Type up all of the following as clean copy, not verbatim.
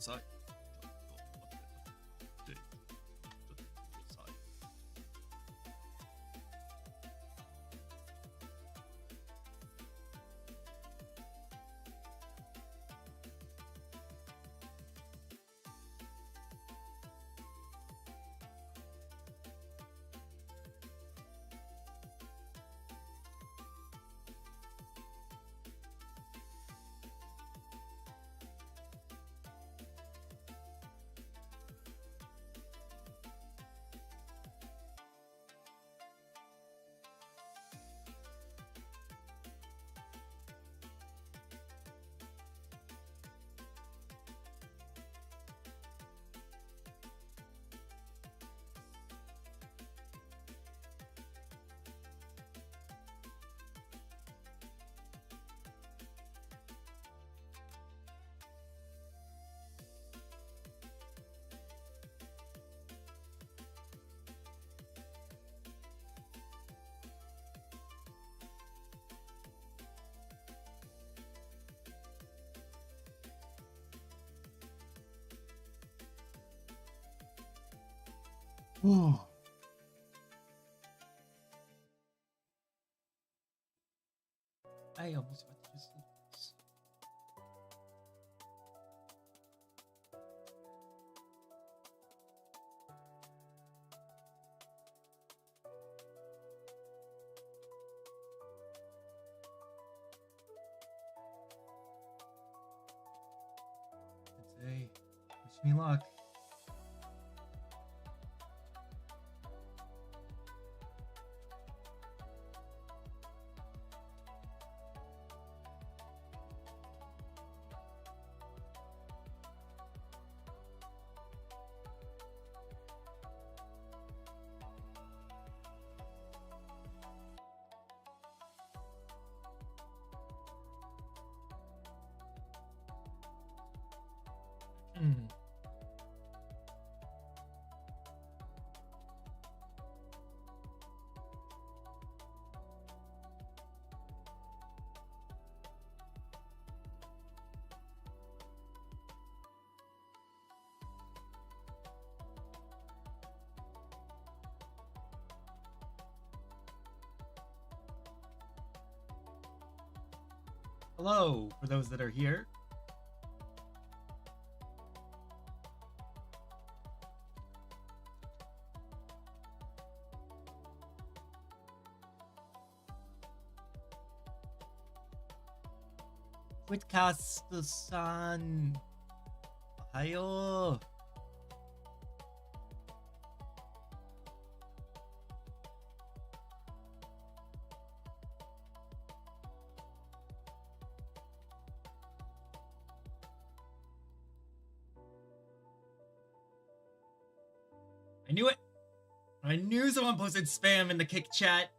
さい。I almost went to sleep. Today, wish me luck. Hello, for those that are here. Quidcast-san. Ohayo. I knew it! I knew someone posted spam in the kick chat.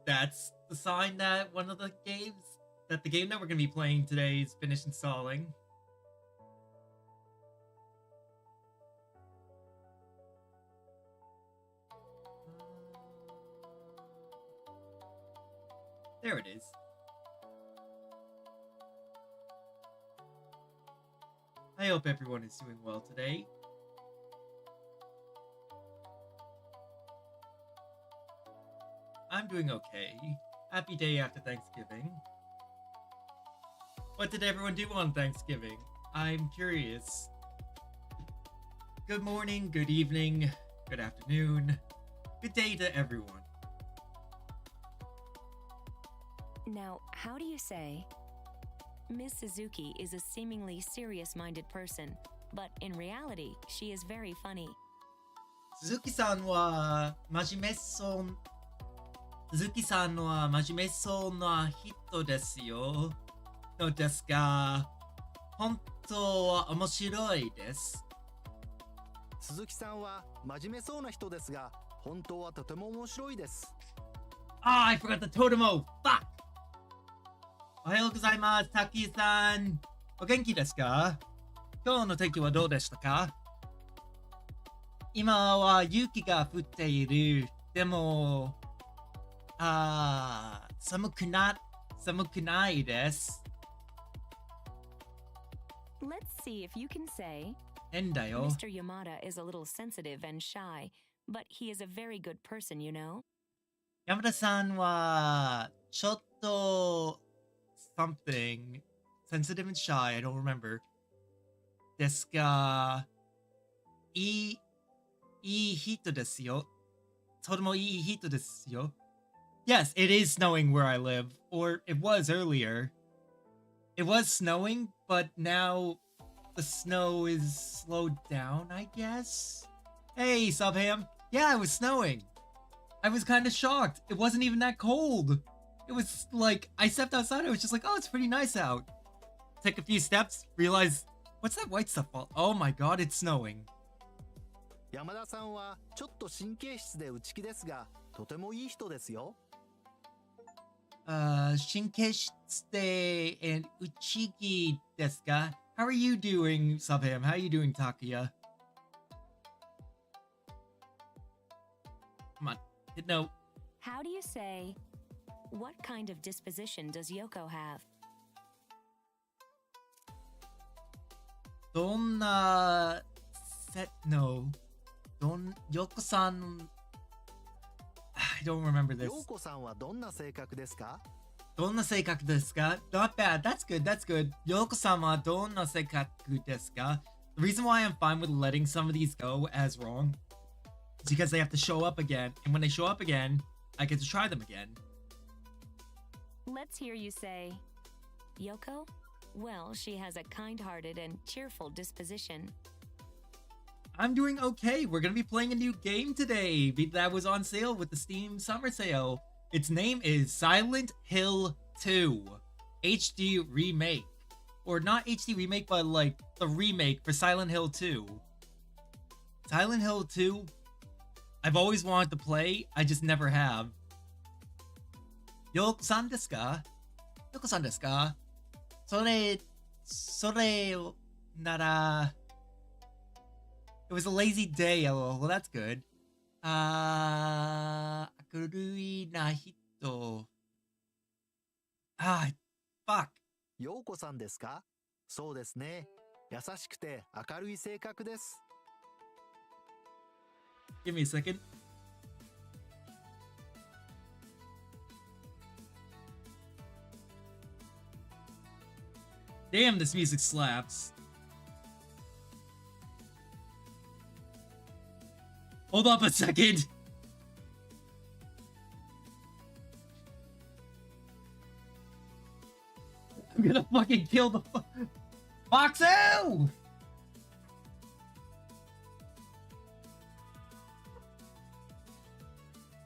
That's the sign that one of the games, that the game that we're gonna be playing today is finished installing. There it is. I hope everyone is doing well today. I'm doing okay. Happy day after Thanksgiving. What did everyone do on Thanksgiving? I'm curious. Good morning, good evening, good afternoon, good day to everyone. Now, how do you say, Ms. Suzuki is a seemingly serious-minded person, but in reality, she is very funny. Suzuki-san wa majimeそうSuzuki-san wa majimeそうな人ですよ。のですが、本当は面白いです。鈴木さんは真面目そうな人ですが、本当はとても面白いです。Ah, I forgot the Totemo! Fuck! おはようございます。タッキーさん。お元気ですか？今日の天気はどうでしたか？今は雪が降っている。でも、寒くないです。Let's see if you can say 変だよ。 Mr. Yamada is a little sensitive and shy, but he is a very good person, you know? 山田さんはちょっと something sensitive and shy, I don't remember ですがいい人ですよ。とてもいい人ですよ。Yes, it is snowing where I live, or it was earlier. It was snowing, but now the snow is slowed down, I guess. Hey, Subham. Yeah, it was snowing. I was kind of shocked. It wasn't even that cold. It was like, I stepped outside, I was just like, oh, it's pretty nice out. Take a few steps, realize, what's that white stuff? Oh my god, it's snowing. 山田さんはちょっと神経質で内気ですが、とてもいい人ですよ。神経質で内気ですか? How are you doing, Subham? How are you doing, Takuya? Come on, hit no. How do you say, what kind of disposition does Yoko have? どんなYoko san, I don't remember this. 陽子さんはどんな性格ですか？どんな性格ですか? Not bad. That's good. That's good. Yoko san wa donna seikaku desu ka? The reason why I'm fine with letting some of these go as wrong is because they have to show up again. And when they show up again, I get to try them again. Let's hear you say, Yoko? Well, she has a kind-hearted and cheerful disposition. I'm doing okay. We're going to be playing a new game today that was on sale with the Steam Summer Sale. Its name is Silent Hill 2 HD Remake. Or not HD Remake, but like the remake for Silent Hill 2. Silent Hill 2, I've always wanted to play, I just never have. Yoko-san desu ka? Yoko-san desu ka? それなら... It was a lazy day, lol. Well, that's good. 明るいな人. Fuck. 陽子さんですか？そうですね。優しくて明るい性格です。Give me a second. Damn, this music slaps. Hold up a second. I'm gonna fucking kill the Foxu!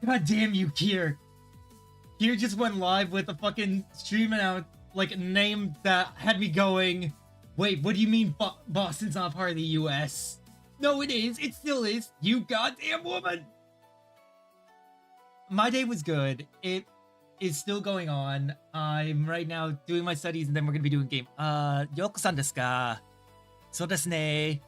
God damn you, Kier. Kier just went live with a fucking stream out like a name that had me going, wait, what do you mean Boston's not part of the US? No, it is. It still is. You goddamn woman. My day was good. It is still going on. I'm right now doing my studies and then we're going to be doing game. Yoko-san desu ka? So desu ne.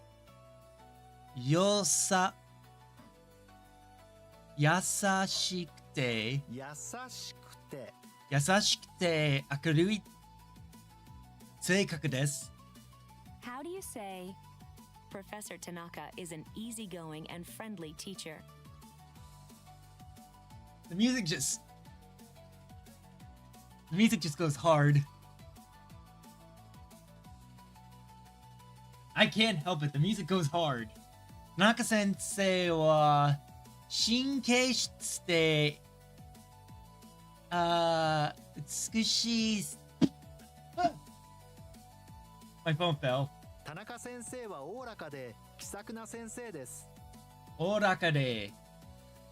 Yasashikute. 優しくて明るい性格です. How do you say, Professor Tanaka is an easygoing and friendly teacher? The music just goes hard. I can't help it. The music goes hard. Tanaka sensei wa 神経質で美しい My phone fell. 田中先生はおおらかで気さくな先生です。おおらかで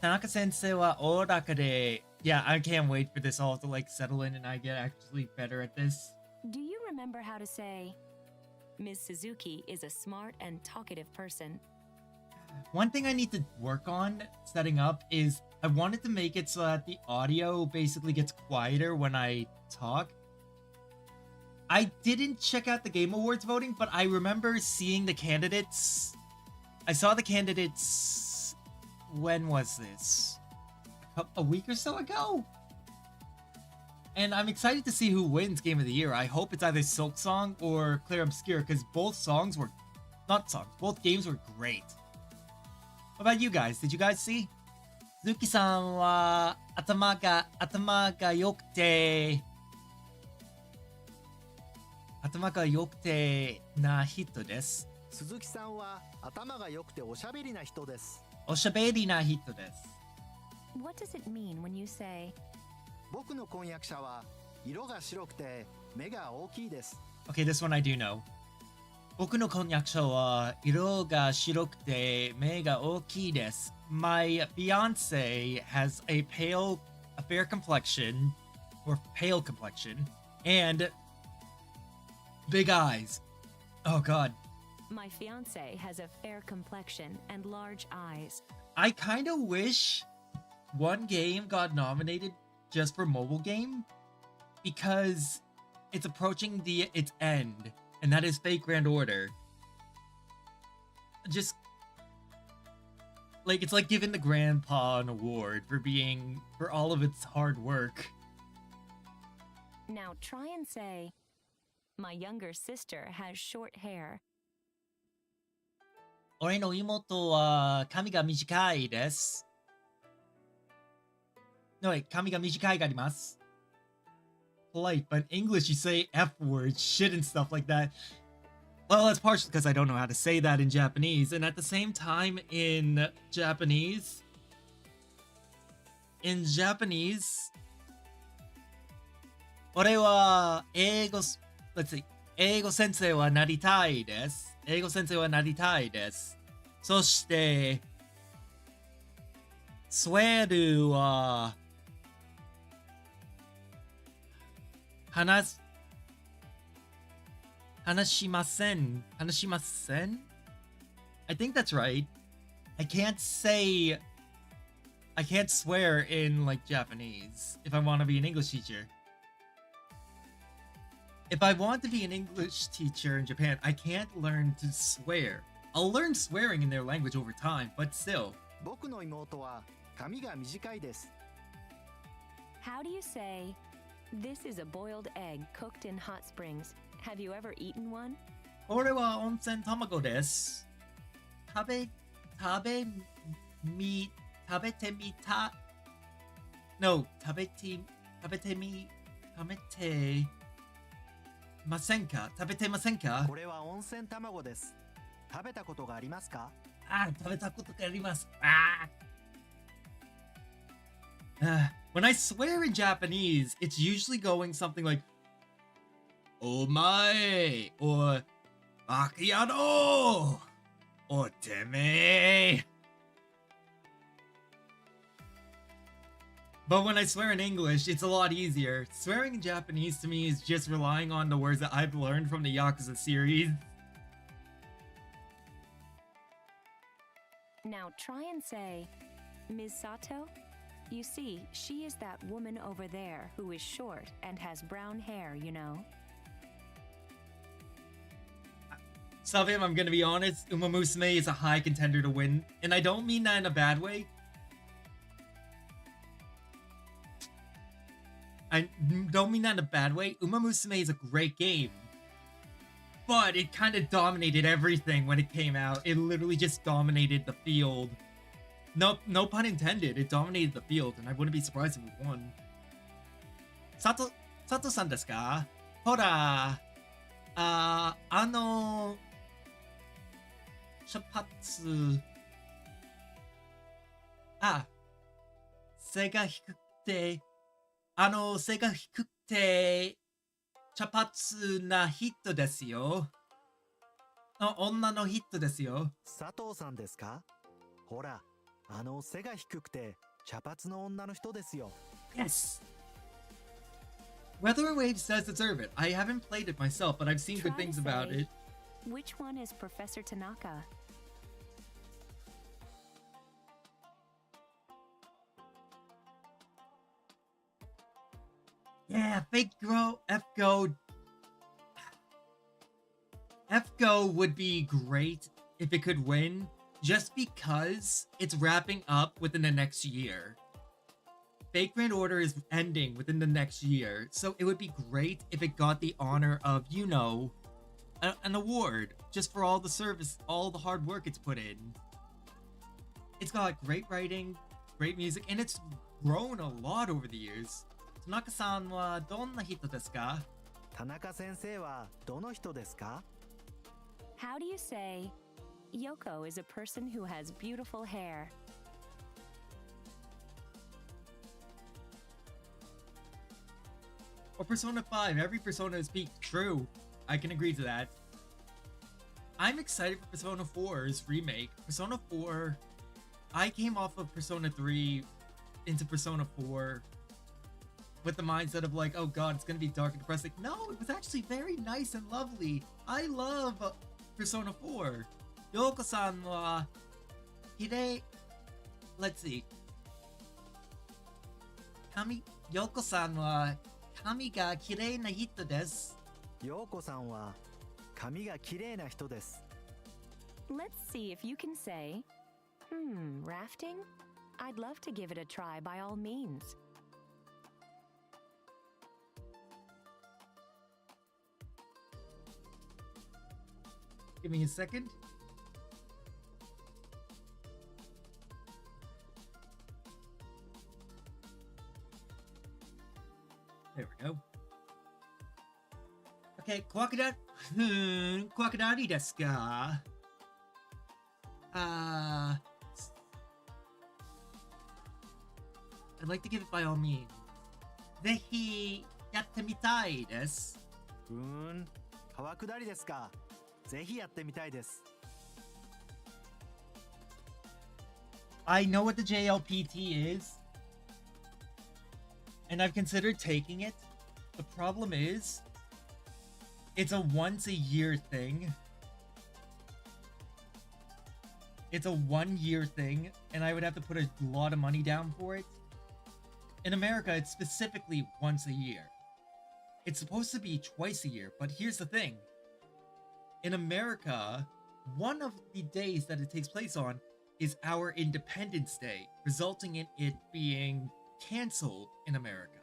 Tanaka sensei waおおらかで Yeah, I can't wait for this all to like settle in and I get actually better at this. Do you remember how to say, Ms. Suzuki is a smart and talkative person? One thing I need to work on setting up is I wanted to make it so that the audio basically gets quieter when I talk. I didn't check out the Game Awards voting, but I remember seeing the candidates. I saw the candidates. When was this? A week or so ago? And I'm excited to see who wins Game of the Year. I hope it's either Silk Song or Clair Obscur, because both songs were... Not songs, both games were great. What about you guys? Did you guys see? Suzuki-san wa atama ga yokute... Atama ga yokute na hito desu. 鈴木さんは頭が良くておしゃべりな人です。Oshaberi na hito desu. What does it mean when you say, 僕の婚約者は色が白くて目が大きいです。 Okay, this one I do know. 僕の婚約者は色が白くて目が大きいです。My fiance has a fair complexion, or pale complexion, and big eyes. Oh god. my fiance has a fair complexion and large eyes? I kind of wish one game got nominated just for mobile game, because it's approaching its end, and that is Fate Grand Order. Just like, it's like giving the grandpa an award for all of its hard work. Now try and say, my younger sister has short hair. 俺の妹は髪が短いです。No, wait, 髪が短いがあります。Polite, but in English you say F words, shit and stuff like that. Well, that's partially because I don't know how to say that in Japanese, and at the same time in Japanese,俺はlet's see, 英語先生はなりたいです。英語先生はなりたいです。そして、スウェーデンは、話しません。話しません? I think that's right. I can't swear in, like, Japanese if I want to be an English teacher. If I want to be an English teacher in Japan, I can't learn to swear. I'll learn swearing in their language over time, but still. 僕の妹は髪が短いです。 How do you say, this is a boiled egg cooked in hot springs? Have you ever eaten one? 俺は温泉卵です。食べてみた。No, 食べてませんか? 食べてませんか? これは温泉卵です。食べたことがありますか? 食べたことがあります。When I swear in Japanese, it's usually going something like Omae, or Bakayaro, or Teme. But when I swear in English, it's a lot easier. Swearing in Japanese to me is just relying on the words that I've learned from the Yakuza series. Now try and say, Ms. Sato? You see, she is that woman over there who is short and has brown hair, you know. Savim, I'm gonna be honest, Uma Musume is a high contender to win, and I don't mean that in a bad way. I don't mean that in a bad way. Uma Musume is a great game, but it kind of dominated everything when it came out. It literally just dominated the field. No pun intended. It dominated the field, and I wouldn't be surprised if it won. Sato-san desu ka? Hora, シャツ、背が低くて、背が低くて、茶髪な人ですよ。女の人ですよ。佐藤さんですか? ほら、背が低くて茶髪の女の人ですよ。 Yes! Weather and Waves does deserve it. I haven't played it myself, but I've seen good things about it. Which one is Professor Tanaka? Yeah, Fate Go, F-Go. FGO would be great if it could win, just because it's wrapping up within the next year. Fate Grand Order is ending within the next year, so it would be great if it got the honor of, you know, an award just for all the service, all the hard work it's put in. It's got great writing, great music, and it's grown a lot over the years. Tanaka-san wa donna hito desu ka? 田中先生はどの人ですか？ How do you say, Yoko is a person who has beautiful hair? Or Persona 5, every Persona speaks true. I can agree to that. I'm excited for Persona 4's remake. Persona 4, I came off of Persona 3 into Persona 4 with the mindset of like, oh god, it's gonna be dark and depressing. No, it was actually very nice and lovely. I love Persona 4. Yoko-san wa hirei... Let's see. Yoko-san wa kami ga kirei na hito desu. 陽子さんは髪が綺麗な人です。 Let's see if you can say, rafting? I'd love to give it a try by all means. Give me a second. There we go. Okay, Kwakodari desu ka? I'd like to give it by all means. Zehi yatte mitai desu. 川下りですか。ぜひやってみたいです。 I know what the JLPT is, and I've considered taking it. The problem is, it's a once-a-year thing. It's a one-year thing, and I would have to put a lot of money down for it. In America, it's specifically once a year. It's supposed to be twice a year, but here's the thing. In America, one of the days that it takes place on is our Independence Day, resulting in it being canceled in America.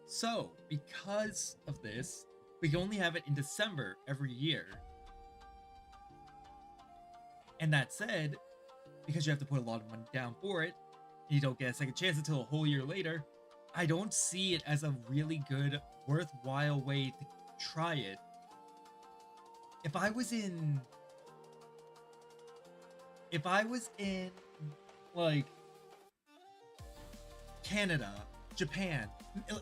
So, because of this, we can only have it in December every year. And that said, because you have to put a lot of money down for it, and you don't get a second chance until a whole year later, I don't see it as a really good, worthwhile way to try it. If I was in, like, Canada, Japan,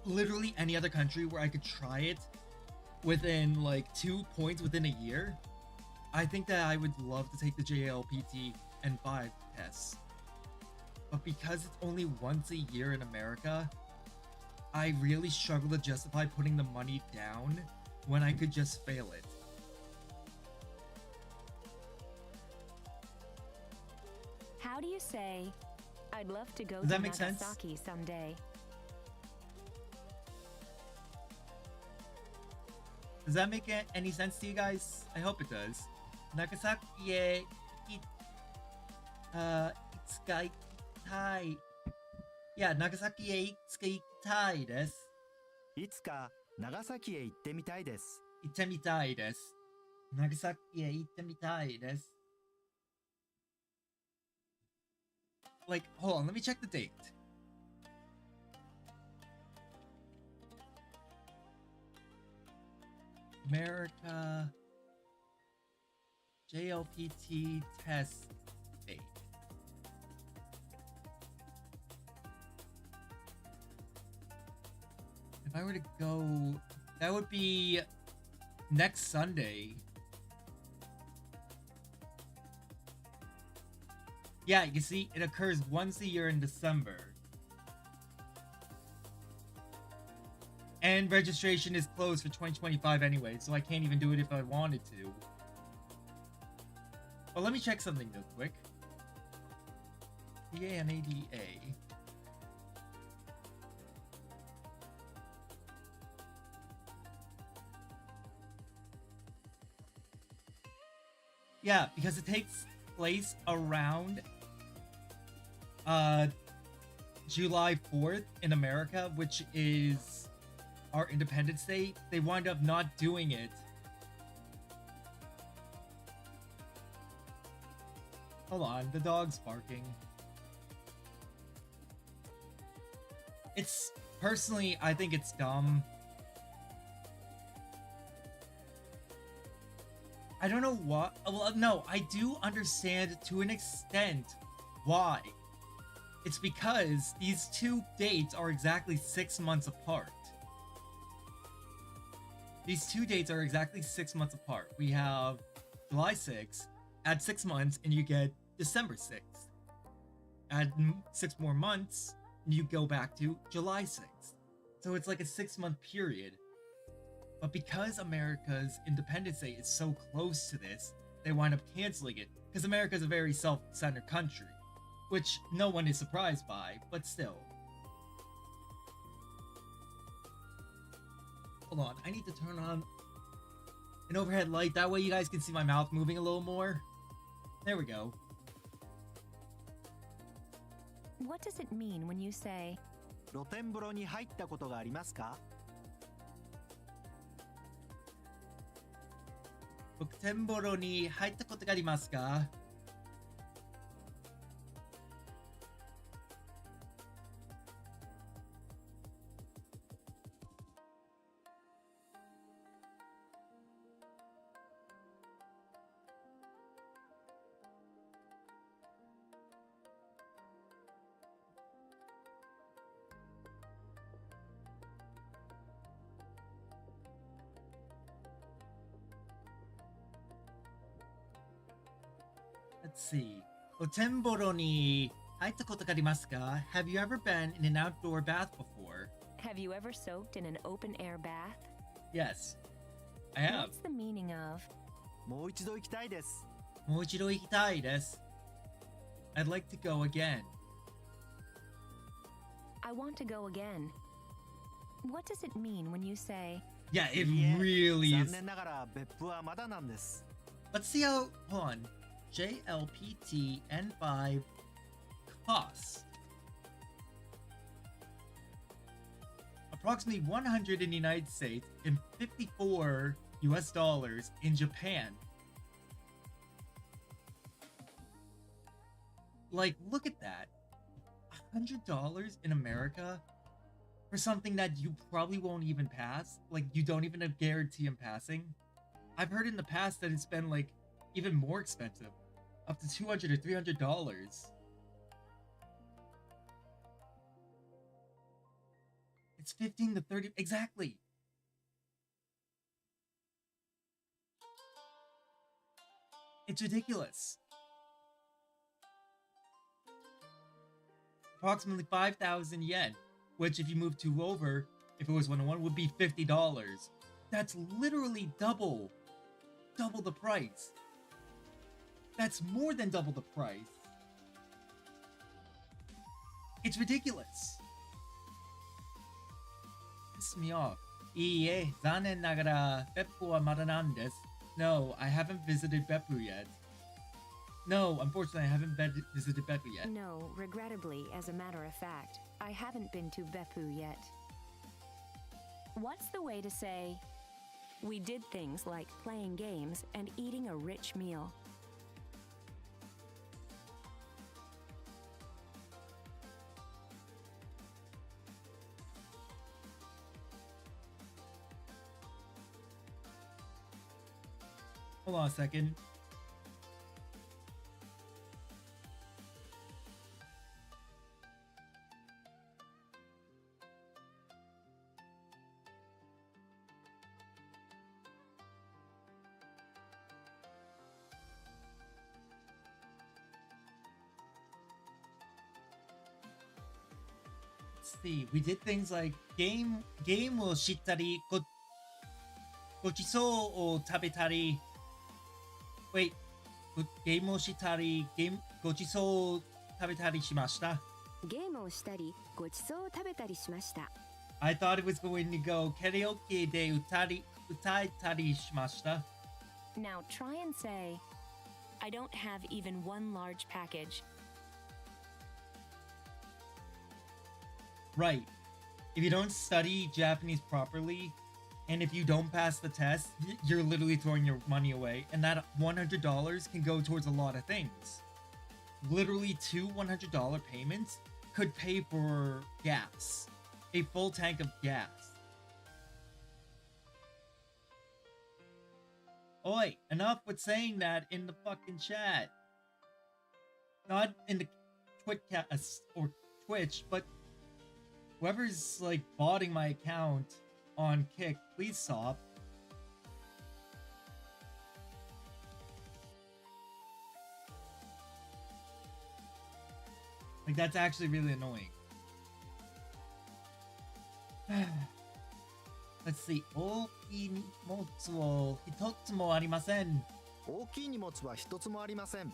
literally any other country where I could try it within, like, 2 points within a year, I think that I would love to take the JLPT and 5 tests. But because it's only once a year in America, I really struggle to justify putting the money down when I could just fail it. How do you say, I'd love to go Does to that make sense? Nagasaki someday? Does that make any sense to you guys? I hope it does. Nagasaki e itsuka ikitai. Yeah, Nagasaki e itsuka ikitai desu. いつか長崎へ行ってみたいです。 Ittemitai desu. Nagasaki e ittemitai desu. Like, hold on, let me check the date. America JLPT test date. If I were to go, that would be next Sunday. Yeah, you see, it occurs once a year in December. And registration is closed for 2025 anyway, so I can't even do it if I wanted to. But let me check something real quick. PANADA. Yeah, because it takes place around July 4th in America, which is our Independence Day. They wind up not doing it. Hold on, the dog's barking. It's personally, I think it's dumb. I don't know what. Well, no, I do understand to an extent why. It's because these two dates are exactly 6 months apart. These two dates are exactly 6 months apart. We have July 6th, add 6 months, and you get December 6th. Add 6 more months, and you go back to July 6th. So it's like a 6-month period. But because America's Independence Day is so close to this, they wind up canceling it. Because America is a very self-centered country, which no one is surprised by, but still. Hold on, I need to turn on an overhead light. That way you guys can see my mouth moving a little more. There we go. What does it mean when you say, 露天風呂に入ったことがありますか？露天風呂に入ったことがありますか？ Let's see. 露天風呂に入ったことがありますか? Have you ever been in an outdoor bath before? have you ever soaked in an open air bath? Yes, I have. What's the meaning of, もう一度行きたいです。もう一度行きたいです. I'd like to go again. I want to go again? What does it mean when you say, Yeah, it いいえ really 残 is. 念ながら別府はまだなんです。 Let's see how. Hold on. JLPT N5 costs approximately 100 in the United States and 54 US dollars in Japan. Like, look at that. $100 in America for something that you probably won't even pass. Like, you don't even have guarantee in passing. I've heard in the past that it's been like even more expensive, up to $200 or $300. It's 15 to 30 exactly. It's ridiculous. Approximately 5,000 yen, which if you move 2 over, if it was 1-to-1, would be $50. That's literally double the price. That's more than double the price. It's ridiculous. Piss me off. いいえ、残念ながら、別府はまだなんです. No, I haven't visited Beppu yet. No, unfortunately, I haven't visited Beppu yet. no, regrettably, as a matter of fact, I haven't been to Beppu yet. What's the way to say, we did things like playing games and eating a rich meal? Hold on a second. Let's see. We did things like game を知ったり、ごちそうを食べたり。Wait, ゲームをしたり、ごちそうを食べたりしました。ゲームをしたり、ごちそうを食べたりしました。I thought it was going to go カラオケで歌えたりしました。Now try and say, I don't have even one large package. Right. If you don't study Japanese properly, and if you don't pass the test, you're literally throwing your money away. And that $100 can go towards a lot of things. Literally 2 $100 payments could pay for gas. A full tank of gas. Oi, enough with saying that in the fucking chat. Not in the Twitcast or Twitch, but whoever's like botting my account on Kick, please stop. Like, that's actually really annoying. Let's see. 大きい荷物を一つもありません。大きい荷物は一つもありません。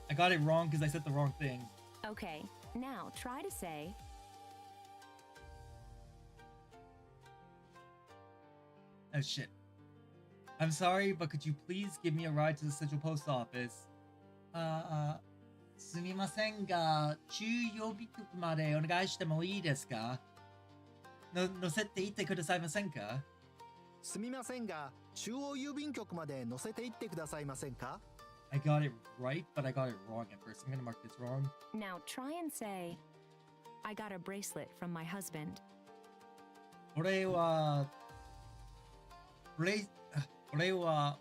I got it wrong because I said the wrong thing. Okay, now try to say, Oh shit. I'm sorry, but could you please give me a ride to the Central Post Office? すみませんが、中曜日局までお願いしてもいいですか？乗せていってくださいませんか？すみませんが、中央郵便局まで乗せていってくださいませんか？ I got it right, but I got it wrong at first. I'm gonna mark this wrong. now try and say, I got a bracelet from my husband. 俺は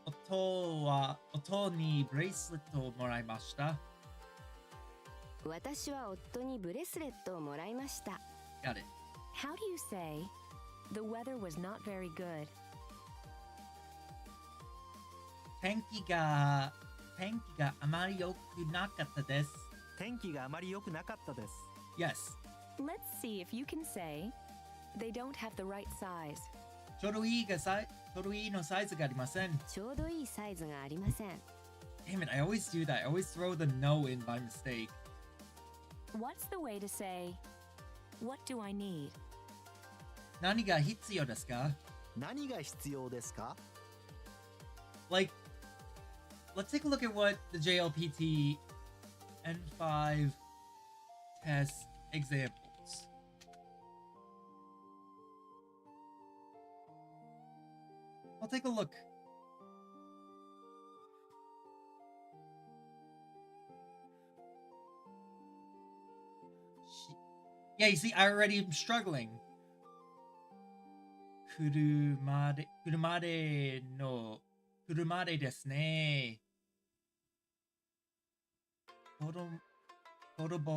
夫にブレイスレットをもらいました。私は夫にブレスレットをもらいました。Got it. How do you say, the weather was not very good? 天気があまり良くなかったです。天気があまり良くなかったです。Yes. Let's see if you can say, they don't have the right size. ちょうどいいのサイズがありません。ちょうどいいサイズがありません。Damn it, I always do that. I always throw the no in by mistake. What's the way to say, what do I need? 何が必要ですか？何が必要ですか？ Like, let's take a look at what the JLPT N5 test examples. I'll take a look. Yeah, you see, I already am struggling. 車でですね。言葉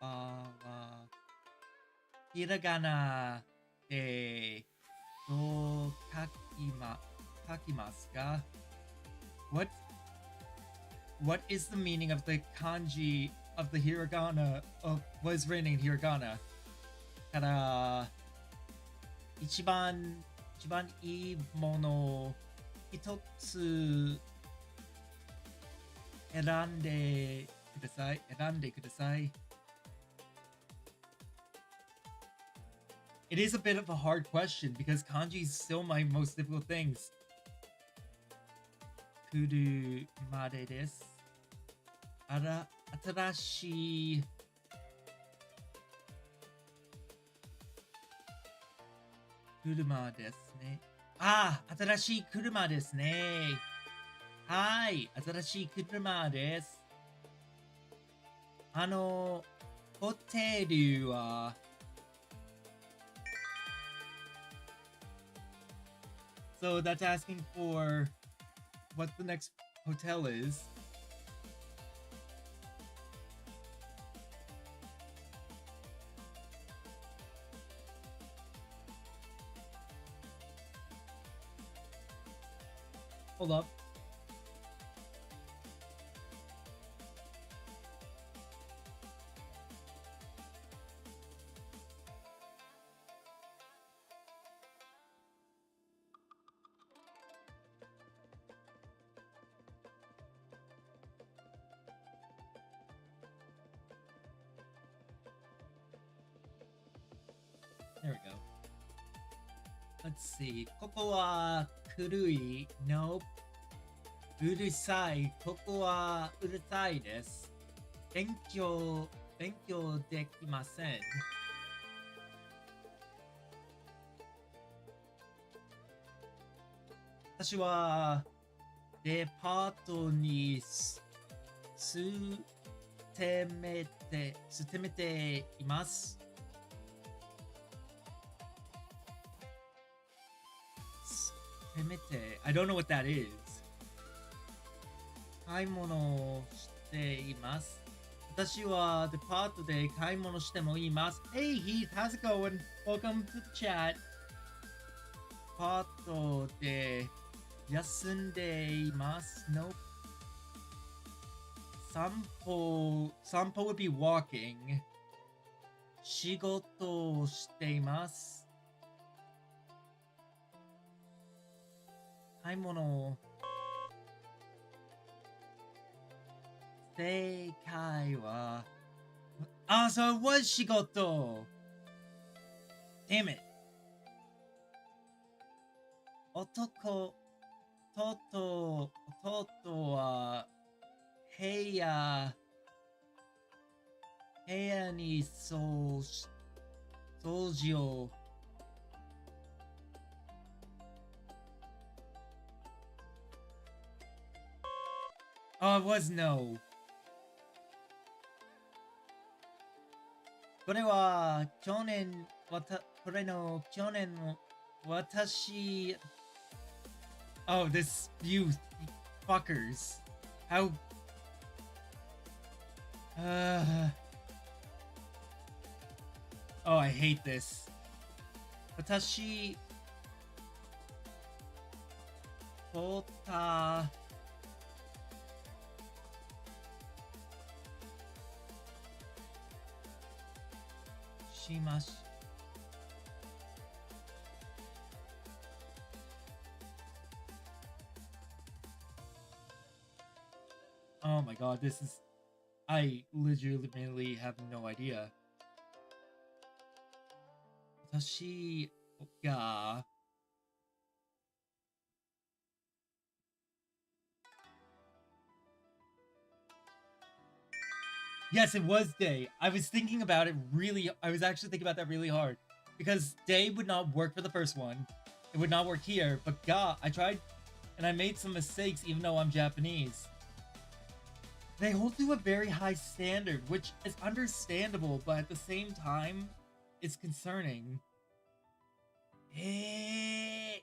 はひらがなでどう書きますか？ What is the meaning of the kanji of the hiragana of what is written in hiragana? から一番いいものを一つ選んでください。It is a bit of a hard question because kanji is still my most difficult things. 車です。新しい車ですね。新しい車ですね。はい、新しい車です。ホテルはSo that's asking for what the next hotel is. Hold up. There we go. Let's see. ここは古い。No. うるさい。ここはうるさいです。勉強できません。私はデパートに勤めています。I don't know what that is. 買い物しています。私はデパートで買い物してもいます。Hey Heath, how's it going? Welcome to the chat. デパートで休んでいます。Nope. 散歩 would be walking. 仕事をしています。買い物。正解は、so it was 仕事。Damn it. 弟は部屋に掃除をit was no. これの去年私Oh, this you fuckers. How Oh, I hate this. 私取ったします。Oh my god, this is... I legitimately have no idea. 私がYes, it was day. I was thinking about it really... I was actually thinking about that really hard. Because day would not work for the first one. It would not work here. But ga, I tried and I made some mistakes even though I'm Japanese. They hold to a very high standard, which is understandable, but at the same time, it's concerning. Hey.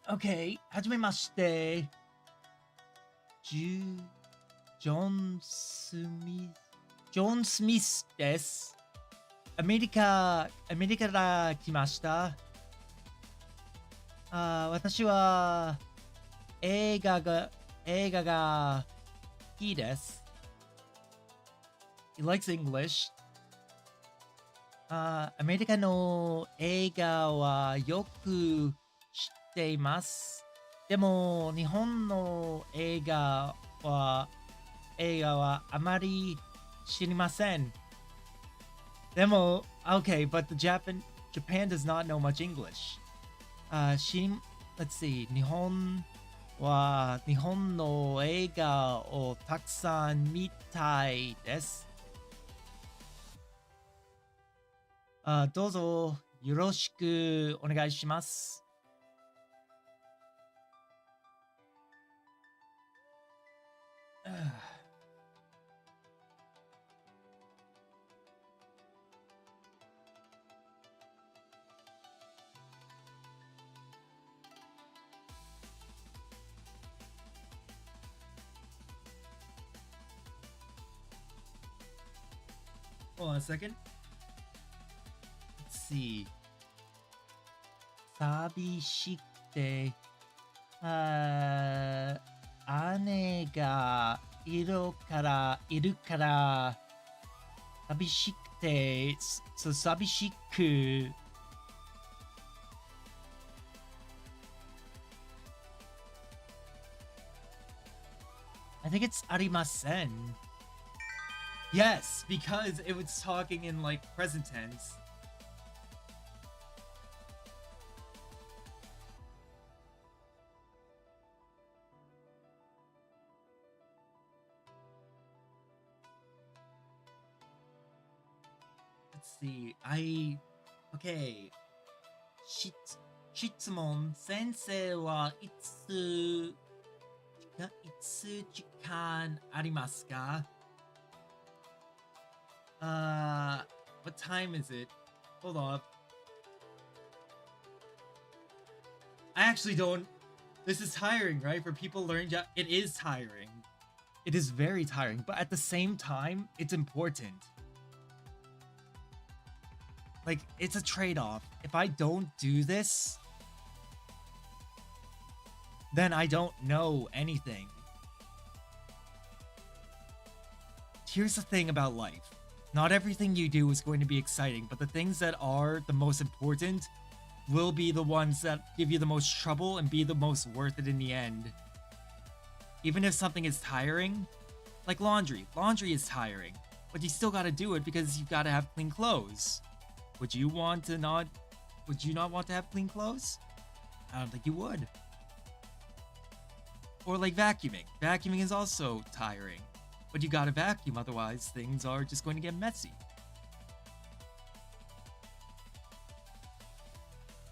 Okay, はじめまして。ジョン・スミスです。アメリカから来ました。私は映画がいいです。He likes English. アメリカの映画はよく知っています。でも日本の映画はあまり知りません。でも okay, but Japan does not know much English. Let's see. 日本の映画をたくさん見たいです。どうぞよろしくお願いします。Hold on a second. Let's see. 寂しくて、姉がいるから寂しくて、寂しくI think it's ありません。Yes, because it was talking in like present tense. Let's see. Okay. 質問。先生はいつ時間ありますか? What time is it? Hold on. I actually don't. This is tiring, right? For people learning Japanese, it is tiring. It is very tiring, but at the same time, it's important. Like, it's a trade-off. If I don't do this, then I don't know anything. Here's the thing about life. Not everything you do is going to be exciting, but the things that are the most important will be the ones that give you the most trouble and be the most worth it in the end. Even if something is tiring, like laundry. Laundry is tiring, but you still gotta do it because you gotta have clean clothes. Would you not want to have clean clothes? I don't think you would. Or like vacuuming. Vacuuming is also tiring, but you gotta vacuum, otherwise things are just going to get messy.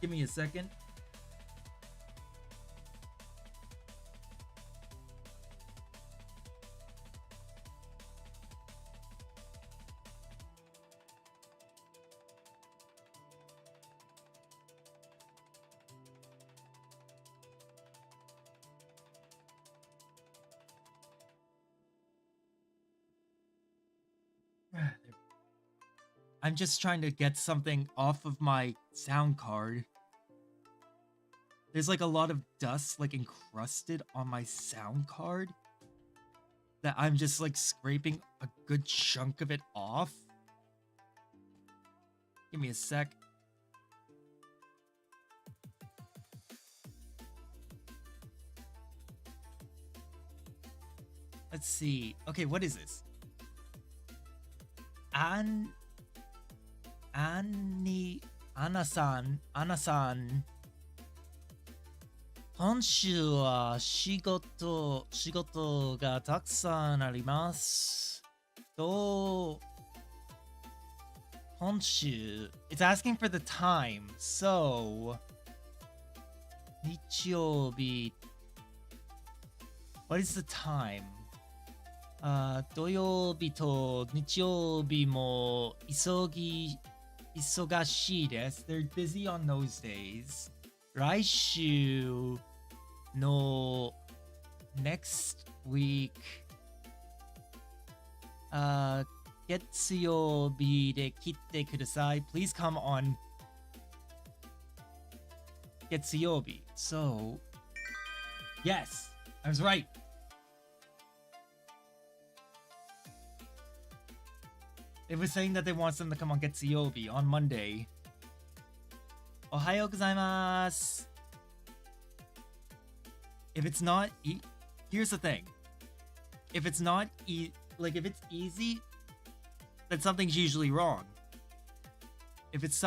Give me a second. I'm just trying to get something off of my sound card. There's like a lot of dust like encrusted on my sound card that I'm just like scraping a good chunk of it off. Give me a sec. Let's see. Okay, what is this? Anna-san. 今週は仕事がたくさんあります。今週 It's asking for the time. So 日曜日 What is the time? 土曜日と日曜日も忙しいです。They're busy on those days. 来週の next week 月曜日で来てください。Please come on 月曜日。So, yes, I was right. It was saying that they want them to come on Getsuyobi on Monday. Ohayo gozaimasu. If it's not here's the thing. If it's not if it's easy, then something's usually wrong. If it's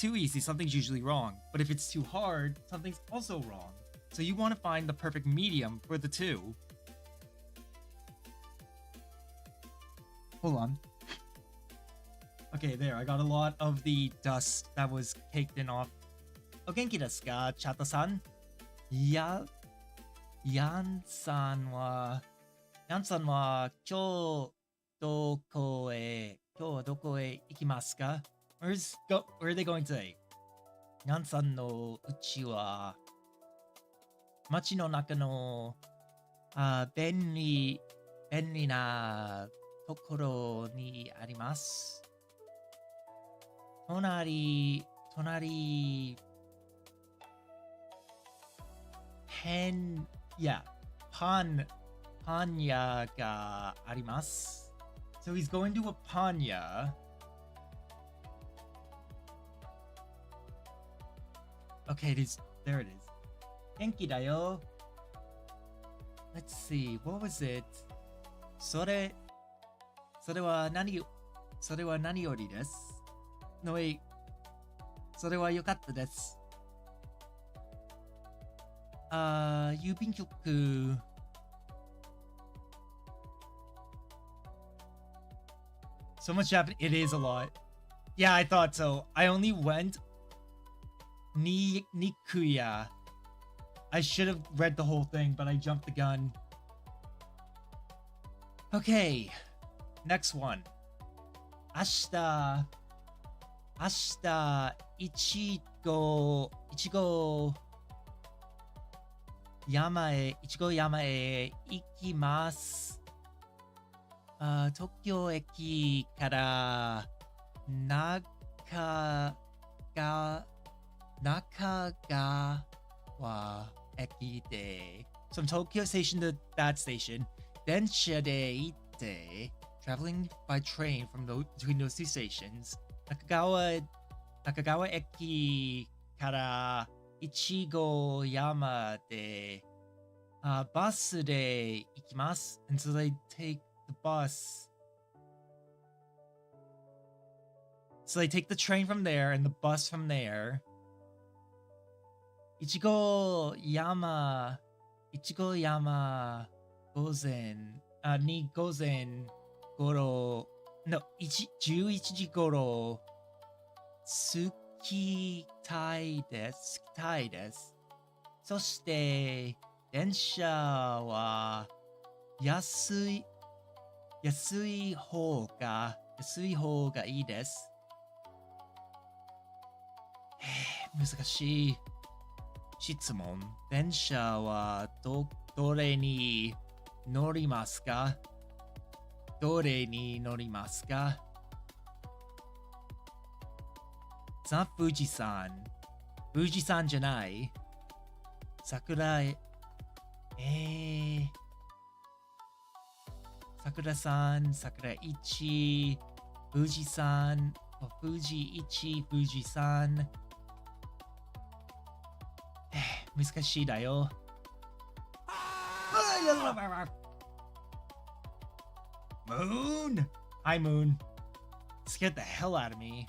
too easy, something's usually wrong. But if it's too hard, something's also wrong. So you want to find the perfect medium for the two. Hold on. Okay, there. I got a lot of the dust that was caked in off. O genki desu ka, Chata-san? Yan san wa kyou doko e ikimasu ka? Where are they going today? Yan san no uchi wa machi no naka no benri na tokoro ni arimasu. 隣パン屋があります。So he's going to a panya. Okay, there it is. 元気だよ。Let's see, what was it? それそれは何よりです。のえ、それは良かったです。郵便局。So much happened. It is a lot. Yeah, I thought so. I only went Nikuya. I should have read the whole thing, but I jumped the gun. Okay, next one. 明日、いちご山へ行きます。東京駅から中川駅で、from Tokyo Station to that station, 電車で行って、traveling by train between those two stations, 中川駅からいちご山で、バスで行きます。And so they take the bus. So they take the train from there and the bus from there. いちご山午前頃の11時頃着きたいです。そして電車は安い方がいいです。難しい質問。電車はどれに乗りますか？ザ・富士山じゃない。桜山、桜1、富士山、富士1、富士山。難しいだよ。Moon! Hi, Moon. Scared the hell out of me.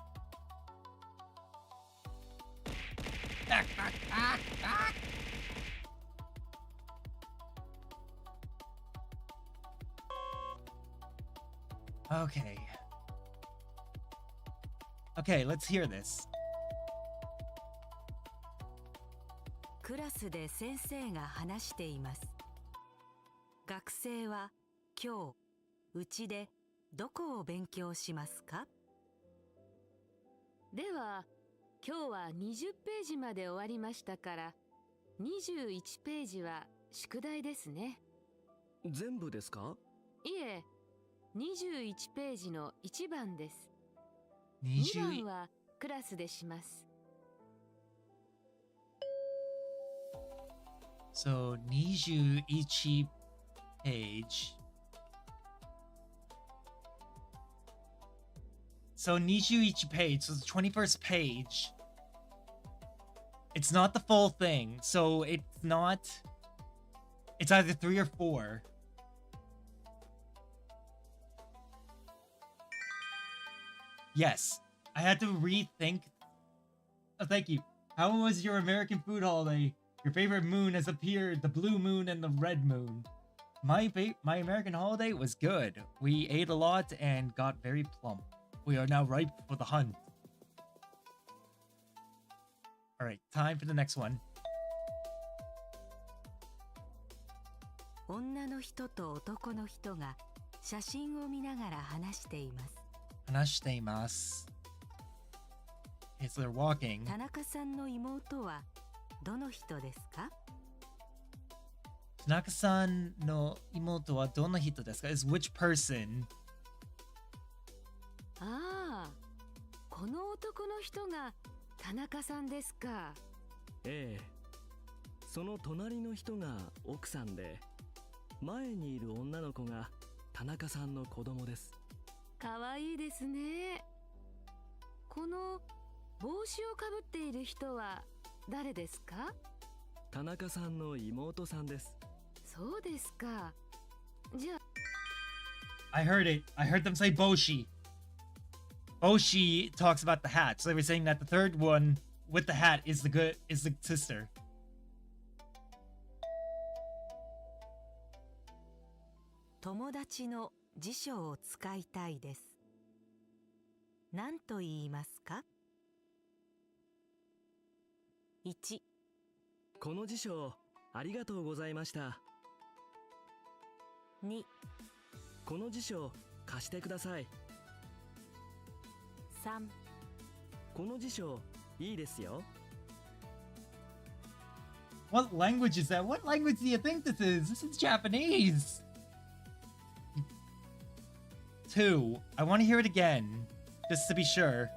Okay, let's hear this. クラスで先生が話しています。学生は今日うちでどこを勉強しますか？では今日は20ページまで終わりましたから21ページは宿題ですね。全部ですか？いえ、21ページの1番です。20 2番はクラスでします。So 21 page. So 21 page, so the 21st page. It's not the full thing, so it's either 3 or 4. Yes, I had to rethink. Oh, thank you. How was your American food holiday? Your favorite moon has appeared, the blue moon and the red moon. My American holiday was good. We ate a lot and got very plump. We are now ripe for the hunt. Alright, time for the next one. 女の人と男の人が写真を見ながら話しています。Okay, so they're walking. 田中さんの妹はどの人ですか？田中さんの妹はどの人ですか? Is which person? ああ、この男の人が田中さんですか。ええ。その隣の人が奥さんで、前にいる女の子が田中さんの子供です。かわいいですね。この帽子をかぶっている人は誰ですか？田中さんの妹さんです。そうですか。じゃあ I heard it. I heard them say Boshi. Boshi talks about the hat. So they were saying that the third one with the hat is the sister. 友達の辞書を使いたいです。何と言いますか？ 1、 この辞書ありがとうございました。 2、 この辞書貸してください。 3、 この辞書いいですよ。 What language is that? What language do you think this is? This is Japanese. 2. I want to hear it again, just to be sure.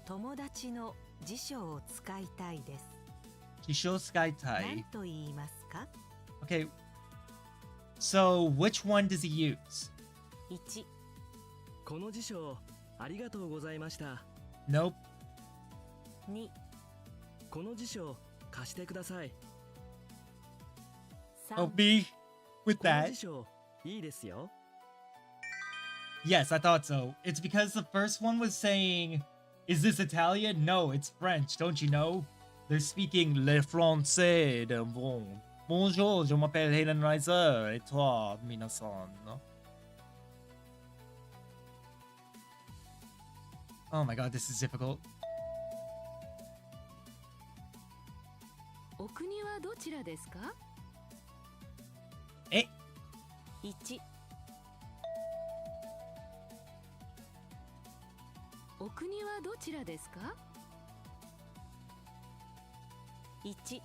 友達の辞書を使いたいです。 Kisho Sky 何 Tai. と言いますか？ Okay. So, which one does he use? 1、 この辞書ありがとうございました。 Nope. 2、 この辞書貸してください。 3、 Oh, B. With この that. 辞書いいですよ。 Yes, I thought so. It's because the first one was saying, is this Italian? No, it's French, don't you know? They're speaking le français de bon. Bonjour, je m'appelle Hayden Reiser. Et toi, minasan? Oh my god, this is difficult. お国はどちらですか？ Eh? 1、 お国はどちらですか？ 1、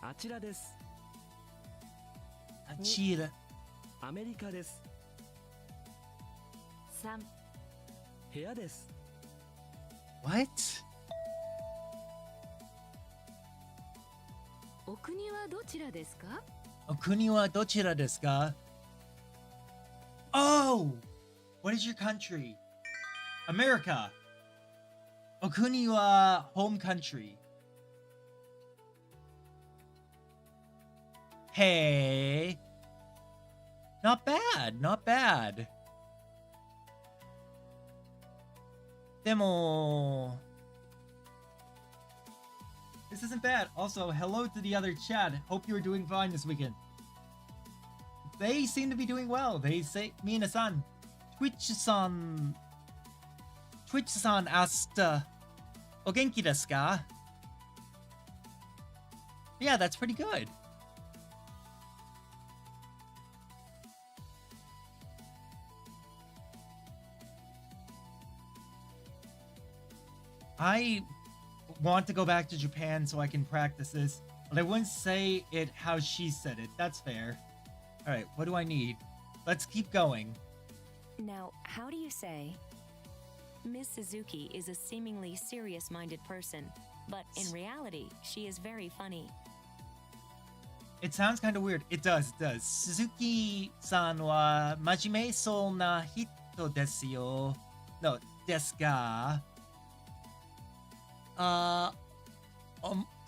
あちらです。 Achira. アメリカです。 3、 部屋です。 What? お国はどちらですか？ Okuni wa dochira desu ka? Oh! What is your country? America. Okuni wa home country. Hey. Not bad, not bad. Demo. This isn't bad. Also, hello to the other chat. Hope you are doing fine this weekend. They seem to be doing well. They say, Mina-san, Twitch-san asked, O genki desu ka? Yeah, that's pretty good. I want to go back to Japan so I can practice this, but I wouldn't say it how she said it. That's fair. Alright, what do I need? Let's keep going. Now, how do you say? Ms. Suzuki is a seemingly serious-minded person, but in reality, she is very funny. It sounds kind of weird. It does. Suzuki-san wa majime so na hito desu yo. No, desu ga.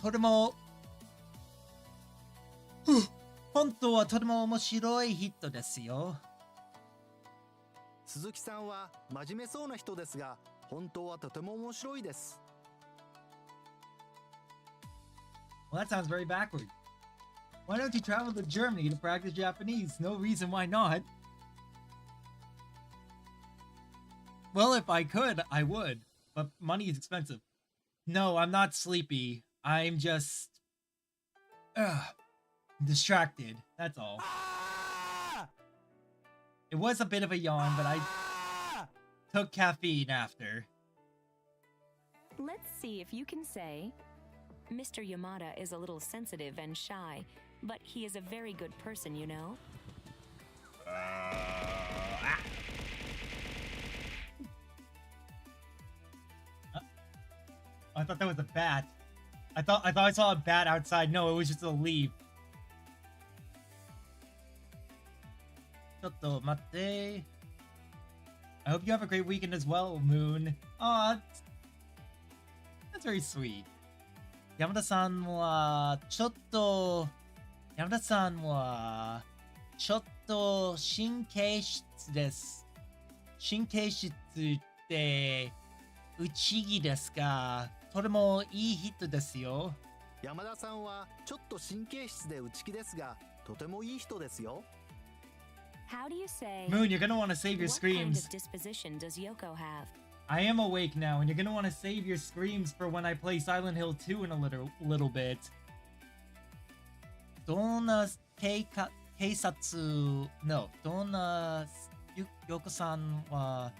とても本当はとても面白い人ですよ。鈴木さんは真面目そうな人ですが、本当はとても面白いです。 Well, that sounds very backward. Why don't you travel to Germany to practice Japanese? No reason why not. Well, if I could, I would. But money is expensive. No, I'm not sleepy. I'm just... distracted. That's all. It was a bit of a yawn, but I took caffeine after. Let's see if you can say, Mr. Yamada is a little sensitive and shy, but he is a very good person, you know? I thought that was a bat. I thought I saw a bat outside. No, it was just a leaf. ちょっと待って. I hope you have a great weekend as well, Moon. Aw, that's very sweet. 山田さんはちょっとちょっと神経質です。神経質って内気ですが、とてもいい人ですよ。山田さんはちょっと神経質で内気ですが、とてもいい人ですよ。 How do you say, Moon, you're gonna want to save your what kind screams. of disposition does Yoko have? I am awake now, and you're gonna want to save your screams for when I play Silent Hill 2 in a little bit. どんな警察 No, どんなヨコさんは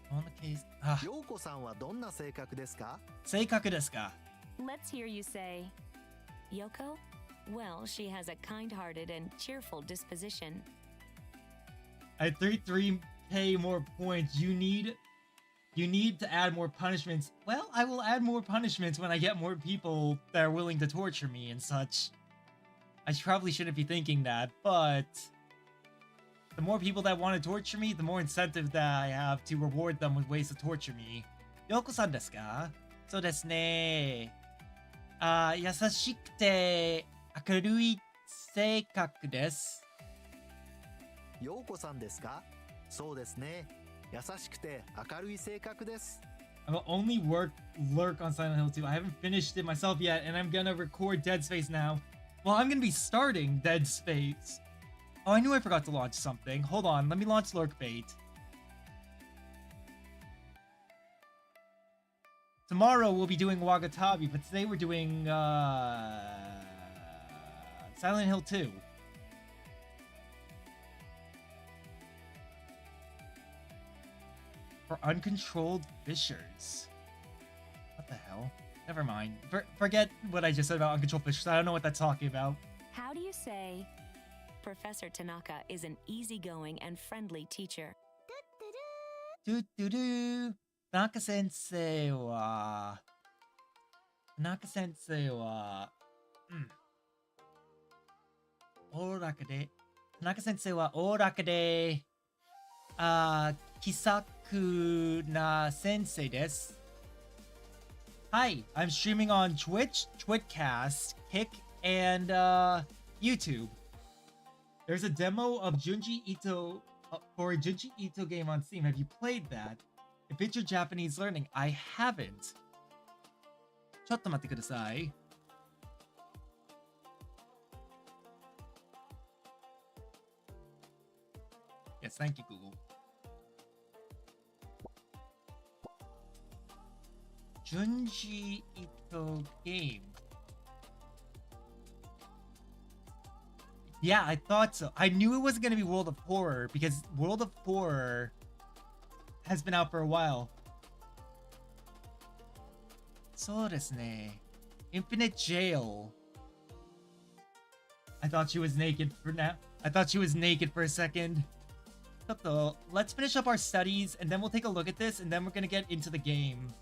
どんな陽子さんはどんな性格ですか？性格ですか？ Let's hear you say, Yoko? Well, she has a kind-hearted and cheerful disposition. At 33k more points, you need to add more punishments. Well, I will add more punishments when I get more people that are willing to torture me and such. I probably shouldn't be thinking that, but the more people that want to torture me, the more incentive that I have to reward them with ways to torture me. Yoko-san desu ka? そうですね。優しくて明るい性格です。陽子さんですか？そうですね。優しくて明るい性格です。I'll only lurk on Silent Hill 2. I haven't finished it myself yet, and I'm gonna record Dead Space now. Well, I'm gonna be starting Dead Space. Oh, I knew I forgot to launch something. Hold on, let me launch Lurkbait. Tomorrow we'll be doing Wagatabi, but today we're doing Silent Hill 2. For uncontrolled fissures. What the hell? Never mind. Forget what I just said about uncontrolled fissures. I don't know what that's talking about. How do you say, Professor Tanaka is an easygoing and friendly teacher? Tanaka sensei wa... Tanaka sensei wa... おおらかで... Tanaka sensei wa おおらかで... 気さくな先生です。Hi, I'm streaming on Twitch, Twitcast, Kick, and YouTube. There's a demo of Junji Ito for a Junji Ito game on Steam. Have you played that? If it's your Japanese learning, I haven't. ちょっと待ってください。Yes, thank you, Google. Junji Ito game. Yeah, I thought so. I knew it was going to be World of Horror because World of Horror has been out for a while. そうですね. Infinite Jail. I thought she was naked for now. I thought she was naked for a second. Let's finish up our studies and then we'll take a look at this and then we're going to get into the game.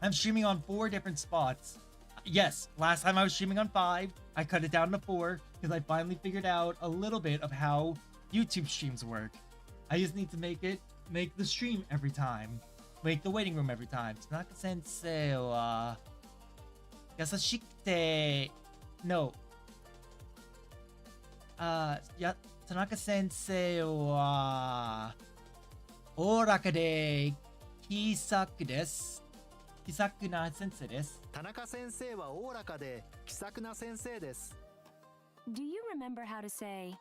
I'm streaming on 4 different spots. Yes, last time I was streaming on 5. I cut it down to 4 because I finally figured out a little bit of how YouTube streams work. I just need to make the stream every time. Make the waiting room every time. Tanaka sensei wa... Yasashikute... No. Tanaka sensei wa... Oraka de... Kisaku desu. 気さくな先生です。田中先生はおおらかで気さくな先生です。 Do you remember how to say,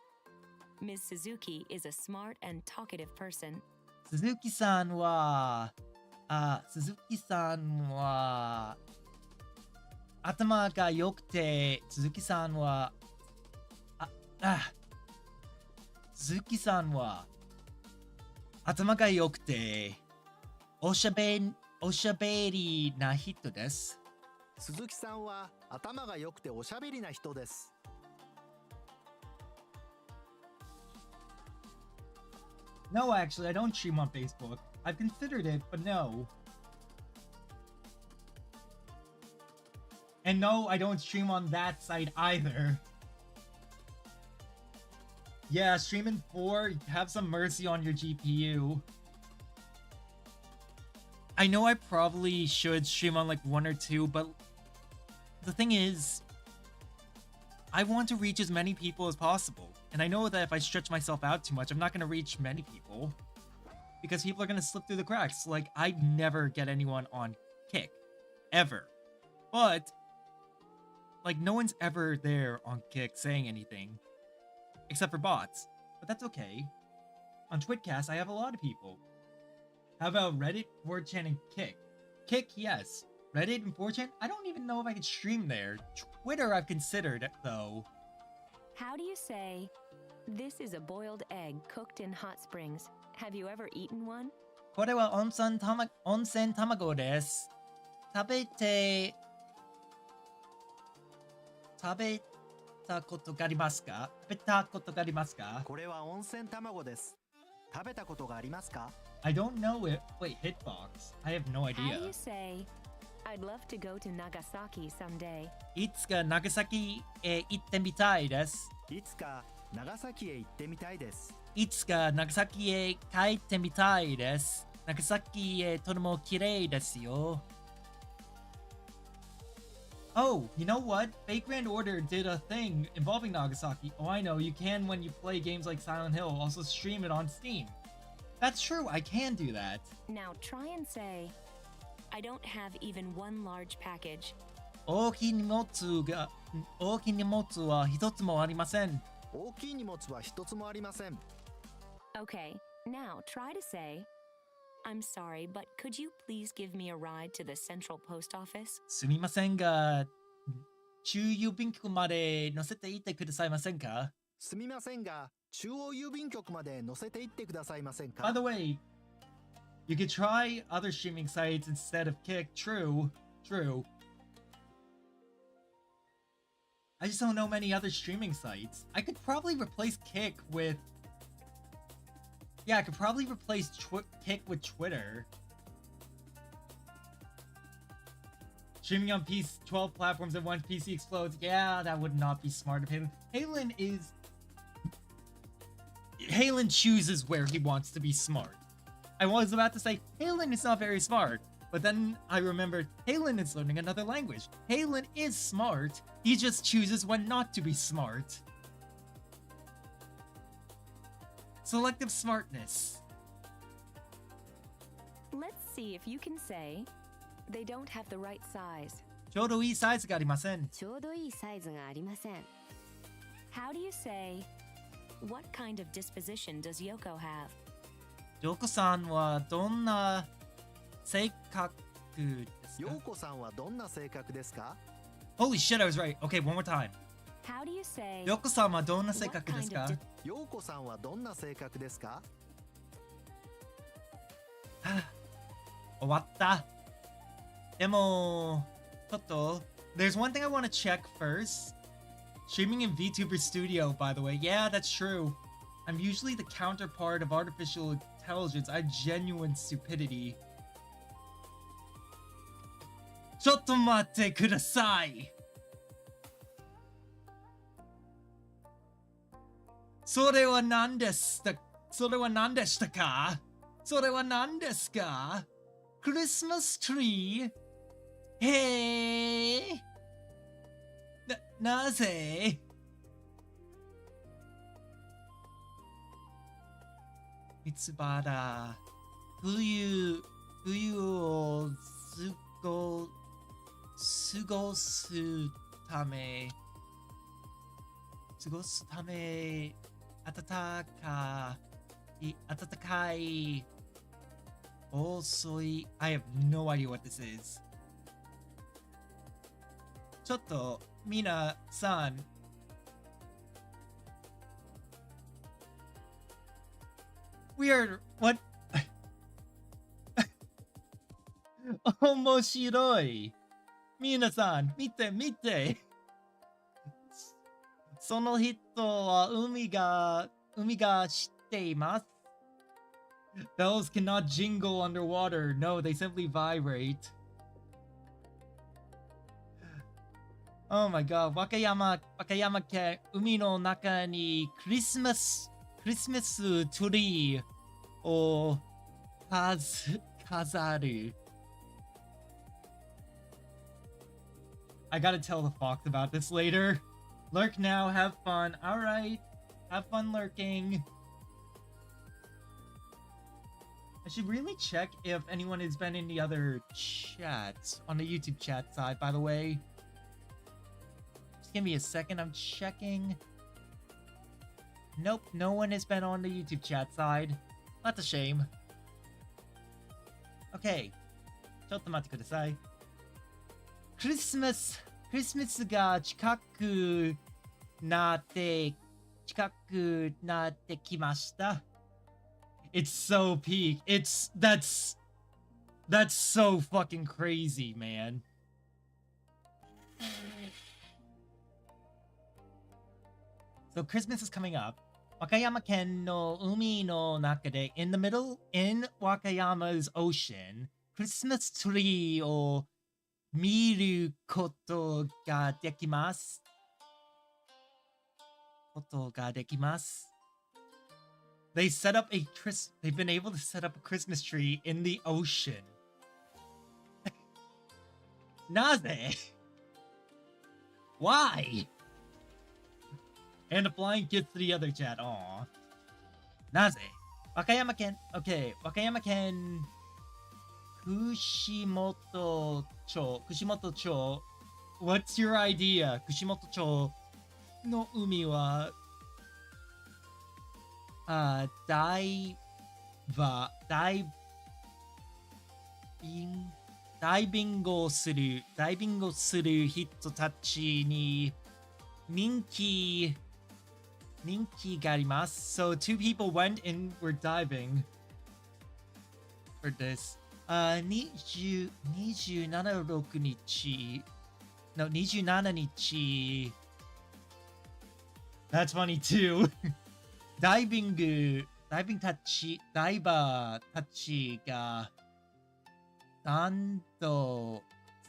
Ms. Suzuki is a smart and talkative person? 鈴木さんは頭が良くて、鈴木さんは頭が良くて、おしゃべりな人です。鈴木さんは頭が良くておしゃべりな人です。 No, actually, I don't stream on Facebook. I've considered it, but no. And no, I don't stream on that site either. Yeah, stream in 4, have some mercy on your GPU. I know I probably should stream on like 1 or 2, but the thing is, I want to reach as many people as possible. And I know that if I stretch myself out too much, I'm not going to reach many people. Because people are going to slip through the cracks. Like, I'd never get anyone on Kick. Ever. But, like, no one's ever there on Kick saying anything. Except for bots. But that's okay. On Twitcast, I have a lot of people. How about Reddit, 4chan, and Kick? Kick, yes. Reddit and 4chan? I don't even know if I can stream there. Twitter I've considered, though. How do you say, "This is a boiled egg cooked in hot springs"? Have you ever eaten one? これは温泉卵です。食べたことがありますか？これは温泉卵です。食べたことがありますか？ I don't know it. Wait, Hitbox. I have no How do idea. you say, "I'd love to go to Nagasaki someday"? いつか長崎へ行ってみたいです。いつか長崎へ行ってみたいです。いつか長崎へ帰ってみたいです。長崎へとても綺麗ですよ。Oh, you know what? Fake Grand Order did a thing involving Nagasaki. Oh, I know. You can, when you play games like Silent Hill, also stream it on Steam. That's true. I can do that. Now try and say, "I don't have even one large package." 大きい荷物は一つもありません。大きい荷物は一つもありません。 Okay, now try to say, "I'm sorry, but could you please give me a ride to the Central Post Office?" すみませんが、中郵便局まで乗せていってくださいませんか？すみませんが、中央郵便局まで乗せて行ってくださいませんか？ By the way, you could try other streaming sites instead of Kick. True. I just don't know many other streaming sites. I could probably replace Kick with... Yeah, I could probably replace Kick with Twitter. Streaming on 12 platforms at once, PC explodes. Yeah, that would not be smart of Halen. Halen chooses where he wants to be smart. I was about to say, Halen is not very smart. But then I remembered, Halen is learning another language. Halen is smart. He just chooses when not to be smart. Selective smartness. Let's see if you can say, "They don't have the right size." ちょうどいいサイズがありません。ちょうどいいサイズがありません。 How do you say, "What kind of disposition does Yoko have?" ヨコさんはどんな性格ですか？陽子さんはどんな性格ですか？ Holy shit, I was right. Okay, one more time. How do you say, ヨコさんはどんな性格ですか？ What kind of 陽子さんはどんな性格ですか？ 終わった。でも、ちょっと、there's one thing I want to check first. Streaming in VTuber Studio, by the way. Yeah, that's true. I'm usually the counterpart of artificial intelligence. I have genuine stupidity. ちょっと待ってください。それは何でしたか？それは何ですか？クリスマスツリー？へえ。なぜ？いつばだ。冬を過ごすため暖かい遅い I have no idea what this is. ちょっと皆さんWeird. What? 面白い。皆さん、見て。その人は海が知っています。Bells cannot jingle underwater. No, they simply vibrate. Oh my god. 和歌山県海の中にクリスマスツリーを飾る。I gotta tell the Fox about this later. Lurk now, have fun. Alright. Have fun lurking. I should really check if anyone has been in the other chats. On the YouTube chat side, by the way. Just give me a second, I'm checking. Nope, no one has been on the YouTube chat side. That's a shame. Okay. ちょっと待ってください。クリスマスが近くなってきました。It's so peak. That's so fucking crazy, man. So Christmas is coming up. Wakayama ken no umi no naka de, in the middle, in Wakayama's ocean, Christmas tree o miru koto ga dekimasu. They've been able to set up a Christmas tree in the ocean. Naze? Why? And a flying kiss to the other chat. Aw. Naze? Wakayama ken. Okay, Wakayama ken. Kushimoto-cho. What's your idea? Kushimoto-cho no umi wa daibingo suru hito tachi ni ninki ga arimasu. So 2 people went and were diving for this. 27日 That's funny too. Daibing tachi diver tachi ga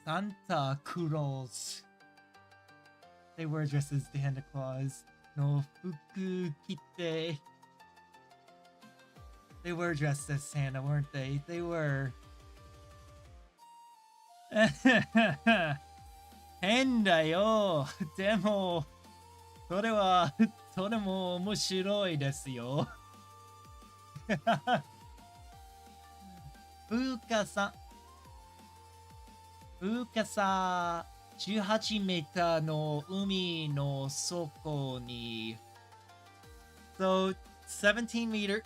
Santa Claus. They were dressed as Santa Claus. No fuku kite. They were dressed as Santa, weren't they? They were. 変だよ。でもそれはとても面白いですよ。深さ18メーターの海の底に。So 18 meters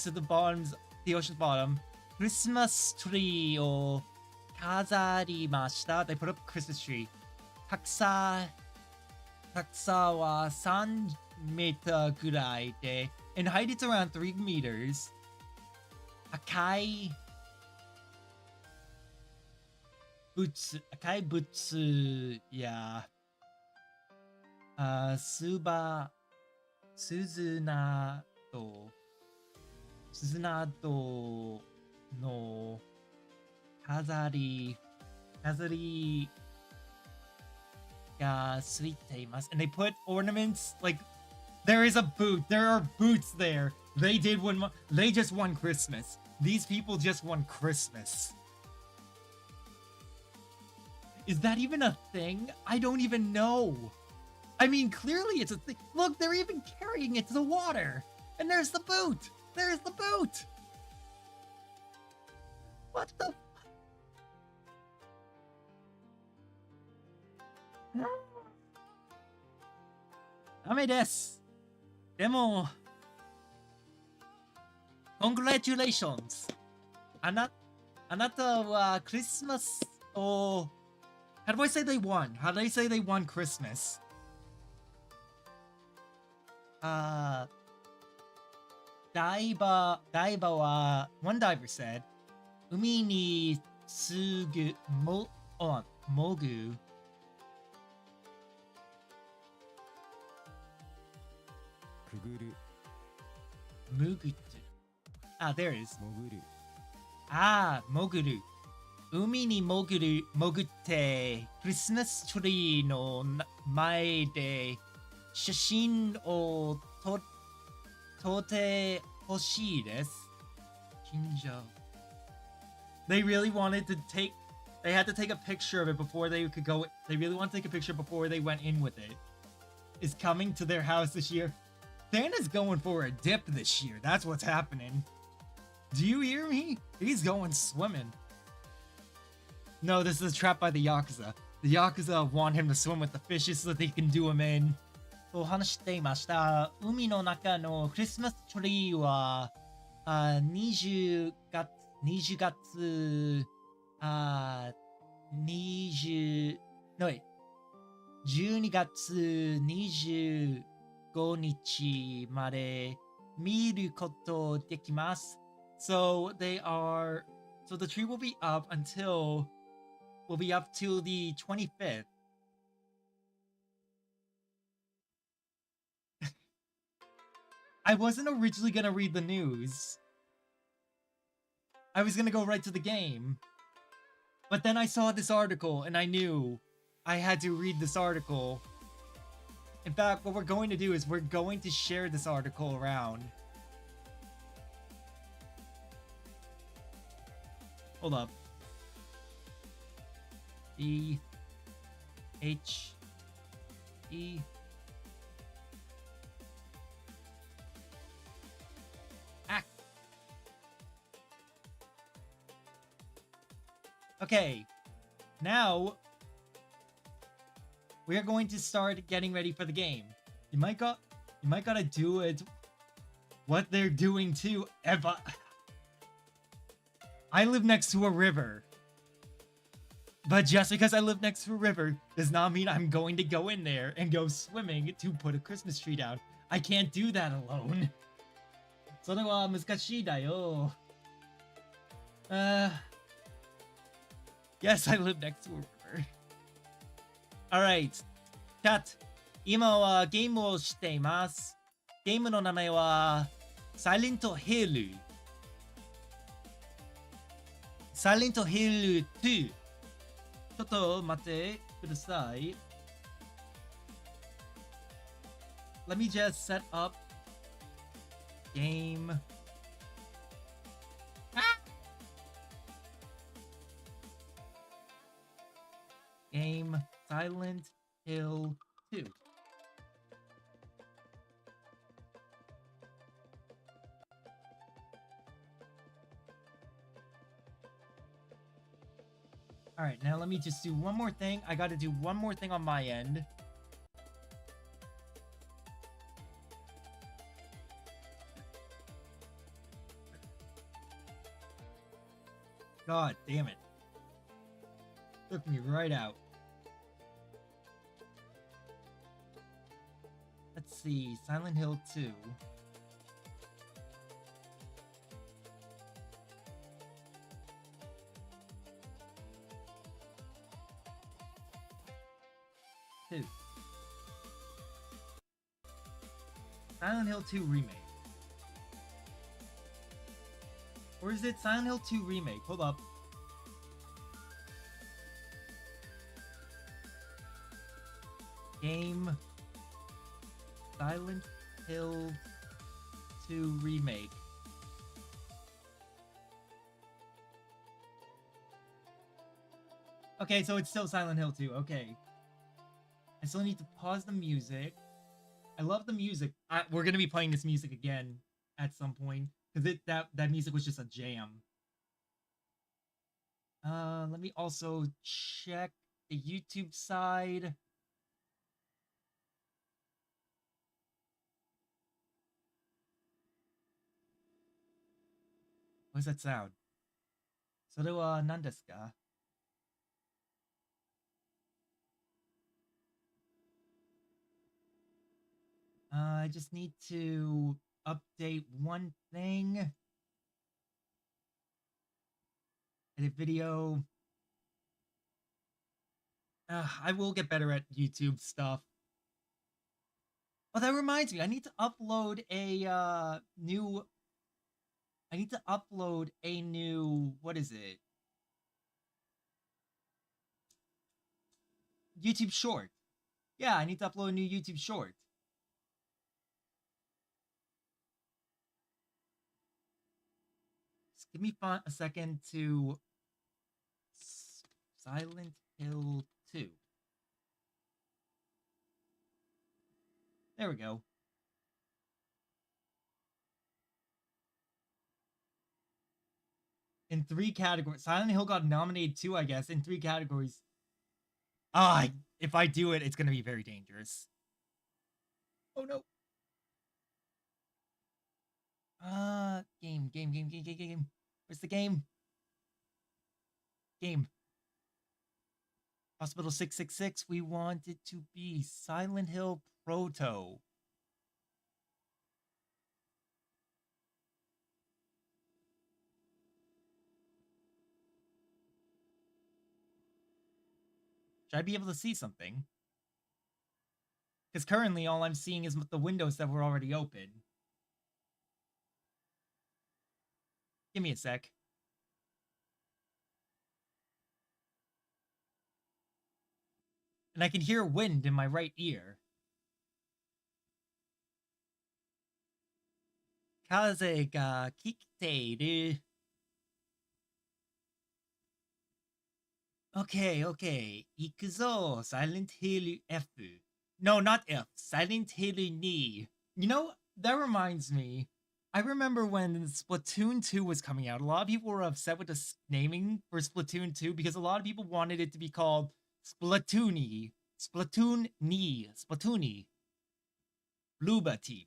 to the ocean's bottom. Christmas tree を飾りました。They put up a Christmas tree. 高さは3メーターぐらいで、and height it's around 3 meters. 赤い仏や鈴などの飾りがついています。And they put ornaments, like, there is a boot. There are boots there. They just won Christmas. These people just won Christmas. Is that even a thing? I don't even know. I mean, clearly it's a thing. Look, they're even carrying it to the water. And there's the boot. There's the boot. What the? ダメです。でも Congratulations. あなたはクリスマスを How do I say they won? How do I say they won Christmas? Diverは one diver said 海に潜ぐthere it is. 潜る。海に潜ってクリスマスツリーの前で写真を撮ってほしいです。They really wanted to take. They had to take a picture of it before they could go. They really wanted to take a picture before they went in with it. is coming to their house this year. Santa's going for a dip this year. That's what's happening. Do you hear me? He's going swimming. No, this is a trap by the Yakuza. The Yakuza want him to swim with the fishes so that they can do him in. と話していました。海の中のクリスマスツリーは、20月、12月25日まで見ることできます。So the tree will be up till the 25th. I wasn't originally gonna read the news. I was gonna go right to the game. But then I saw this article and I knew I had to read this article. In fact, what we're going to do is we're going to share this article around. Hold up. E H E Act. Okay. Now we are going to start getting ready for the game. You might gotta do it what they're doing too. I live next to a river. But just because I live next to a river does not mean I'm going to go in there and go swimming to put a Christmas tree down. I can't do that alone. それは難しいだよ. Yes, I live next to a river. Alright. Chat. 今はゲームをしています。ゲームの名前は Silent Hill. Silent Hill 2. ちょっと待ってください。Let me just set up game. Game Silent Hill 2. Alright, now let me just do one more thing. I gotta do one more thing on my end. God damn it. Took me right out. Let's see, Silent Hill 2. Silent Hill 2 Remake. Or is it Silent Hill 2 Remake? Hold up. Game Silent Hill 2 Remake. Okay, so it's still Silent Hill 2. Okay. I still need to pause the music. I love the music. We're gonna be playing this music again at some point because that music was just a jam. Let me also check the YouTube side. What does that sound? それは何ですか? I just need to update one thing. Edit video. I will get better at YouTube stuff. Oh, that reminds me. I need to upload a new... What is it? YouTube short. Yeah, I need to upload a new YouTube short. Just give me a second to... Silent Hill 2. There we go. In 3 categories. Silent Hill got nominated too, I guess, in 3 categories. Ah, if I do it, it's gonna be very dangerous. Oh no. Game. Where's the game? Game. Hospital 666, we want it to be Silent Hill Proto. Should I be able to see something? Because currently all I'm seeing is the windows that were already open. Give me a sec. And I can hear wind in my right ear. Kaze ga kikiteiru. Okay. Ikuzo, Silent Hill F. No, not F. Silent Hill ni. You know, that reminds me. I remember when Splatoon 2 was coming out, a lot of people were upset with the naming for Splatoon 2 because a lot of people wanted it to be called Splatoony. Splatoony. Blueba Team.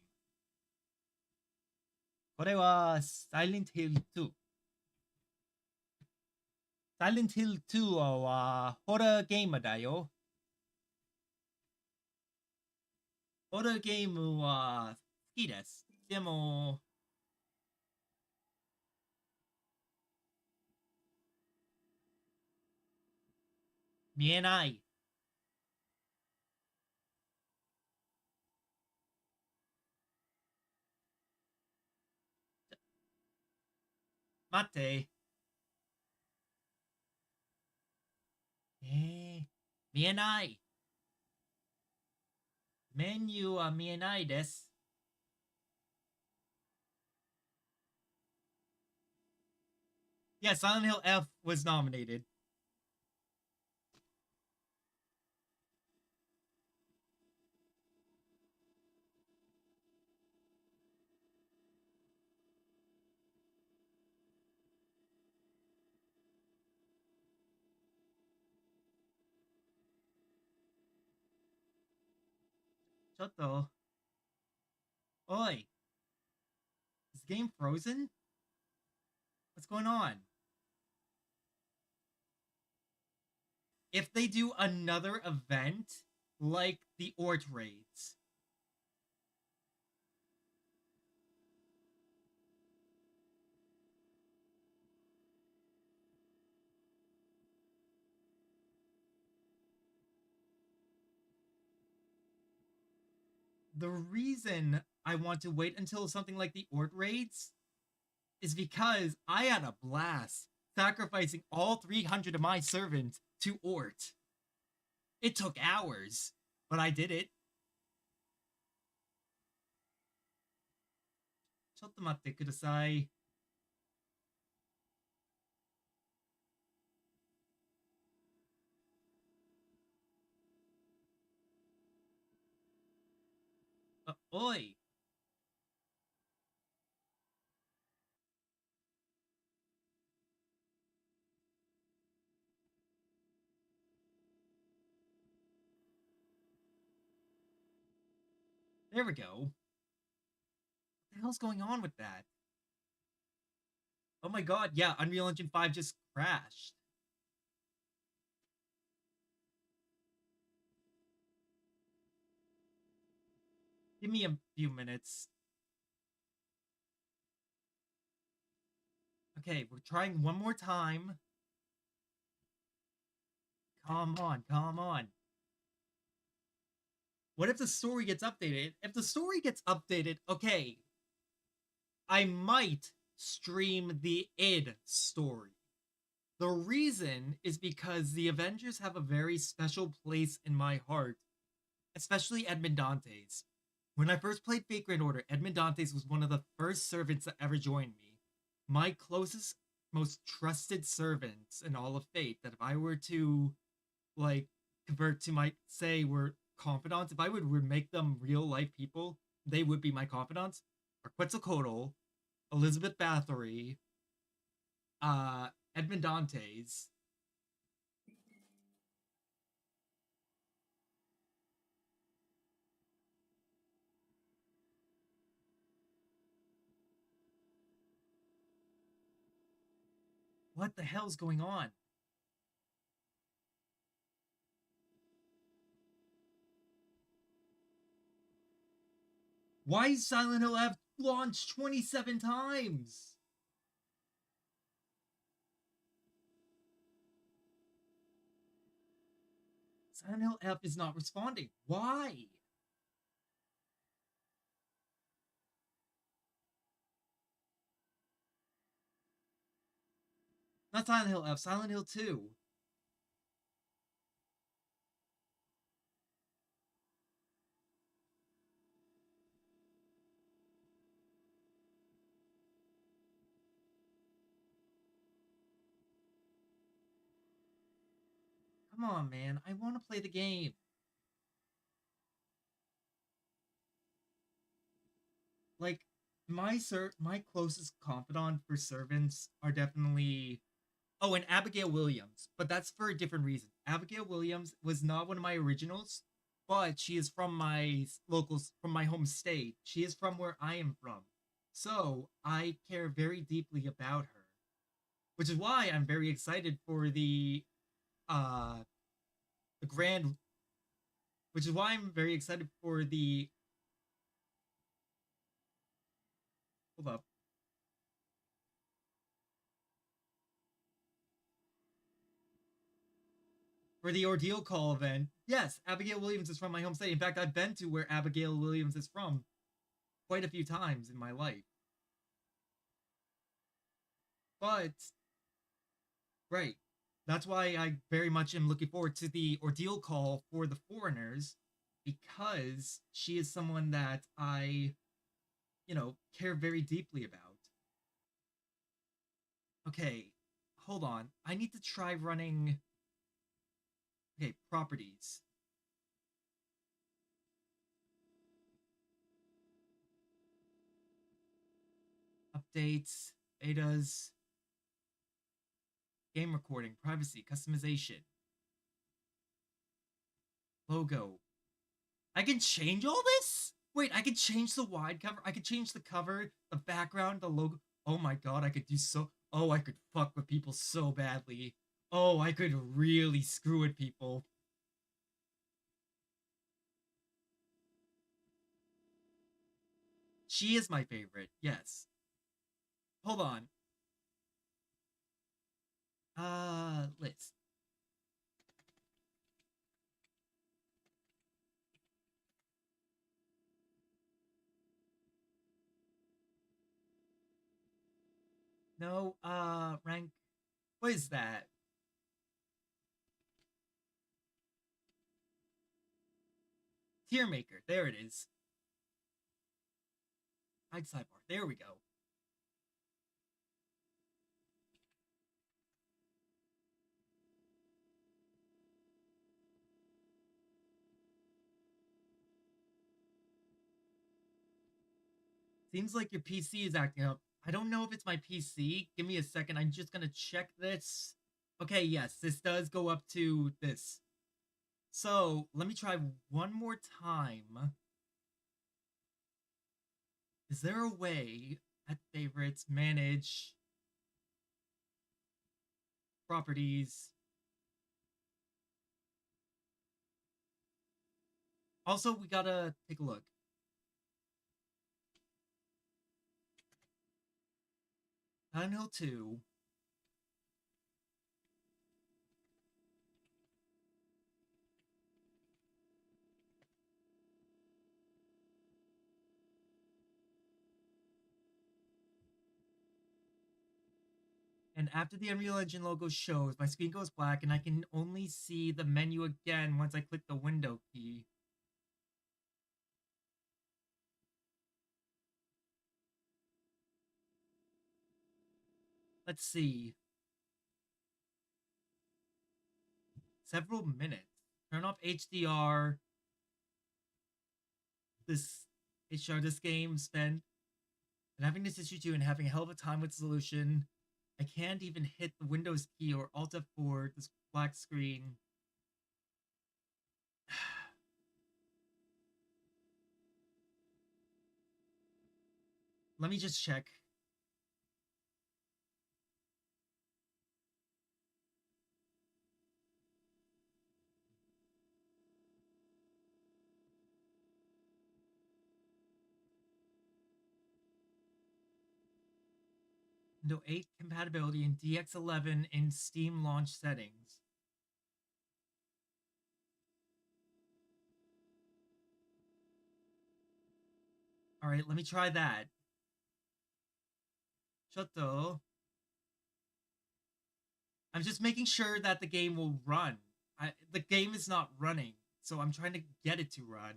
これは Silent Hill 2。Silent Hill 2はホラーゲームだよ。ホラーゲームは好きです。でも、見えない。待って。見えない。メニューは見えないです。Yeah, Silent Hill F was nominated. Chotto. Oi. Is the game frozen? What's going on? If they do another event like the Ort raids. The reason I want to wait until something like the Ort raids is because I had a blast sacrificing all 300 of my servants to Ort. It took hours, but I did it. ちょっと待ってください。Oi. There we go. What the hell's going on with that? Oh my god, yeah, Unreal Engine 5 just crashed. Give me a few minutes. Okay, we're trying one more time. Come on. What if the story gets updated? If the story gets updated, okay, I might stream the id story. The reason is because the Avengers have a very special place in my heart, especially Edmond Dantes. When I first played Fate Grand Order, Edmond Dantes was one of the first servants that ever joined me. My closest, most trusted servants in all of Fate, that if I were to, like, convert to my, say, we're confidants, if I would make them real life people, they would be my confidants. Are Quetzalcoatl, Elizabeth Bathory, Edmond Dantes. What the hell's going on? Why is Silent Hill have launched 27 times? Silent Hill F is not responding. Why? Not Silent Hill F, Silent Hill 2. Come on, man. I want to play the game. Like, my closest confidant for servants are definitely... Oh, and Abigail Williams. But that's for a different reason. Abigail Williams was not one of my originals, but she is from my from my home state. She is from where I am from. So, I care very deeply about her. Which is why I'm very excited for the grand... Which is why I'm very excited for the... Hold up. For the Ordeal Call event. Yes, Abigail Williams is from my home state. In fact, I've been to where Abigail Williams is from quite a few times in my life. But, right. That's why I very much am looking forward to the Ordeal Call for the foreigners, because she is someone that I, care very deeply about. Okay, hold on. I need to try running... Okay, properties. Updates, betas, game recording, privacy, customization, logo. I can change all this? Wait, I can change the wide cover? I could change the cover, the background, the logo. Oh my god, I could do so... Oh, I could fuck with people so badly. Oh, I could really screw with people. She is my favorite, yes. Hold on. List. No, rank... What is that? Tier maker, there it is. Hide sidebar, there we go. Seems like your PC is acting up. I don't know if it's my PC. Give me a second. I'm just gonna check this. Okay, yes, this does go up to this. So, let me try one more time. Is there a way at favorites, manage, properties? Also, we gotta take a look. Silent Hill 2. And after the Unreal Engine logo shows, my screen goes black and I can only see the menu again once I click the window key. Let's see. Several minutes. Turn off HDR. this HR this game spent, and having this issue too, and having a hell of a time with the solution. I can't even hit the Windows key or Alt F4, this black screen. Let me just check. Windows 8 compatibility and DX11 in Steam launch settings. Alright, let me try that. Shutto. I'm just making sure that the game will run. The game is not running, so I'm trying to get it to run.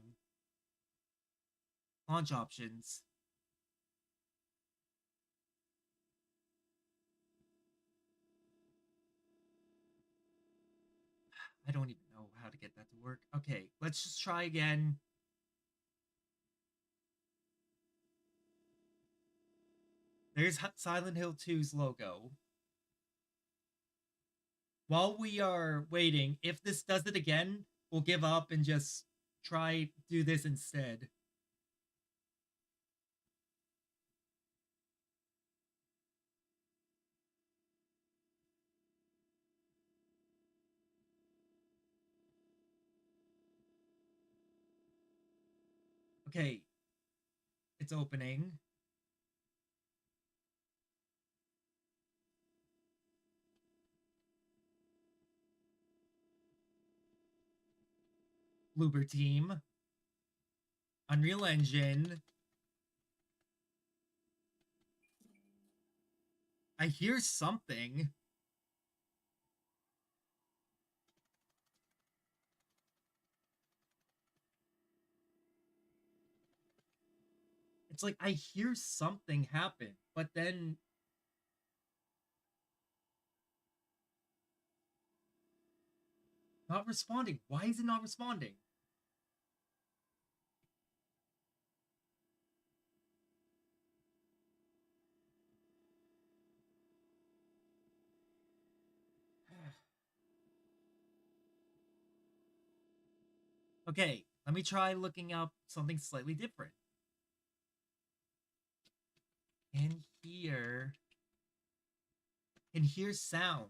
Launch options. I don't even know how to get that to work. Okay, let's just try again. There's Silent Hill 2's logo. While we are waiting, if this does it again, we'll give up and just try do this instead. Okay. It's opening. Bloober Team. Unreal Engine. I hear something. It's like I hear something happen, but then not responding. Why is it not responding? Okay, let me try looking up something slightly different. Can hear sound.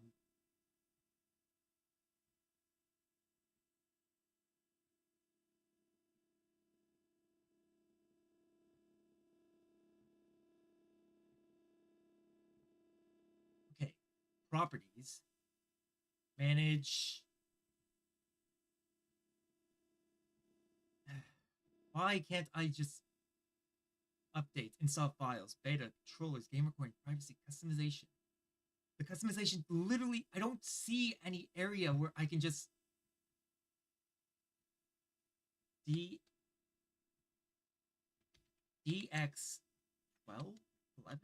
Okay, properties. Manage. Why can't I just update, install files, beta, controllers, game recording, privacy, customization? The customization, literally, I don't see any area where I can just DX 12, 11?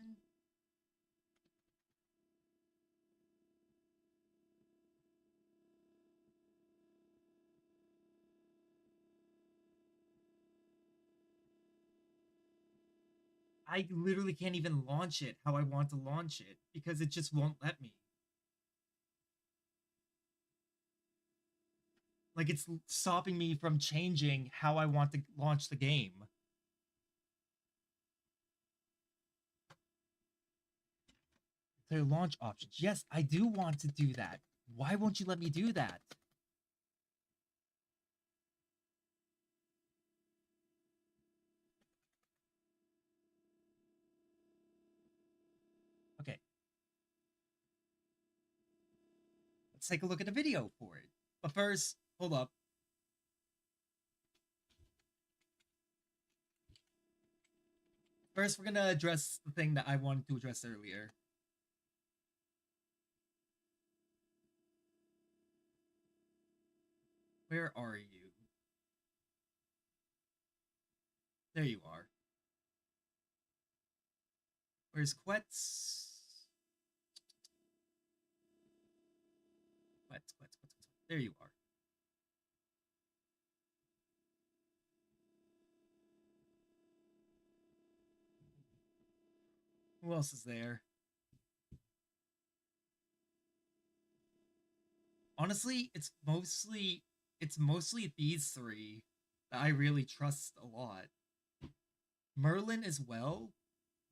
I literally can't even launch it how I want to launch it because it just won't let me. Like, it's stopping me from changing how I want to launch the game. Their launch options. Yes, I do want to do that. Why won't you let me do that? Okay. Let's take a look at a video for it. But first, hold up. First, we're gonna address the thing that I wanted to address earlier. Where are you? There you are. Where's Quetz? Quetz. There you are. Who else is there? Honestly, it's mostly these three that I really trust a lot. Merlin as well,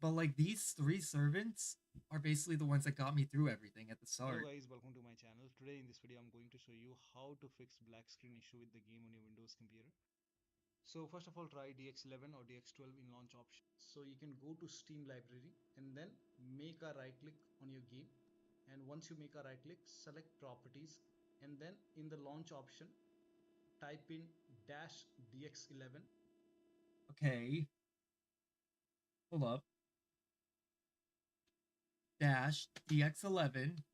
but like these three servants are basically the ones that got me through everything at the start. Hello guys, welcome to my channel. Today in this video I'm going to show you how to fix black screen issue with the game on your Windows computer. So first of all, try DX11 or DX12 in launch option. So you can go to Steam library and then make a right click on your game, and once you make a right click, select properties, and then in the launch option type in -DX11. Okay. Hold up. -DX11.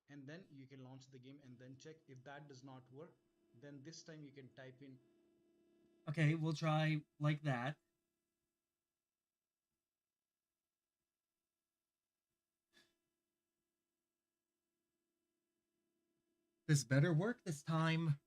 And then you can launch the game and then check. If that does not work, then this time you can type in. Okay, we'll try like that. This better work this time.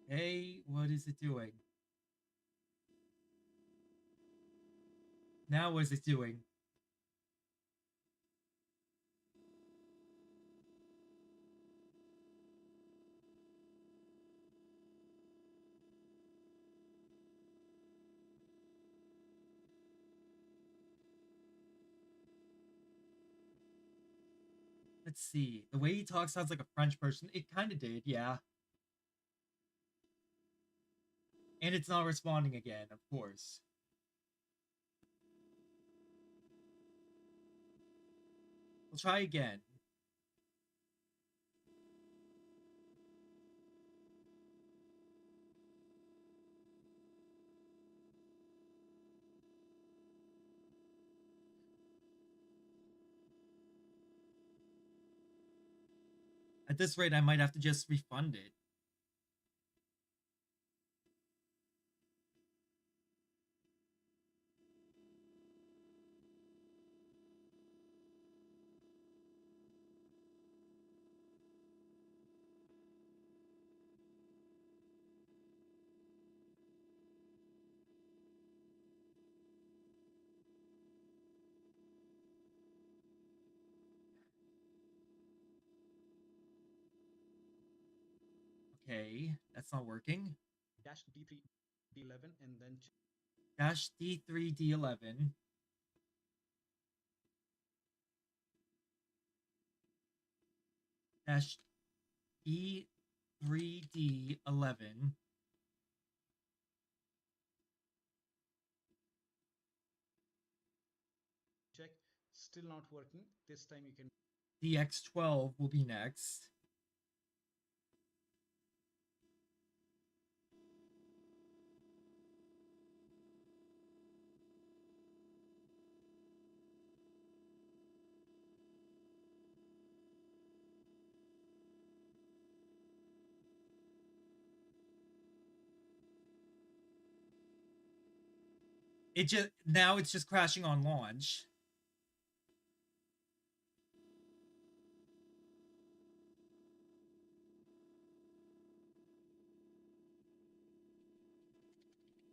Hey, what is it doing? Now what is it doing? Let's see. The way he talks sounds like a French person. It kind of did, yeah. And it's not responding again, of course. We'll try again. At this rate, I might have to just refund it. Okay, that's not working. -D3D11 and then -D3D11. -E3D11. check. Still not working. This time you can. DX12 will be next. Now it's just crashing on launch.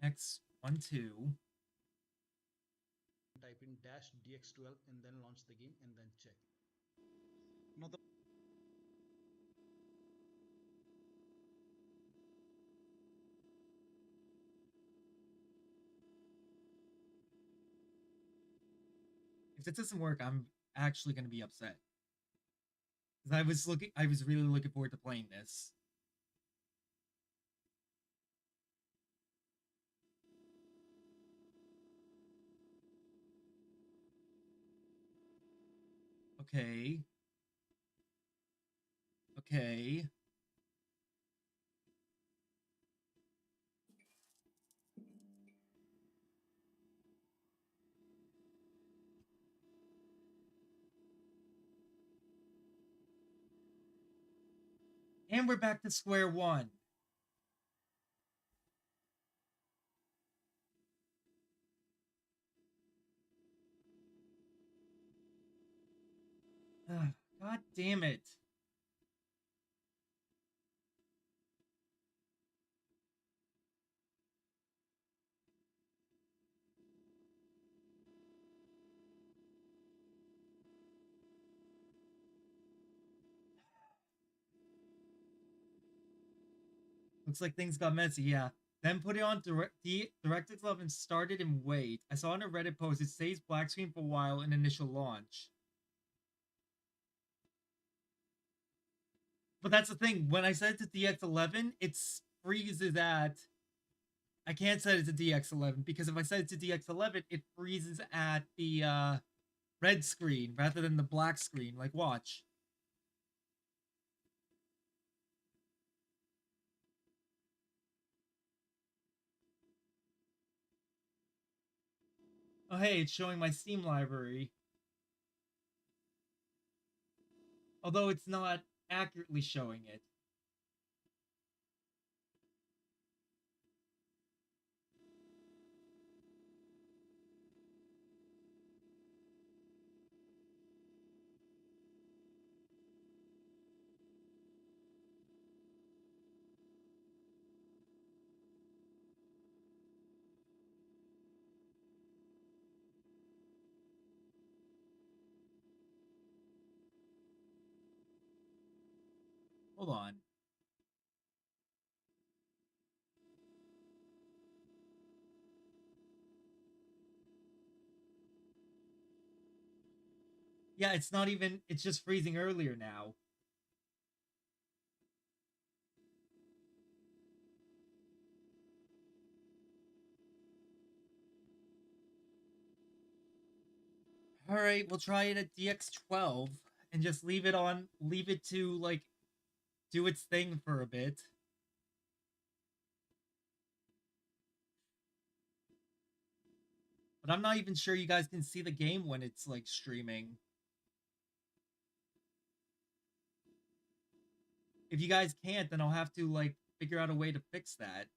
X12. Type in -DX12 and then launch the game and then check. Now the If it doesn't work, I'm actually going to be upset. Because I was really looking forward to playing this. Okay. Okay. And we're back to square one. God damn it. Looks like things got messy, yeah. Then putting on DirectX 11 started in wait. I saw in a Reddit post it stays black screen for a while in initial launch. But that's the thing. When I set it to DX11, it freezes at. I can't set it to DX11 because if I set it to DX11, it freezes at the red screen rather than the black screen. Like, watch. Oh, hey, it's showing my Steam library. Although it's not accurately showing it. Hold on. Yeah, it's not even, it's just freezing earlier now. Alright, we'll try it at DX12 and just leave it to, like, do its thing for a bit. But I'm not even sure you guys can see the game when it's, like, streaming. If you guys can't, then I'll have to, like, figure out a way to fix that.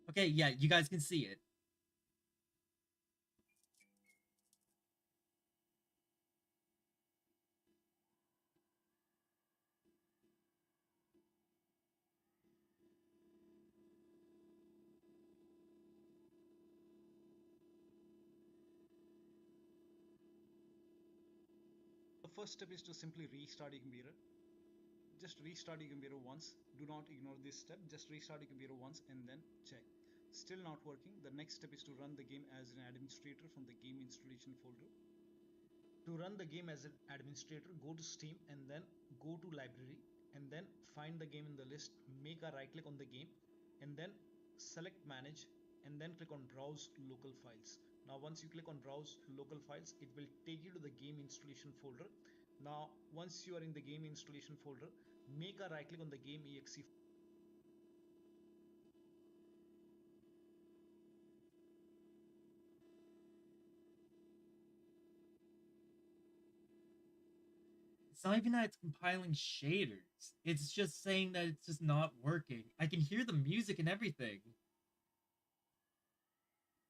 Okay, yeah, you guys can see it. The first step is to simply restart your computer. Just restart your computer once. Do not ignore this step. Just restart your computer once and then check. Still not working. The next step is to run the game as an administrator from the game installation folder. To run the game as an administrator, go to Steam and then go to library and then find the game in the list. Make a right click on the game and then select manage and then click on browse local files. Now once you click on browse local files, it will take you to the game installation folder. Now once you are in the game installation folder, make a right click on the game exe. It's not even that it's compiling shaders. It's just saying that it's just not working. I can hear the music and everything.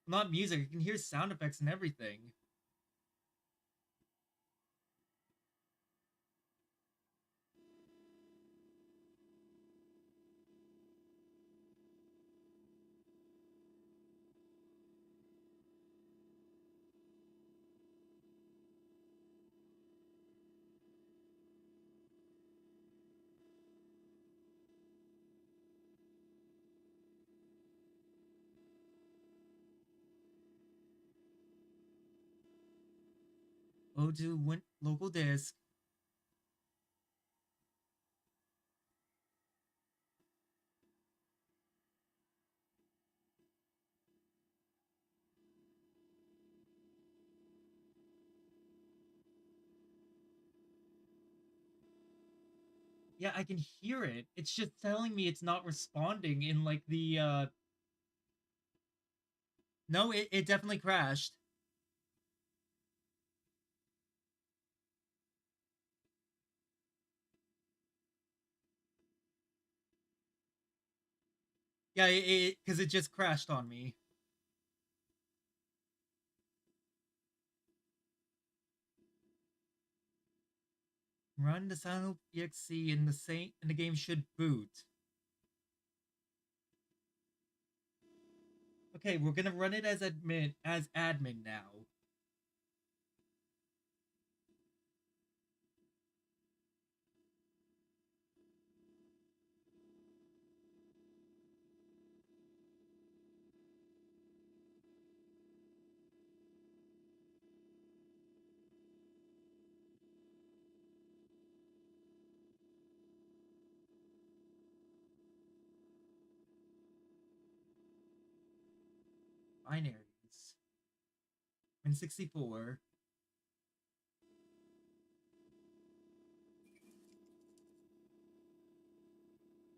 Not music, I can hear sound effects and everything. Go to local disk. Yeah, I can hear it. It's just telling me it's not responding in like the No, it definitely crashed. Yeah, because it just crashed on me. Run the SoundExe in the game should boot. Okay, we're gonna run it as admin now. Binaries. Win64.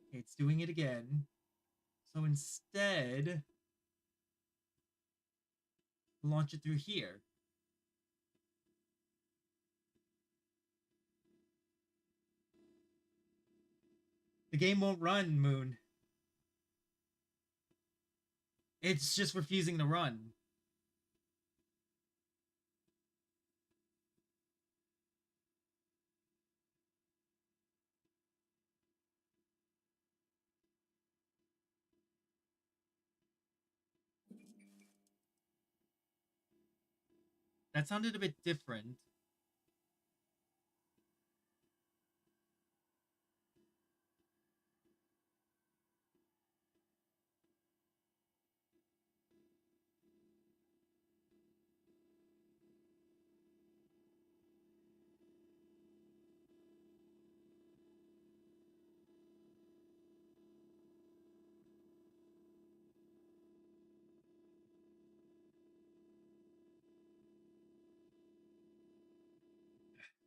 Okay, it's doing it again. So instead, launch it through here. The game won't run, Moon. It's just refusing to run. That sounded a bit different.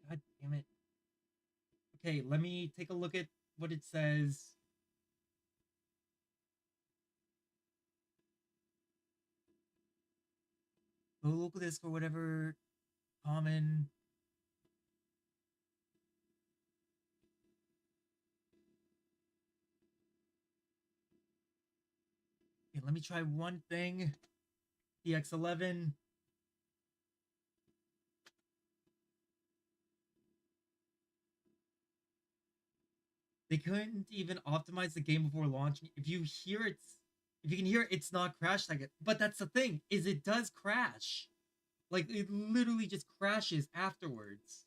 God damn it. Okay, let me take a look at what it says. Go local disk or whatever. Common. Okay, let me try one thing. DX11. They couldn't even optimize the game before launching. If you can hear it's not crashed like it. But that's the thing, is it does crash. Like it literally just crashes afterwards.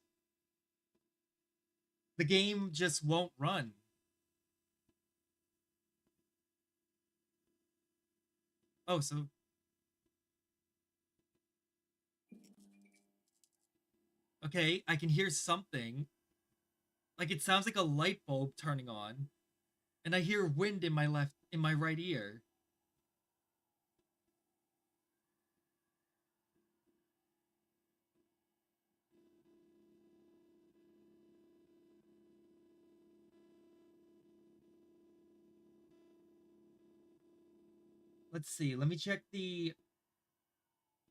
The game just won't run. Oh, so okay, I can hear something. Like it sounds like a light bulb turning on. And I hear wind in my right ear. Let's see. Let me check the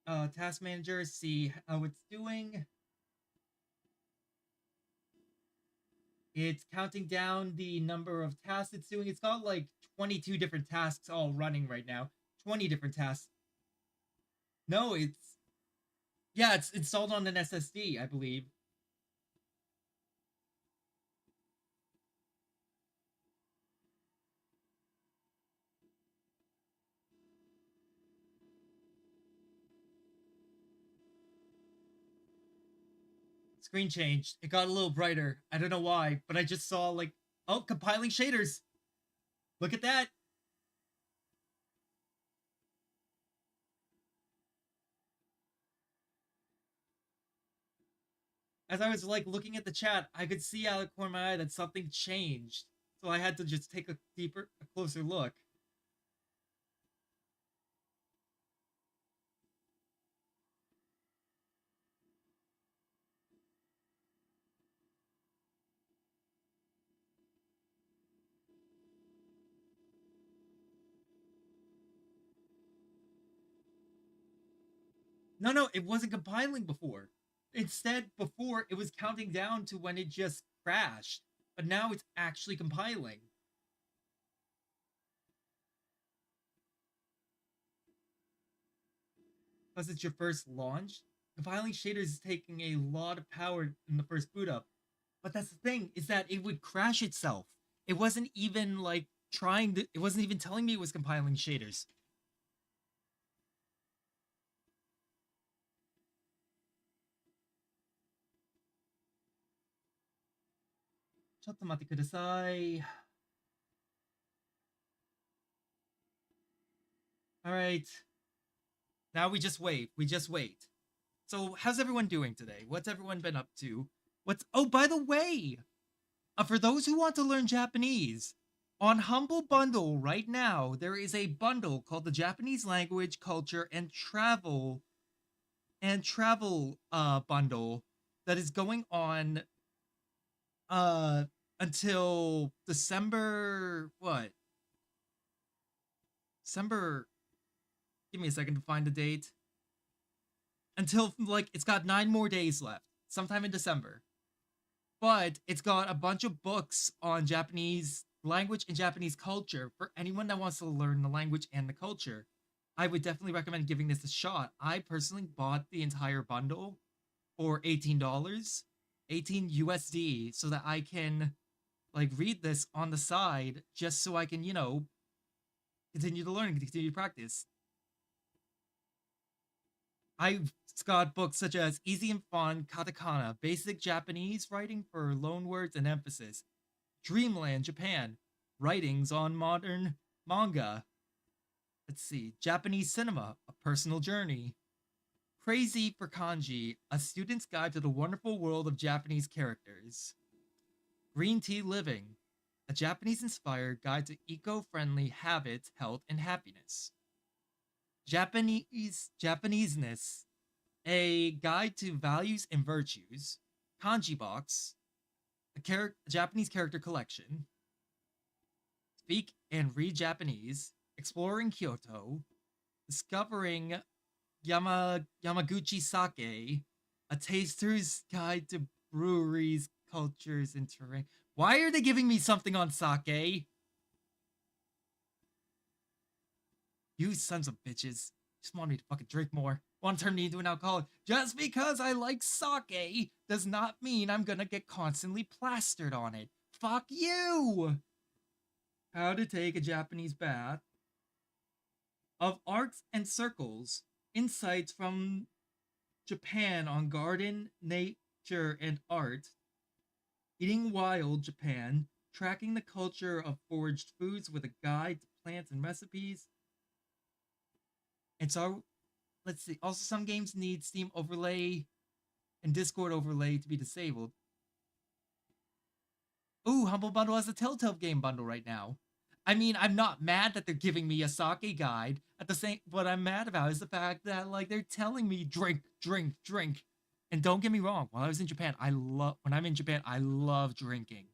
task manager, see how it's doing. It's counting down the number of tasks it's doing. It's got like 22 different tasks all running right now. 20 different tasks. No, it's installed on an SSD, I believe. Screen changed. It got a little brighter. I don't know why, but I just saw like, oh, compiling shaders. Look at that. As I was like looking at the chat, I could see out of the corner of my eye that something changed. So I had to just take a closer look. No, it wasn't compiling before. Instead, before it was counting down to when it just crashed, but now it's actually compiling. Plus, it's your first launch. Compiling shaders is taking a lot of power in the first boot up. But that's the thing, is that it would crash itself. It wasn't even like trying to, it wasn't even telling me it was compiling shaders. Alright. Now we just wait. So, how's everyone doing today? What's everyone been up to? Oh, by the way, for those who want to learn Japanese, on Humble Bundle right now, there is a bundle called the Japanese Language, Culture, and Travel bundle that is going on until December, give me a second to find the date. Until, like, it's got 9 more days left, sometime in December. But it's got a bunch of books on Japanese language and Japanese culture for anyone that wants to learn the language and the culture. I would definitely recommend giving this a shot. I personally bought the entire bundle for $18, 18 USD, so that I can, like, read this on the side, just so I can, you know, continue to learn and continue to practice. I've got books such as Easy and Fun Katakana, Basic Japanese Writing for Loanwords and Emphasis, Dreamland Japan, Writings on Modern Manga. Let's see, Japanese Cinema, A Personal Journey, Crazy for Kanji, A Student's Guide to the Wonderful World of Japanese Characters, Green Tea Living, A Japanese-inspired guide to eco-friendly habits, health, and happiness. Japaneseness, a guide to values and virtues, Kanji Box, a Japanese character collection, Speak and Read Japanese, Exploring Kyoto, Discovering Yamaguchi Sake, a taster's guide to breweries, cultures, and terrain. Why are they giving me something on sake? You sons of bitches. Just want me to fucking drink more. Want to turn me into an alcoholic. Just because I like sake does not mean I'm gonna get constantly plastered on it. Fuck you! How to take a Japanese bath. Of Arts and Circles. Insights from Japan on garden, nature, and art. Eating Wild Japan. Tracking the culture of foraged foods with a guide to plants and recipes. And so, let's see. Also, some games need Steam overlay and Discord overlay to be disabled. Ooh, Humble Bundle has a Telltale game bundle right now. I mean, I'm not mad that they're giving me a sake guide. At the same, what I'm mad about is the fact that, like, they're telling me drink. And don't get me wrong, while I was in Japan, when I'm in Japan, I love drinking.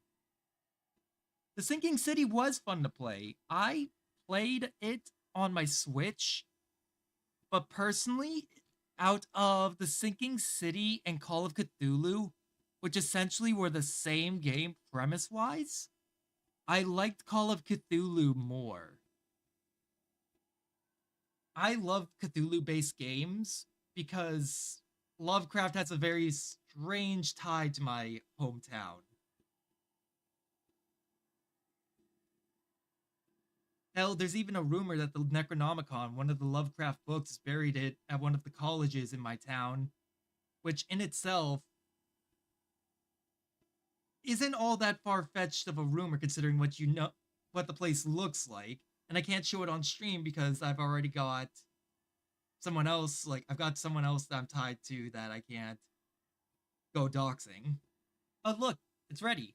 The Sinking City was fun to play. I played it on my Switch. But personally, out of The Sinking City and Call of Cthulhu, which essentially were the same game premise-wise, I liked Call of Cthulhu more. I love Cthulhu-based games because Lovecraft has a very strange tie to my hometown. Hell, there's even a rumor that the Necronomicon, one of the Lovecraft books, is buried at one of the colleges in my town, which in itself isn't all that far-fetched of a rumor considering what the place looks like. And I can't show it on stream because I've already got someone else, I've got someone else that I'm tied to that I can't go doxing. Oh, look, it's ready.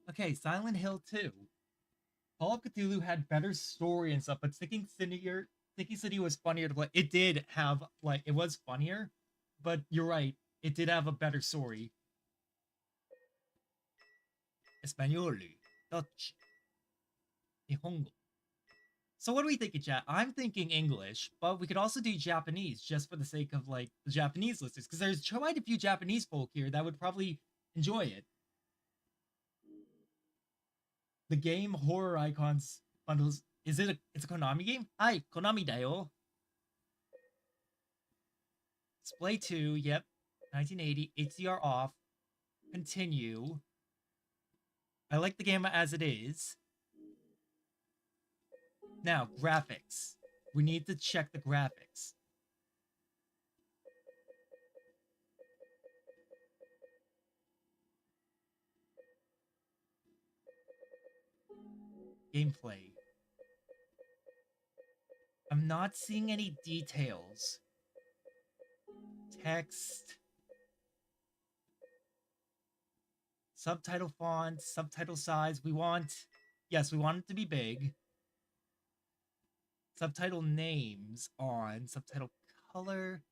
Okay, Silent Hill 2. Call of Cthulhu had better story and stuff, but Sinking City was funnier to play. It did have, like, it was funnier, but you're right, it did have a better story. Español, Dutch, Nihongo. So what do we think of chat? I'm thinking English, but we could also do Japanese just for the sake of, like, the Japanese listeners, because there's quite a few Japanese folk here that would probably enjoy it. The game horror icons bundles. Is it it's a Konami game? Hi, Konami dayo. Display 2, yep. 1980, HDR off. Continue. I like the game as it is. Now, graphics. We need to check the graphics. Gameplay. I'm not seeing any details. Text. Subtitle font, subtitle size. Yes, we want it to be big. Subtitle names on, subtitle color.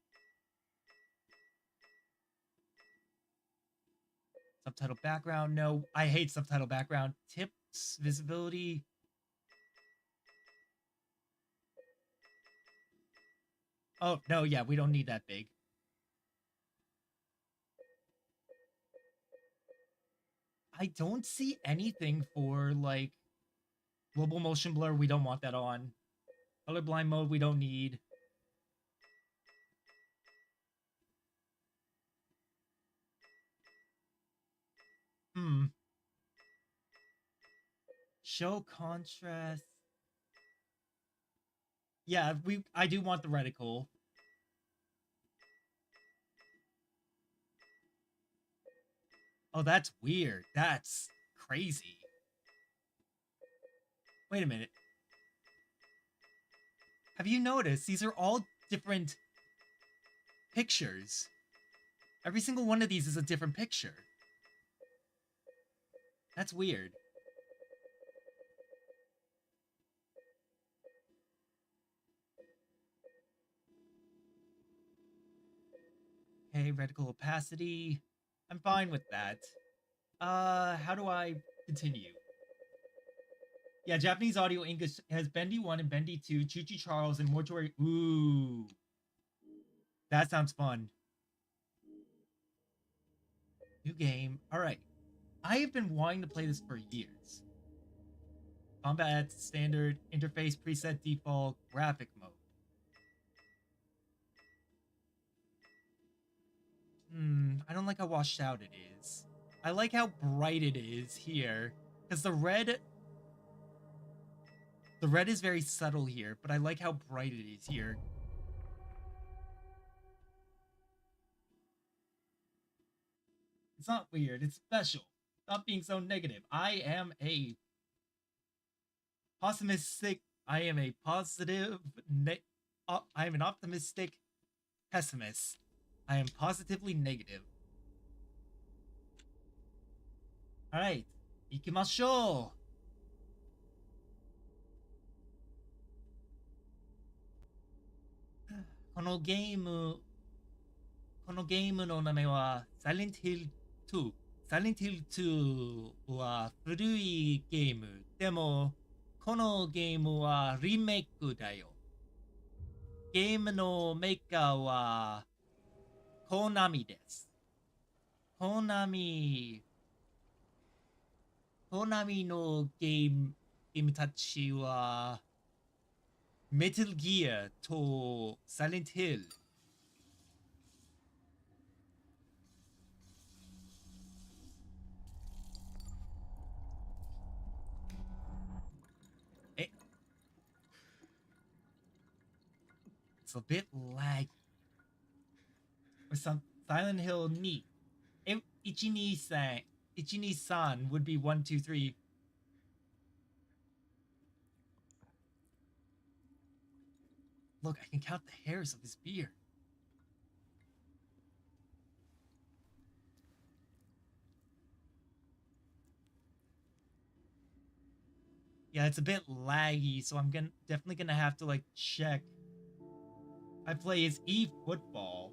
Subtitle background, no. I hate subtitle background. Tips, visibility. Oh, no, yeah, we don't need that big. I don't see anything for, like, global motion blur. We don't want that on. Colorblind mode, we don't need. Show contrast. Yeah, I do want the reticle. Oh, that's weird. That's crazy. Wait a minute. Have you noticed these are all different pictures? Every single one of these is a different picture. That's weird. Okay, reticle opacity. I'm fine with that. How do I continue? Yeah, Japanese audio English has Bendy 1 and Bendy 2, Choo Choo Charles, and Mortuary. Ooh. That sounds fun. New game. Alright. I have been wanting to play this for years. Combat, standard, interface, preset, default, graphic mode. I don't like how washed out it is. I like how bright it is here. Because the red is very subtle here, but I like how bright it is here. It's not weird, it's special. Stop being so negative. I am a pessimistic. I am a positive. I am an optimistic pessimist. I am positively negative. Alright, 行きましょう。このゲームの名前は Silent Hill 2。Silent Hill 2は古いゲーム。でも、このゲームはリメイクだよ。ゲームのメーカーはコナミです。コナミのゲームたちはメタルギアとサイレントヒル。It's a bit laggy. Or some Silent Hill 2. 123 would be 1, 2, 3. Look, I can count the hairs of his beard. Yeah, it's a bit laggy, so I'm definitely gonna have to like check. I play as eFootball.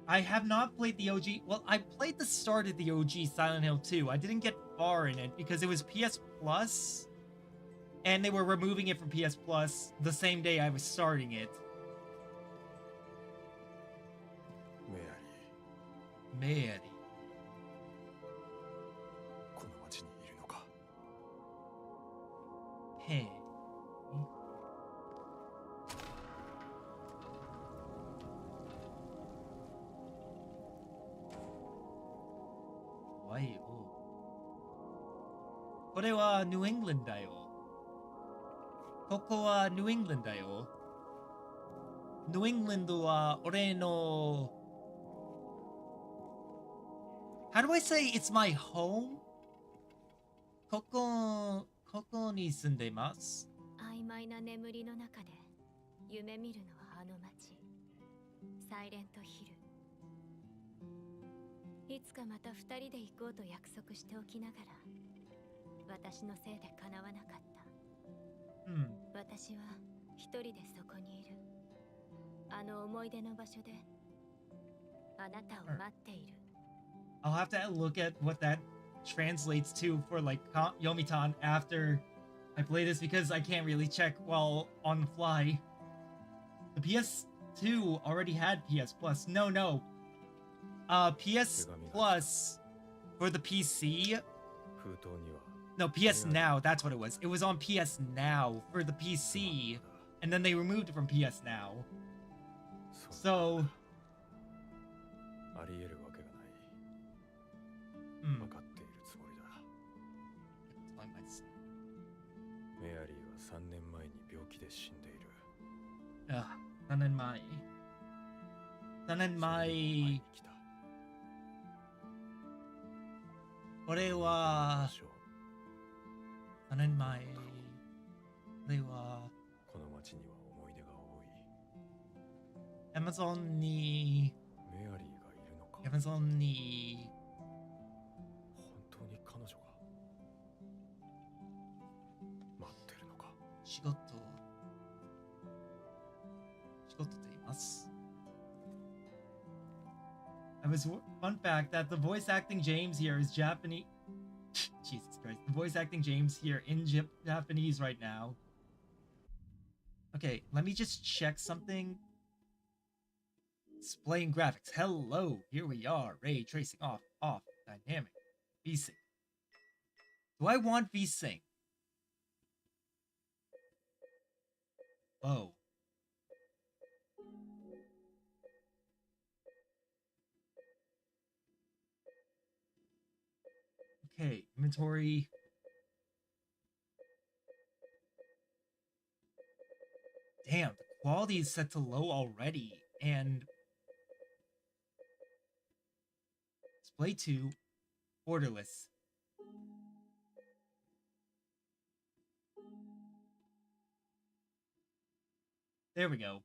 I have not played the OG. Well, I played the start of the OG Silent Hill 2. I didn't get far in it because it was PS Plus, and they were removing it from PS Plus the same day I was starting it. Mary. この町にいるのか。へえ。怖いよ。これはニューイングランドだよ。ここはニューイングランドだよ。ニューイングランドは俺の How do I say it's my home? ここに住んでます。曖昧な眠りの中で夢見るのはあの街、サイレントヒル。いつかまた二人で行こうと約束しておきながら、私のせいで叶わなかった。私は一人でそこにいる。あの思い出の場所であなたを待っている。I'll have to look at what that translates to for like Yomitan after I play this because I can't really check while on the fly. The PS2 already had PS Plus. No. PS Plus for the PC. No, PS Now. That's what it was. It was on PS Now for the PC, and then they removed it from PS Now. So. 分かっているつもりだ。メアリーは3年前に病気で死んでいる。3年前。3年前。俺は3年前。俺はこの町には思い出が多い。Amazon にメアリーがいるのか。Amazon に本当に彼女が待ってるのか。仕事と言います。Fun fact that the voice acting James here is Japanese. Jesus Christ, the voice acting James here in Japanese right now. Okay, let me just check something. Displaying graphics. Hello, here we are. Ray tracing off, dynamic. VSync. Do I want VSync? Oh. Okay, inventory. Damn, the quality is set to low already, and display 2, borderless. There we go.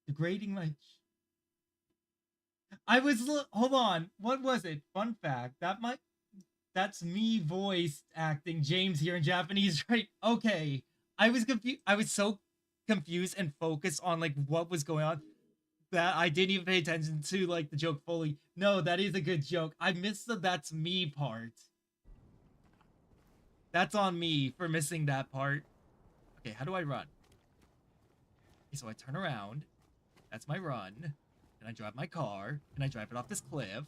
Degrading my... hold on. What was it? Fun fact. That's me voice acting James here in Japanese, right? Okay. I was confused. I was so confused and focused on like what was going on that I didn't even pay attention to like the joke fully. No, that is a good joke. I missed the that's me part. That's on me for missing that part. Okay, how do I run? Okay, so I turn around. That's my run. And I drive my car, and I drive it off this cliff.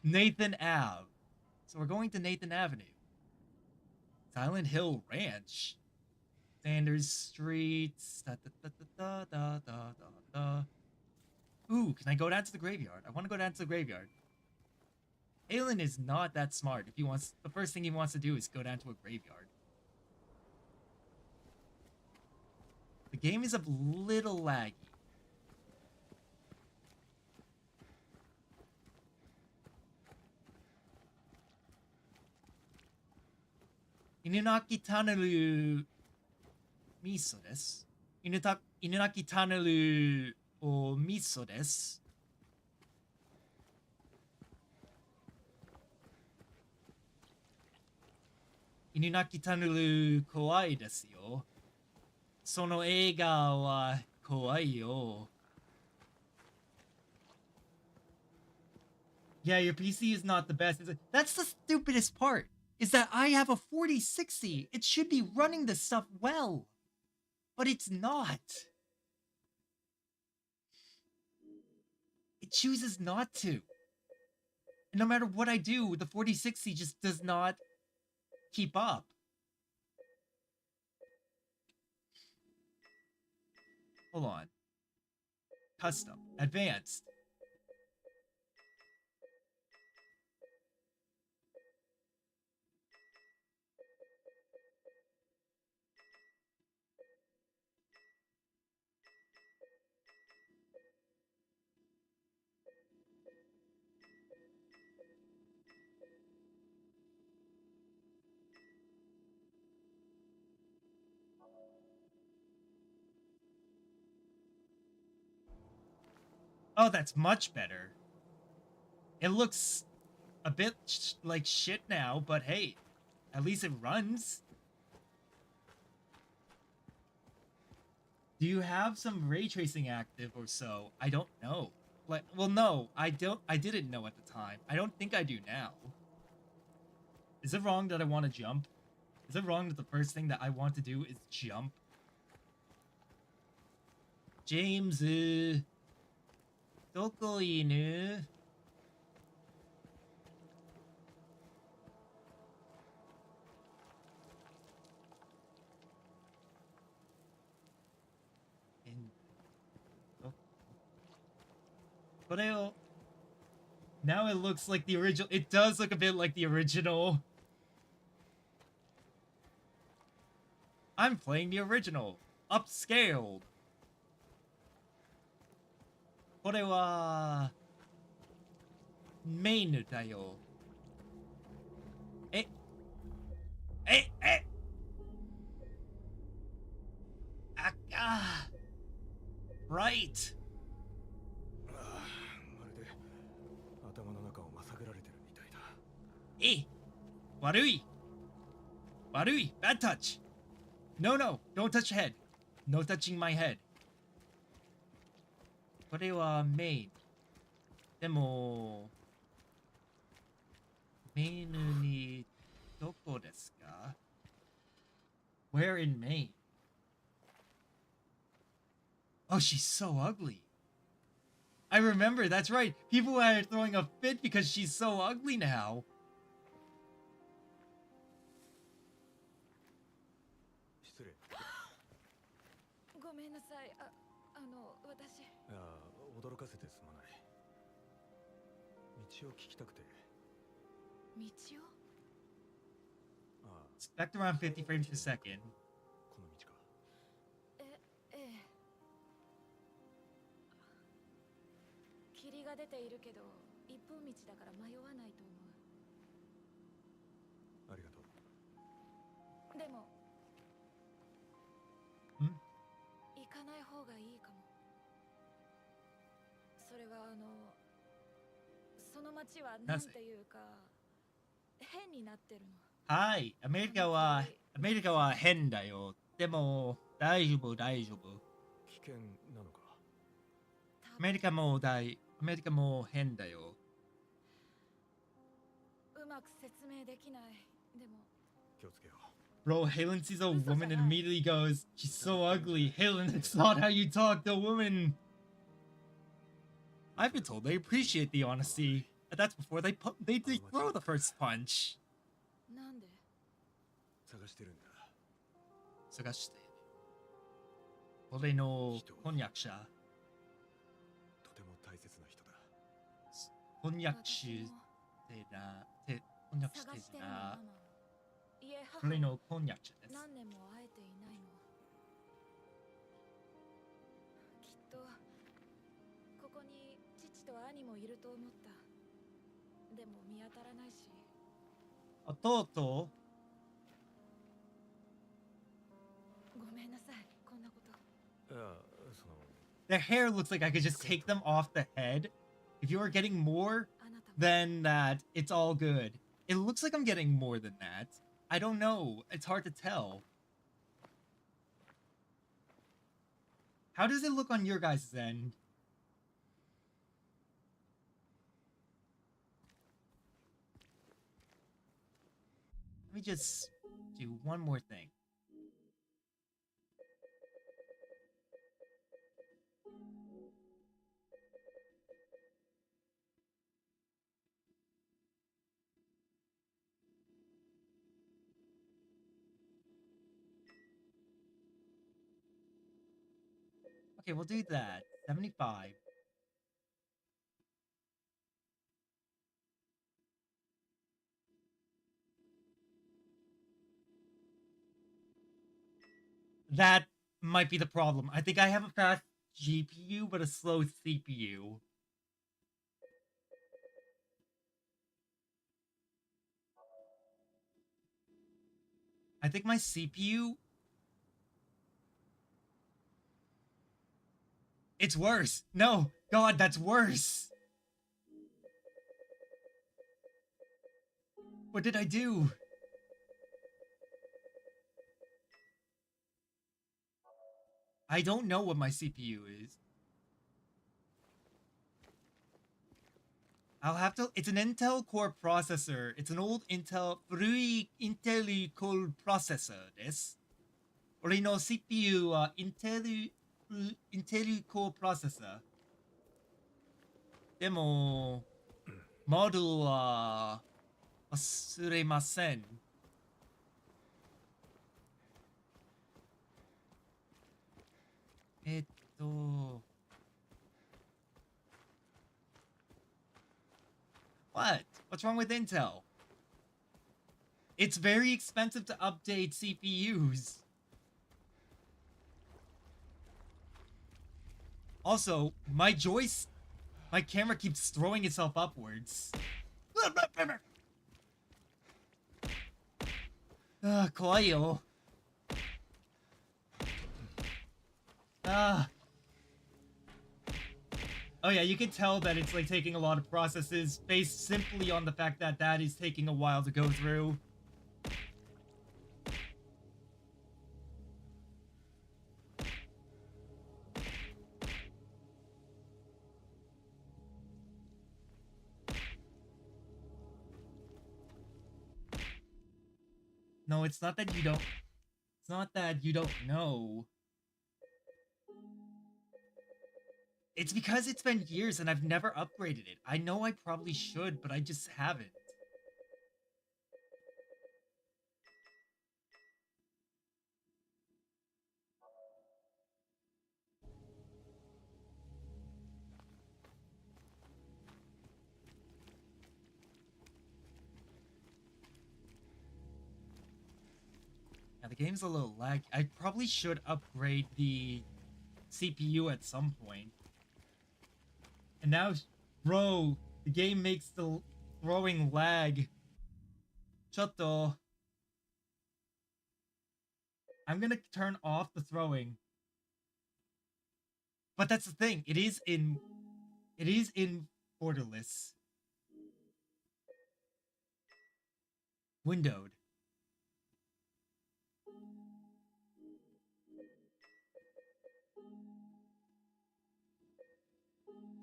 Nathan Ave. So we're going to Nathan Avenue. Silent Hill Ranch. Sanders Street. Ooh, can I go down to the graveyard? I want to go down to the graveyard. Alan is not that smart. The first thing he wants to do is go down to a graveyard. game is a little laggy. Inunaki Tunnel miso desu. Inunaki Tunnel o miso desu. Inunaki Tunnel kawaii desu yo. Sono eiga wa kawaii yo. Yeah, your PC is not the best. That's the stupidest part. Is that I have a 4060. It should be running this stuff well. But it's not. It chooses not to. And no matter what I do, the 4060 just does not keep up. Hold on. Custom. Advanced. Oh, that's much better. It looks a bit like shit now, but hey, at least it runs. Do you have some ray tracing active or so? I don't know. Like, well, no, I didn't know at the time. I don't think I do now. Is it wrong that I want to jump? Is it wrong that the first thing that I want to do is jump? James, どこいる? Now it looks like the original. It does look a bit like the original. I'm playing the original. Upscaled. これはメインだよ。えright. まるで頭の中をまさぐられてるみたいだ。悪い。Bad touch. No, don't touch your head. No touching my head. これはメイン。でも、メインにどこですか? Where in Maine? Oh, she's so ugly. I remember, that's right. People are throwing a fit because she's so ugly now. 失礼。ごめんなさい。私。驚かせてすまない。道を聞きたくて。道を？Expect around 50 frames per second. この道か。ええ。霧が出ているけど、一本道だから迷わないと思う。ありがとう。でも。行かない方がいいかも。それはその町はなんていうか変になってるの。はい、アメリカは変だよ。でも大丈夫。危険なのか。アメリカも変だよ。うまく説明できない。でも。気をつけよう。Bro, Halen sees a woman and immediately goes, "She's so ugly." Halen, that's not how you talk to a woman. I've been told they appreciate the honesty. And that's before they throw the first punch. なんで？探してるんだ。探して。俺の婚約者。とても大切な人だ。婚約してな。婚約してな。俺の婚約者です。何年も会えていないの。ここに父と兄もいると思った。でも見当たらないし。弟。ごめんなさい、こんなこと。いや、その Their hair looks like I could just take them off the head. If you are getting more than that, it's all good. It looks like I'm getting more than that. I don't know. It's hard to tell. How does it look on your guys' end? Let me just do one more thing. Okay, we'll do that. 75. That might be the problem. I think I have a fast GPU, but a slow CPU. I think my CPU... It's worse. No, God, that's worse. What did I do? I don't know what my CPU is. I'll have to... It's an Intel Core processor. It's an old Intel... 古い Intel Core processor です。俺の CPU は Intel Core processor。でも、モデルは忘れません。What? What's wrong with Intel? It's very expensive to update CPUs. Also, my camera keeps throwing itself upwards. Kawaii yo. Oh yeah, you can tell that it's like taking a lot of processes based simply on the fact that that is taking a while to go through. No, it's not that you don't... It's not that you don't know. It's because it's been years and I've never upgraded it. I know I probably should, but I just haven't. Yeah, the game's a little laggy. I probably should upgrade the CPU at some point. And now, bro, the game makes the throwing lag. Chotto. I'm gonna turn off the throwing. But that's the thing. It is in borderless. Windowed.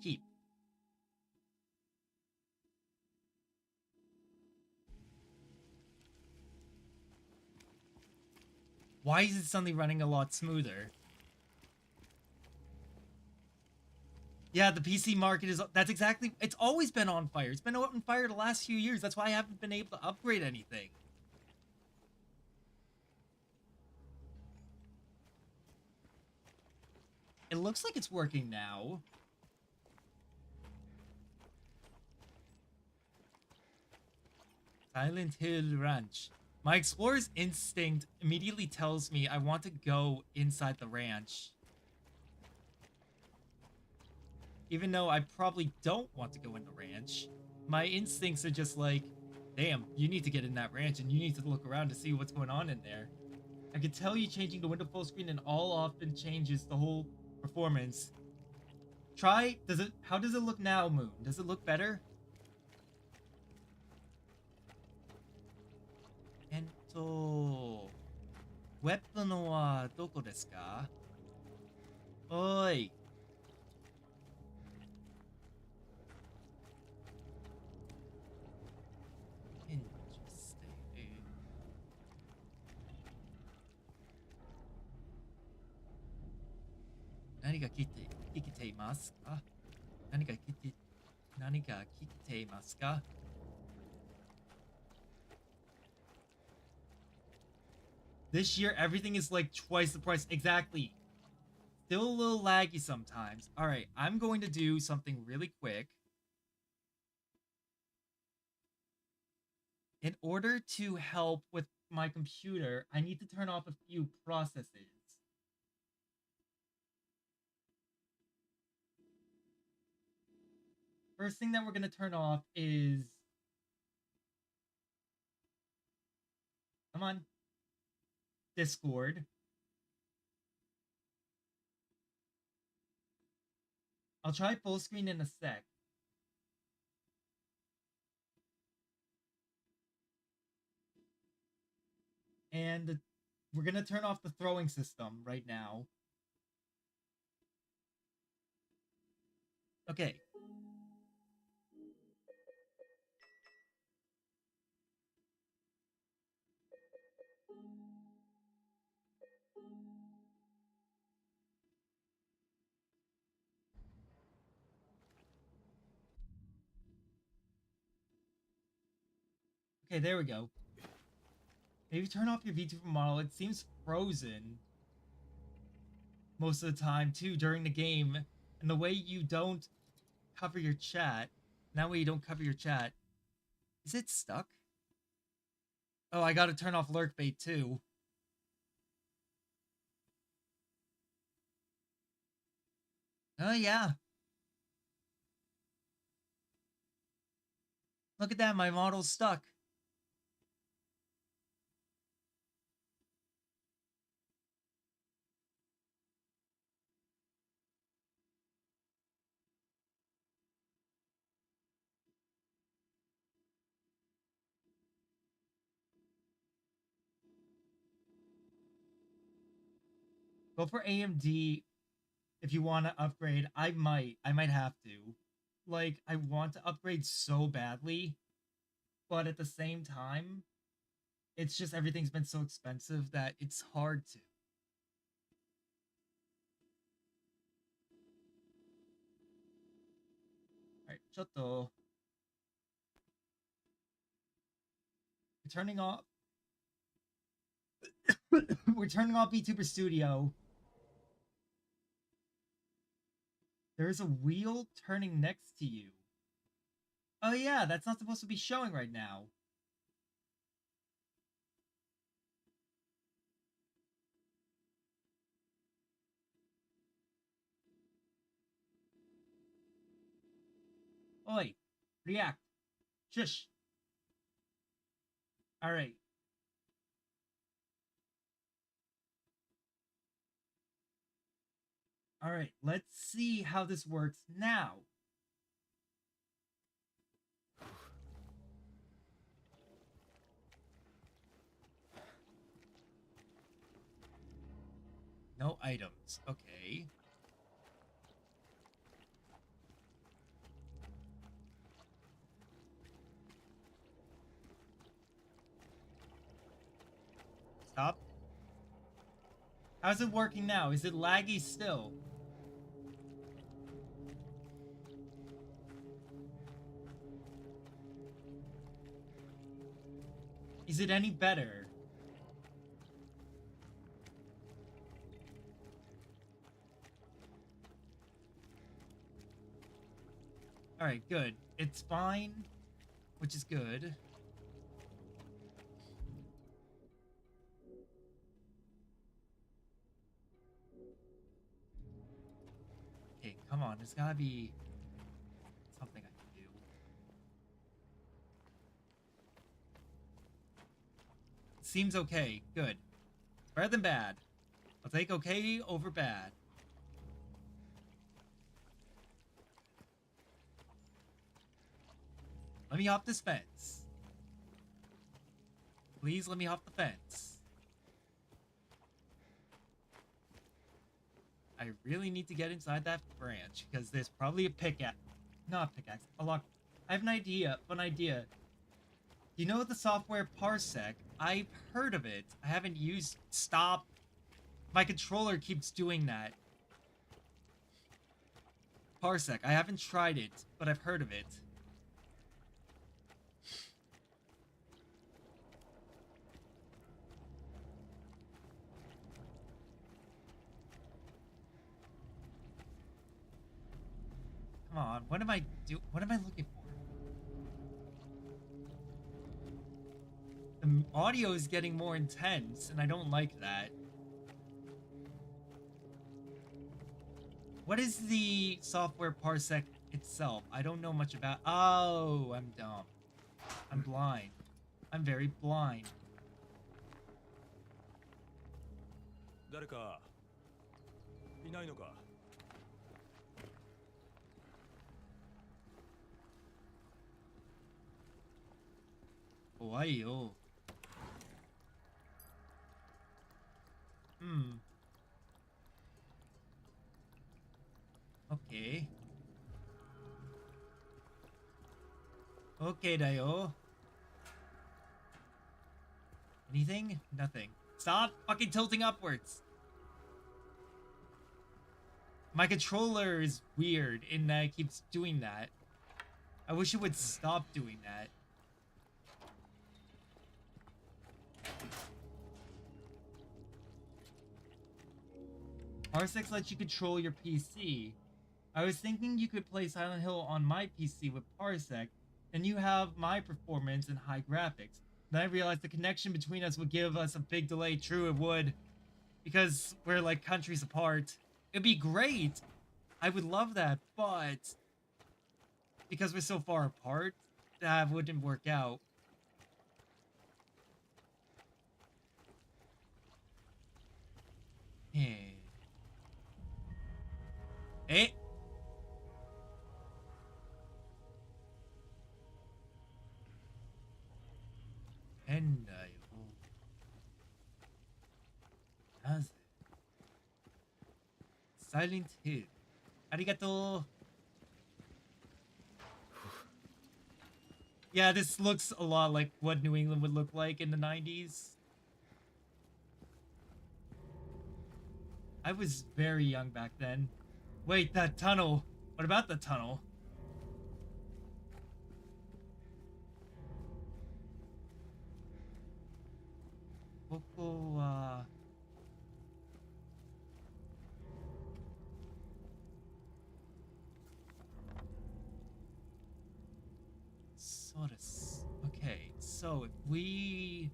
Keep. Why is it suddenly running a lot smoother? Yeah, the PC market is... That's exactly... It's always been on fire. It's been on fire the last few years. That's why I haven't been able to upgrade anything. It looks like it's working now. Silent Hill Ranch. My explorer's instinct immediately tells me I want to go inside the ranch. Even though I probably don't want to go in the ranch, my instincts are just like, damn, you need to get in that ranch and you need to look around to see what's going on in there. I can tell you changing the window full screen and all often changes the whole performance. Try, how does it look now, Moon? Does it look better? Weapon wa doko desu ka? Oi. Interesting. 何が聞けていますか? 何が聞けていますか? This year, everything is like twice the price. Exactly. Still a little laggy sometimes. Alright, I'm going to do something really quick. In order to help with my computer, I need to turn off a few processes. First thing that we're going to turn off is... Come on. Discord. I'll try full screen in a sec. And we're going to turn off the throwing system right now. Okay. Okay, there we go. Maybe turn off your VTuber model. It seems frozen most of the time, too, during the game. And the way you don't cover your chat, that way you don't cover your chat. Is it stuck? Oh, I gotta turn off lurk bait, too. Oh, yeah. Look at that, my model's stuck. Go for AMD if you want to upgrade. I might have to. Like, I want to upgrade so badly, but at the same time, it's just everything's been so expensive that it's hard to. Alright, ちょっと we're turning off we're turning off VTuber Studio. There's a wheel turning next to you. Oh yeah, that's not supposed to be showing right now. Oi, react. Shush. Alright. Alright, let's see how this works now. No items. Okay. Stop. How's it working now? Is it laggy still? Is it any better? Alright, good. It's fine, which is good. Okay, come on, there's gotta be something I can do. Seems okay. Good. Better than bad. I'll take okay over bad. Let me hop this fence. Please let me hop the fence. I really need to get inside that branch because there's probably a pickaxe. Not a pickaxe. A lock. I have an idea. Fun idea. You know the software Parsec? I've heard of it. I haven't used. Stop. My controller keeps doing that. Parsec. I haven't tried it, but I've heard of it. Come on, what am I looking for? The audio is getting more intense, and I don't like that. What is the software Parsec itself? I don't know much about. Oh, I'm dumb. I'm blind. I'm very blind. 誰かいないのか? Why yo? Okay. Okay, Dayo. Anything? Nothing. Stop fucking tilting upwards. My controller is weird in that it keeps doing that. I wish it would stop doing that. Parsec lets you control your PC. I was thinking you could play Silent Hill on my PC with Parsec, and you have my performance and high graphics. Then I realized the connection between us would give us a big delay. True, it would. Because we're like countries apart. It'd be great. I would love that, but because we're so far apart, that wouldn't work out. Hey. Eh? 変だよ。なぜ Silent Hill ありがとう Yeah, this looks a lot like what New England would look like in the 90s. I was very young back then. Wait, that tunnel. What about the tunnel? Okay, so if we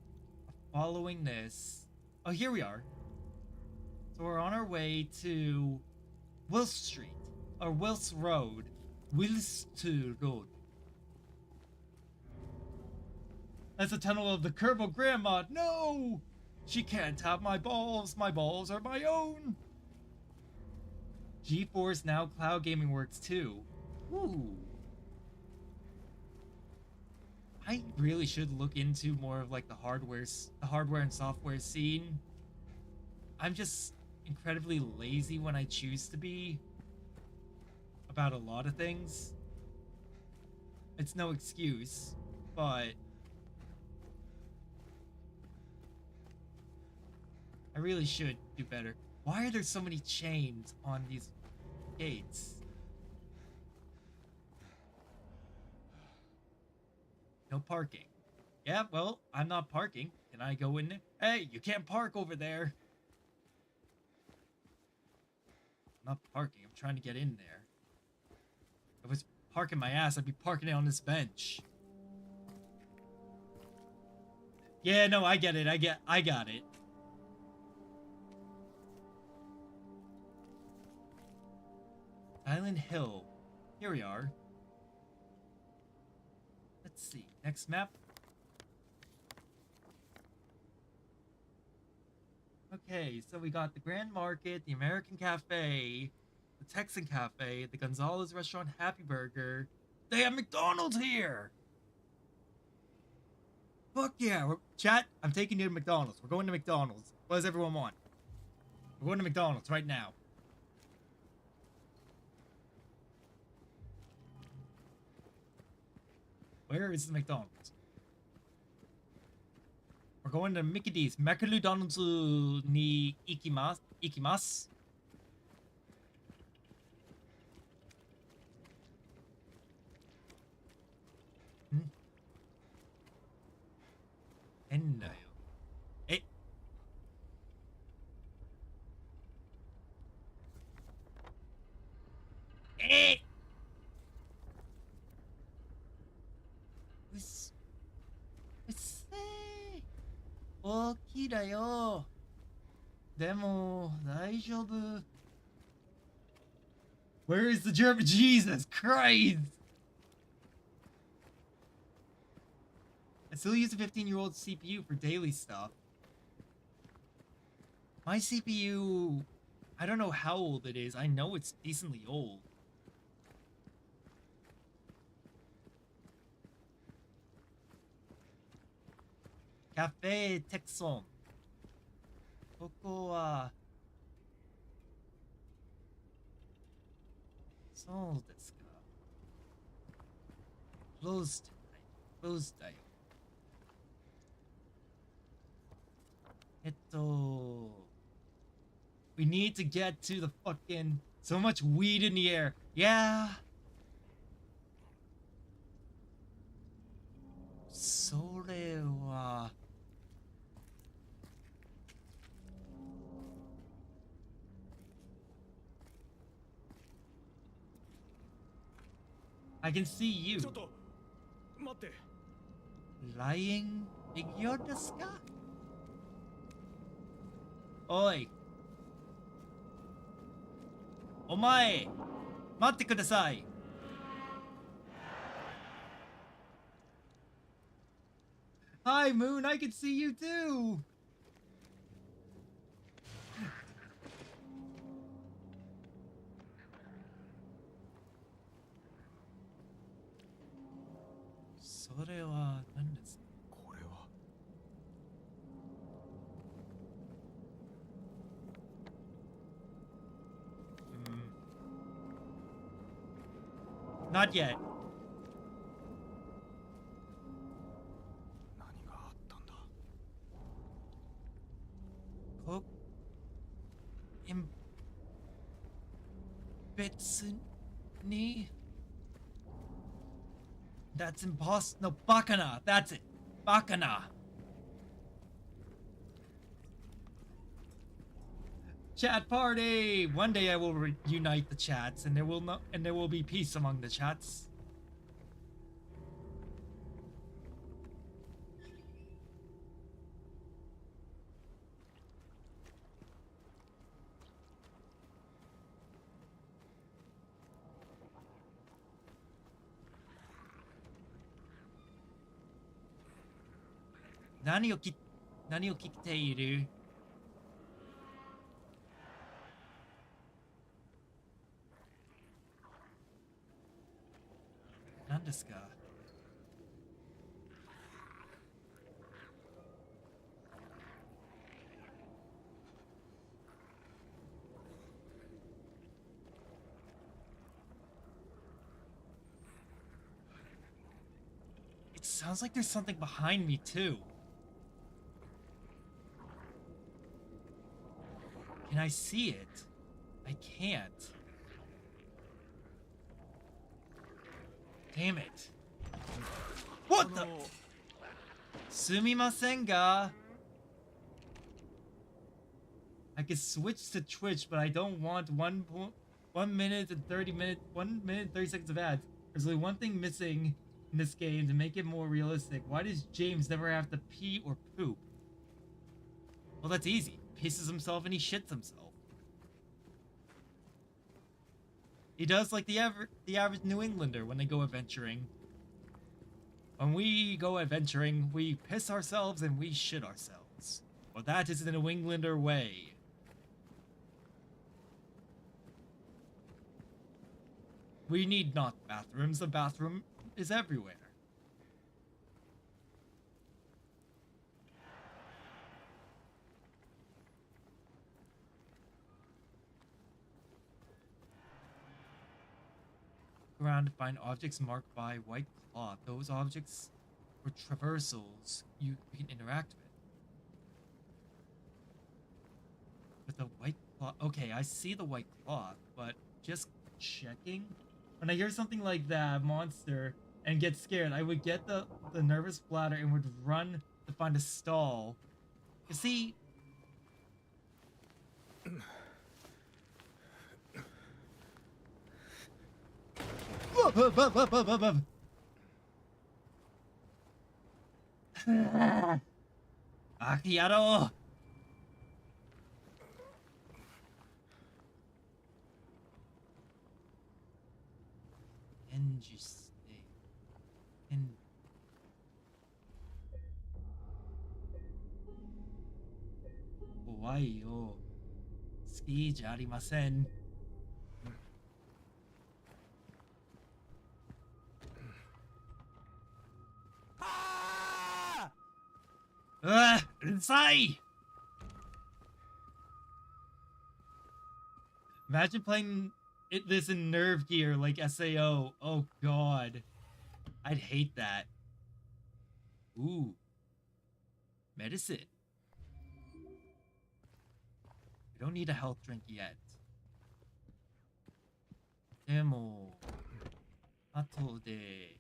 are following this... Oh, here we are. So we're on our way to Wills Street, or Wills Road. Wilster Road. That's the tunnel of the Kerbal Grandma. No! She can't have my balls. My balls are my own. GeForce Now Cloud Gaming works too. Ooh. I really should look into more of like the hardware and software scene. I'm just incredibly lazy when I choose to be about a lot of things. It's no excuse, but I really should do better. Why are there so many chains on these gates? No parking. Yeah, well, I'm not parking. Can I go in there? Hey, you can't park over there. I'm not parking. I'm trying to get in there. If I was parking my ass, I'd be parking it on this bench. Yeah, no, I get it. I got it. Island Hill. Here we are. Let's see. Next map. Okay, so we got the Grand Market, the American Cafe, the Texan Cafe, the Gonzalez Restaurant, Happy Burger. They have McDonald's here! Fuck yeah! Chat, I'm taking you to McDonald's. We're going to McDonald's. What does everyone want? We're going to McDonald's right now. Where is the McDonald's? We're going to Mickey D's. McDonald's ni ikimasu. Hendayo.大きいだよ。でも大丈夫。Where is the German? Jesus Christ! I still use a 15-year-old CPU for daily stuff. My CPU, I don't know how old it is. I know it's decently old. Cafe Texon. ここはそうですか。Closed だよ。We need to get to the fucking so much weed in the air. Yeah. それはI can see you. ちょっと待って。Lying figure ですか？おい。お前、待ってください。Hi, Moon. I can see you too. Not yet. That's impossible. No, Bakana. That's it. Bakana. Chat party. One day I will reunite the chats, and there will be peace among the chats. Nani o kikiteiru? 何ですか? It sounds like there's something behind me too. Can I see it? I can't. Damn it. What the? Sumimasen ga. I can switch to Twitch, but I don't want 1 minute and 1 minute and 30 seconds of ads. There's only one thing missing in this game to make it more realistic. Why does James never have to pee or poop? Well, that's easy. Pisses himself and he shits himself. He does like the average New Englander when they go adventuring. When we go adventuring, we piss ourselves and we shit ourselves. Well, that is the New Englander way. We need not bathrooms. The bathroom is everywhere. Around to find objects marked by white cloth. Those objects were traversals you can interact with the white cloth. Okay, I see the white cloth, but just checking. When I hear something like that, monster, and get scared, I would get the nervous bladder and would run to find a stall. You see, Akiyaro! Kawaii yo. Skiじゃありません. Inside! Imagine playing this in Nerve Gear like SAO. Oh god. I'd hate that. Ooh. Medicine. We don't need a health drink yet. でも、後で。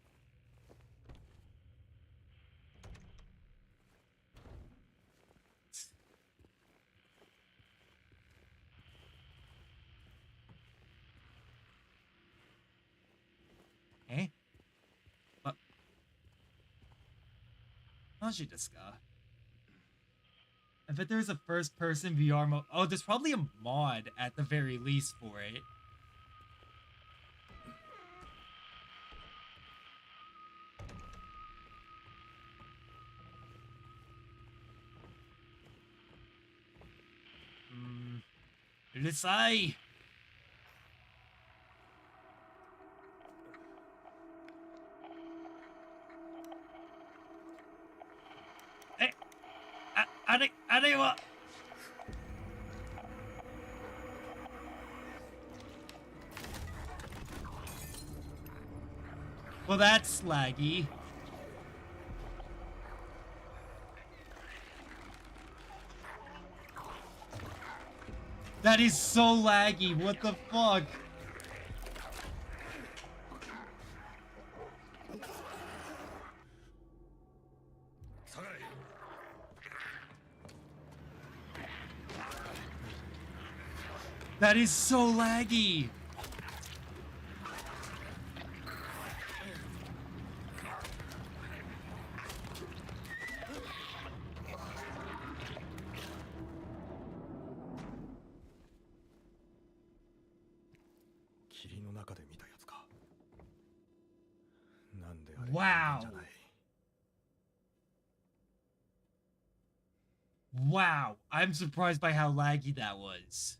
え？マジですか? I bet there's a first-person VR mode. Oh, there's probably a mod at the very least for it. Ursai! Well, that's laggy. That is so laggy. What the fuck? That is so laggy. Wow. Wow. I'm surprised by how laggy that was.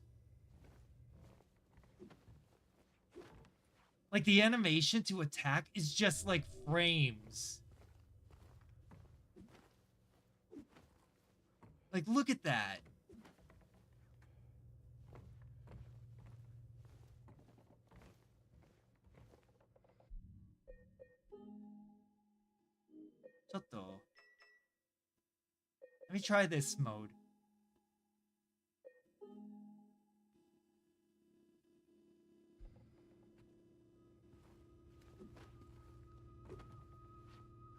Like, the animation to attack is just like frames. Like, look at that. Let me try this mode.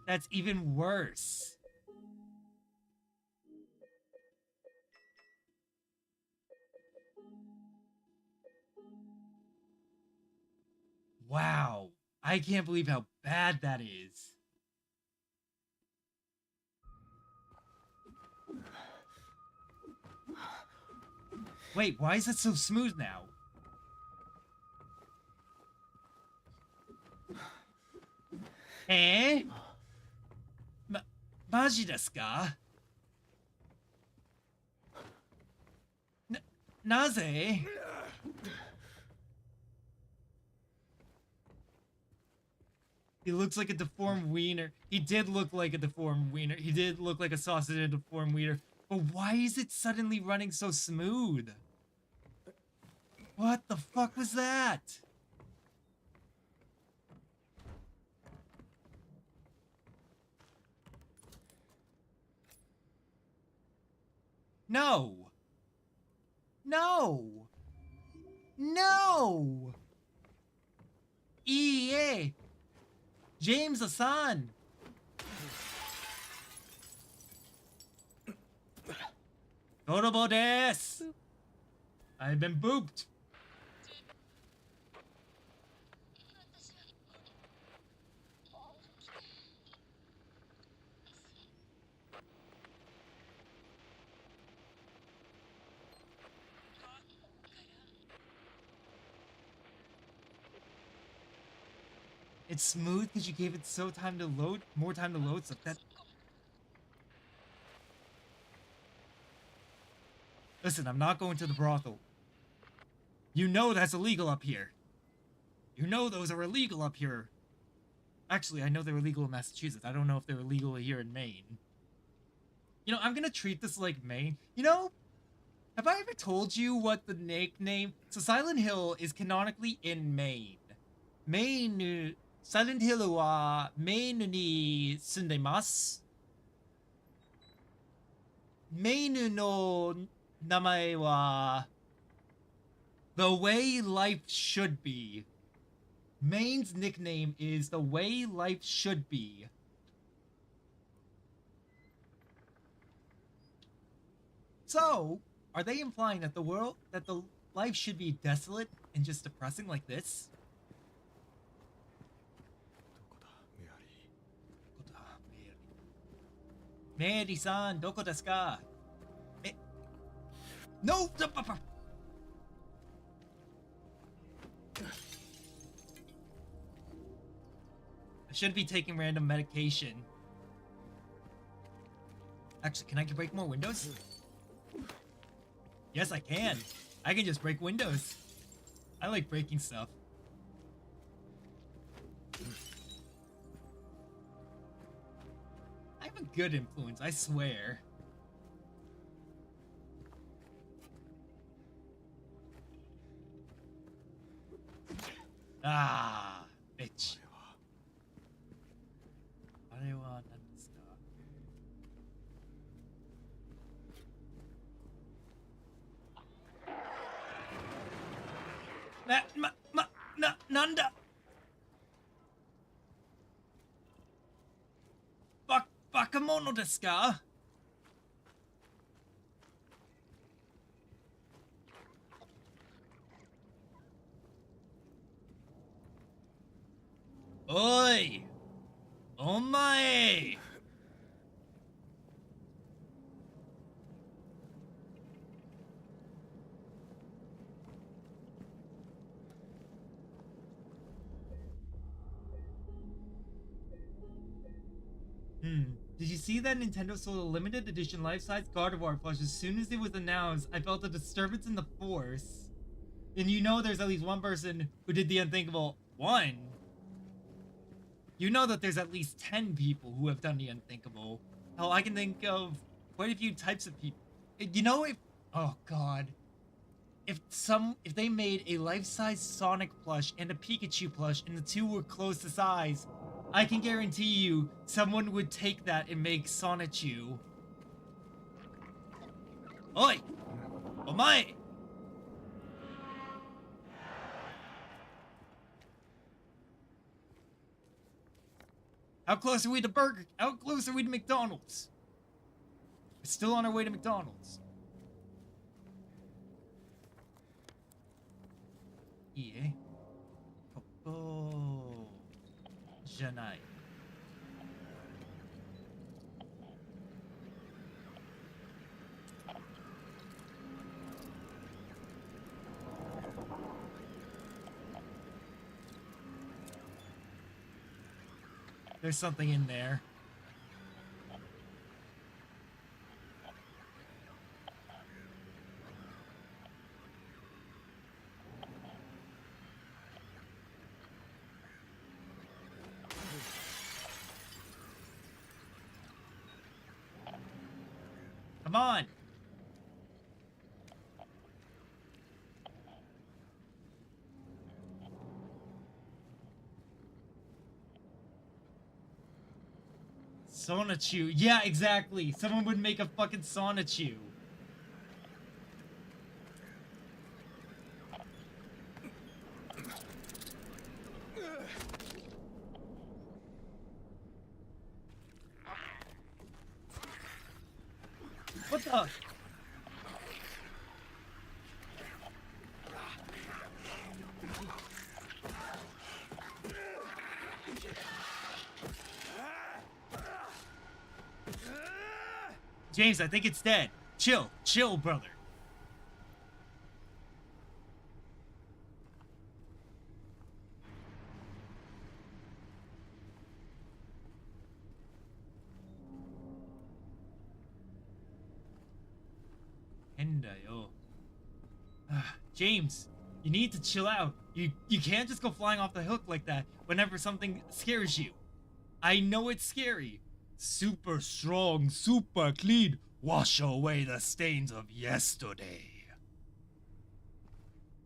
That's even worse. Wow. I can't believe how bad that is. Wait, why is it so smooth now? えマジですか？なぜ？ He looks like a deformed wiener. He did look like a deformed wiener. He did look like a sausage and a deformed wiener. But why is it suddenly running so smooth? What the fuck was that? No. No. No. EA. James Hassan. Notable desu. I've been booped. It's smooth because you gave it so time to load, more time to load, so that... Listen, I'm not going to the brothel. You know that's illegal up here. You know those are illegal up here. Actually, I know they're illegal in Massachusetts. I don't know if they're illegal here in Maine. You know, I'm gonna treat this like Maine. You know, have I ever told you what the nickname... So Silent Hill is canonically in Maine. Maine... Silent Hill wa Maine ni sundemasu. Maine no namae wa The Way Life Should Be. Maine's nickname is The Way Life Should Be. So, are they implying that the life should be desolate and just depressing like this? Mary-san, doko desu ka? No! I shouldn't be taking random medication. Actually, can I break more windows? Yes, I can. I can just break windows. I like breaking stuff. I'm a good influence, I swear. Ah, bitch. Nanda. Bakamono desu ka? Oi! Omae! Did you see that Nintendo sold a limited edition life-size God of War plush? As soon as it was announced, I felt a disturbance in the force. And you know there's at least one person who did the unthinkable. One? You know that there's at least 10 people who have done the unthinkable. Hell, I can think of quite a few types of people. You know, if... Oh, God. If they made a life-size Sonic plush and a Pikachu plush and the two were close to size, I can guarantee you someone would take that and make Sonichu. Oi! Omae! How close are we to How close are we to McDonald's? We're still on our way to McDonald's. Yeah. Koko... janai. There's something in there. Come on. Sonichu. Yeah, exactly. Someone would make a fucking Sonichu. What the? James, I think it's dead. Chill. Chill, brother. Hendayo. James, you need to chill out. You can't just go flying off the hook like that whenever something scares you. I know it's scary. Super strong, super clean. Wash away the stains of yesterday.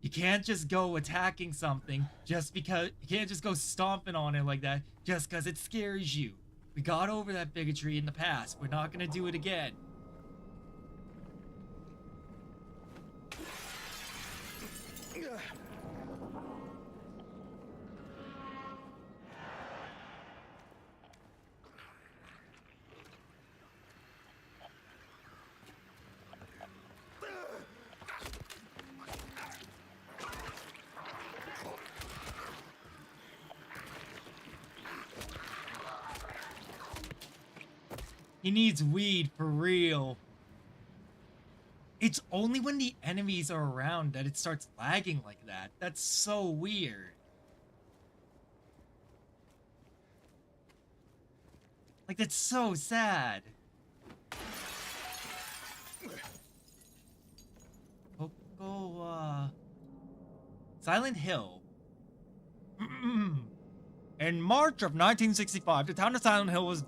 You can't just go attacking something just because... You can't just go stomping on it like that just because it scares you. We got over that bigotry in the past. We're not gonna do it again. He needs weed for real. It's only when the enemies are around that it starts lagging like that. That's so weird. Like, that's so sad. Silent Hill. In March of 1965, the town of Silent Hill was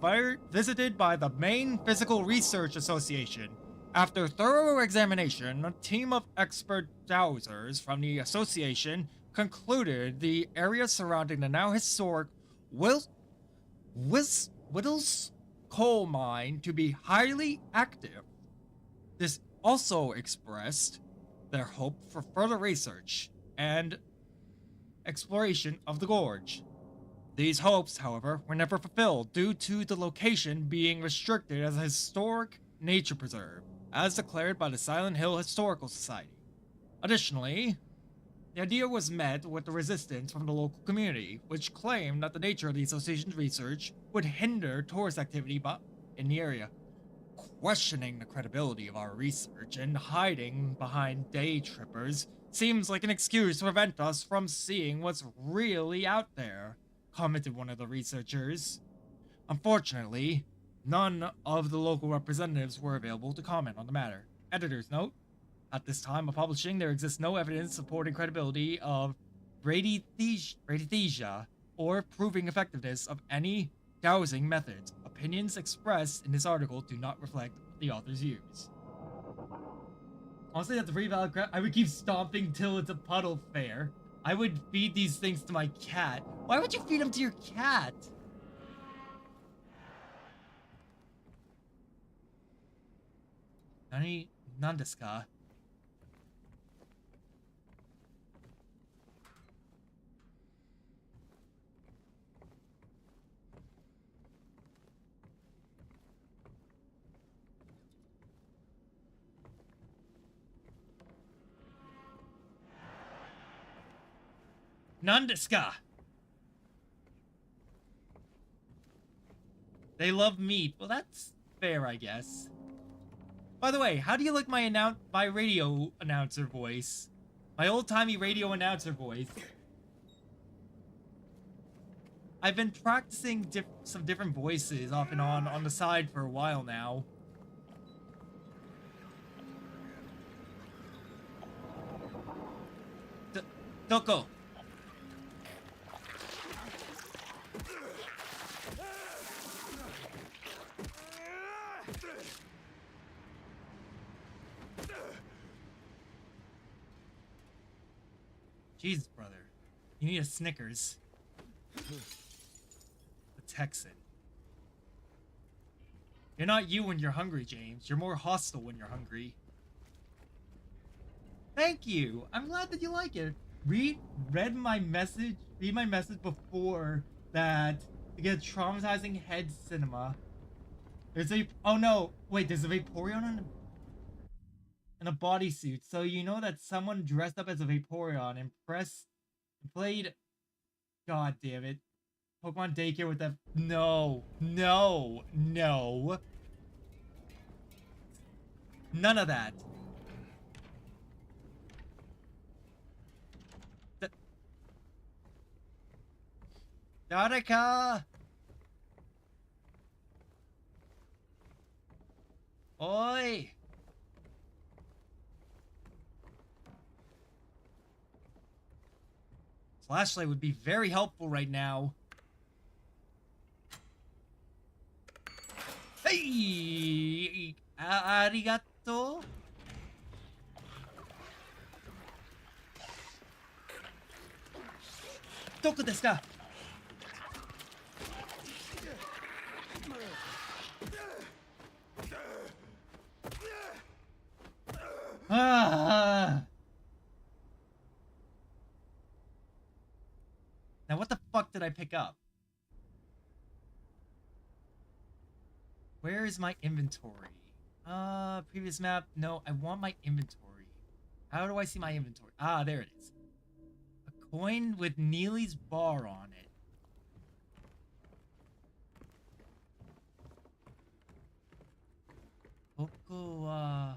visited by the Maine Physical Research Association. After thorough examination, a team of expert dowsers from the association concluded the area surrounding the now historic Whittles coal mine to be highly active. This also expressed their hope for further research and exploration of the gorge. These hopes, however, were never fulfilled due to the location being restricted as a historic nature preserve, as declared by the Silent Hill Historical Society. Additionally, the idea was met with the resistance from the local community, which claimed that the nature of the association's research would hinder tourist activity in the area. Questioning the credibility of our research and hiding behind day trippers seems like an excuse to prevent us from seeing what's really out there, commented one of the researchers. Unfortunately, none of the local representatives were available to comment on the matter. Editor's note: at this time of publishing, there exists no evidence supporting credibility of bradythesia or proving effectiveness of any dowsing methods. Opinions expressed in this article do not reflect the author's views. Honestly, that's a pretty valid crap. I would keep stomping till it's a puddle fair. I would feed these things to my cat. Why would you feed them to your cat? Nani desu ka? Nan desu ka? They love meat. Well, that's fair, I guess. By the way, how do you like my radio announcer voice? My old-timey radio announcer voice. I've been practicing some different voices off and on the side for a while now. Doko. Jesus, brother. You need a Snickers. The Texan. You're not you when you're hungry, James. You're more hostile when you're hungry. Thank you. I'm glad that you like it. Read my message before that to get traumatizing head cinema. There's a oh no, wait, there's a Vaporeon in a bodysuit, so you know that someone dressed up as a Vaporeon and played, god damn it, Pokemon Daycare with that. No, none of that. Dareka! Oi! Flashlight would be very helpful right now. Hey! Arigato? Doko desu ka? Ah! Now what the fuck did I pick up? Where is my inventory? Previous map. No, I want my inventory. How do I see my inventory? Ah, there it is. A coin with Neely's bar on it. Koko,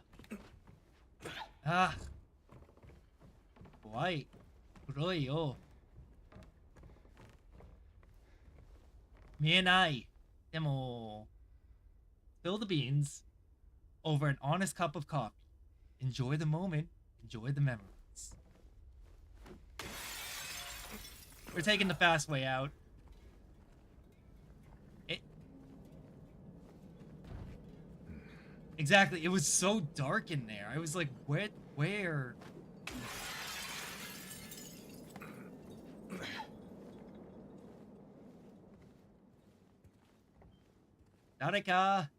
Kawaii. Kuroi yo. 見えない。でも spill the beans over an honest cup of coffee. Enjoy the moment. Enjoy the memories. We're taking the fast way out. Exactly. It was so dark in there. I was like, where? Dareka!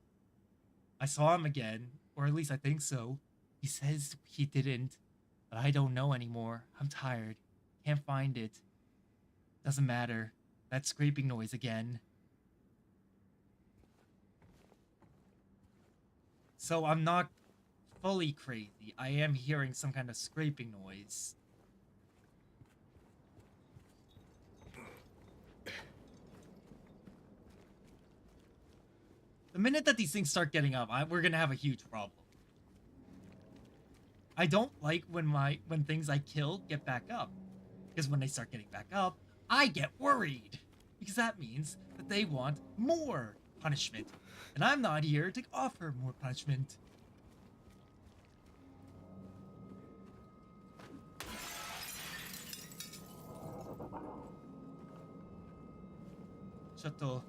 I saw him again, or at least I think so. He says he didn't, but I don't know anymore. I'm tired. Can't find it. Doesn't matter. That scraping noise again. So I'm not fully crazy. I am hearing some kind of scraping noise. The minute that these things start getting up, we're gonna have a huge problem. I don't like when things I kill get back up. Because when they start getting back up, I get worried. Because that means that they want more punishment. And I'm not here to offer more punishment. Shuttle.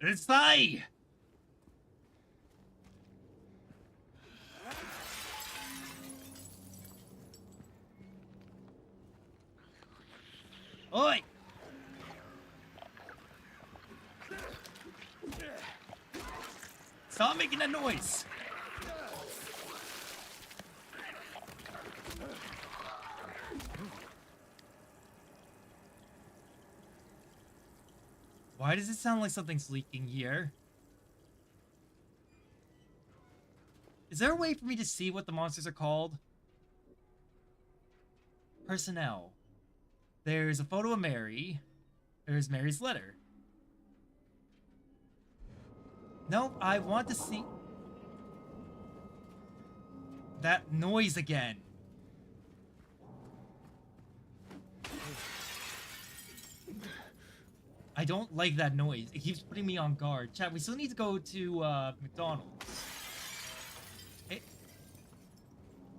It's I! Oi! Stop making that noise! Why does it sound like something's leaking here? Is there a way for me to see what the monsters are called? Personnel. There's a photo of Mary. There's Mary's letter. Nope, I want to see... That noise again. I don't like that noise. It keeps putting me on guard. Chat, we still need to go to McDonald's. Hey.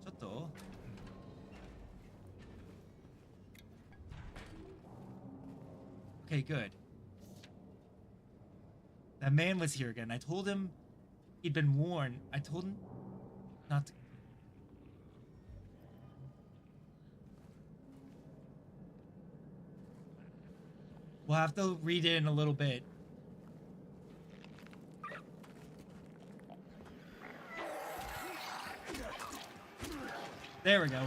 Chotto. Okay, good. That man was here again. I told him he'd been warned. I told him not to. We'll have to read it in a little bit. There we go.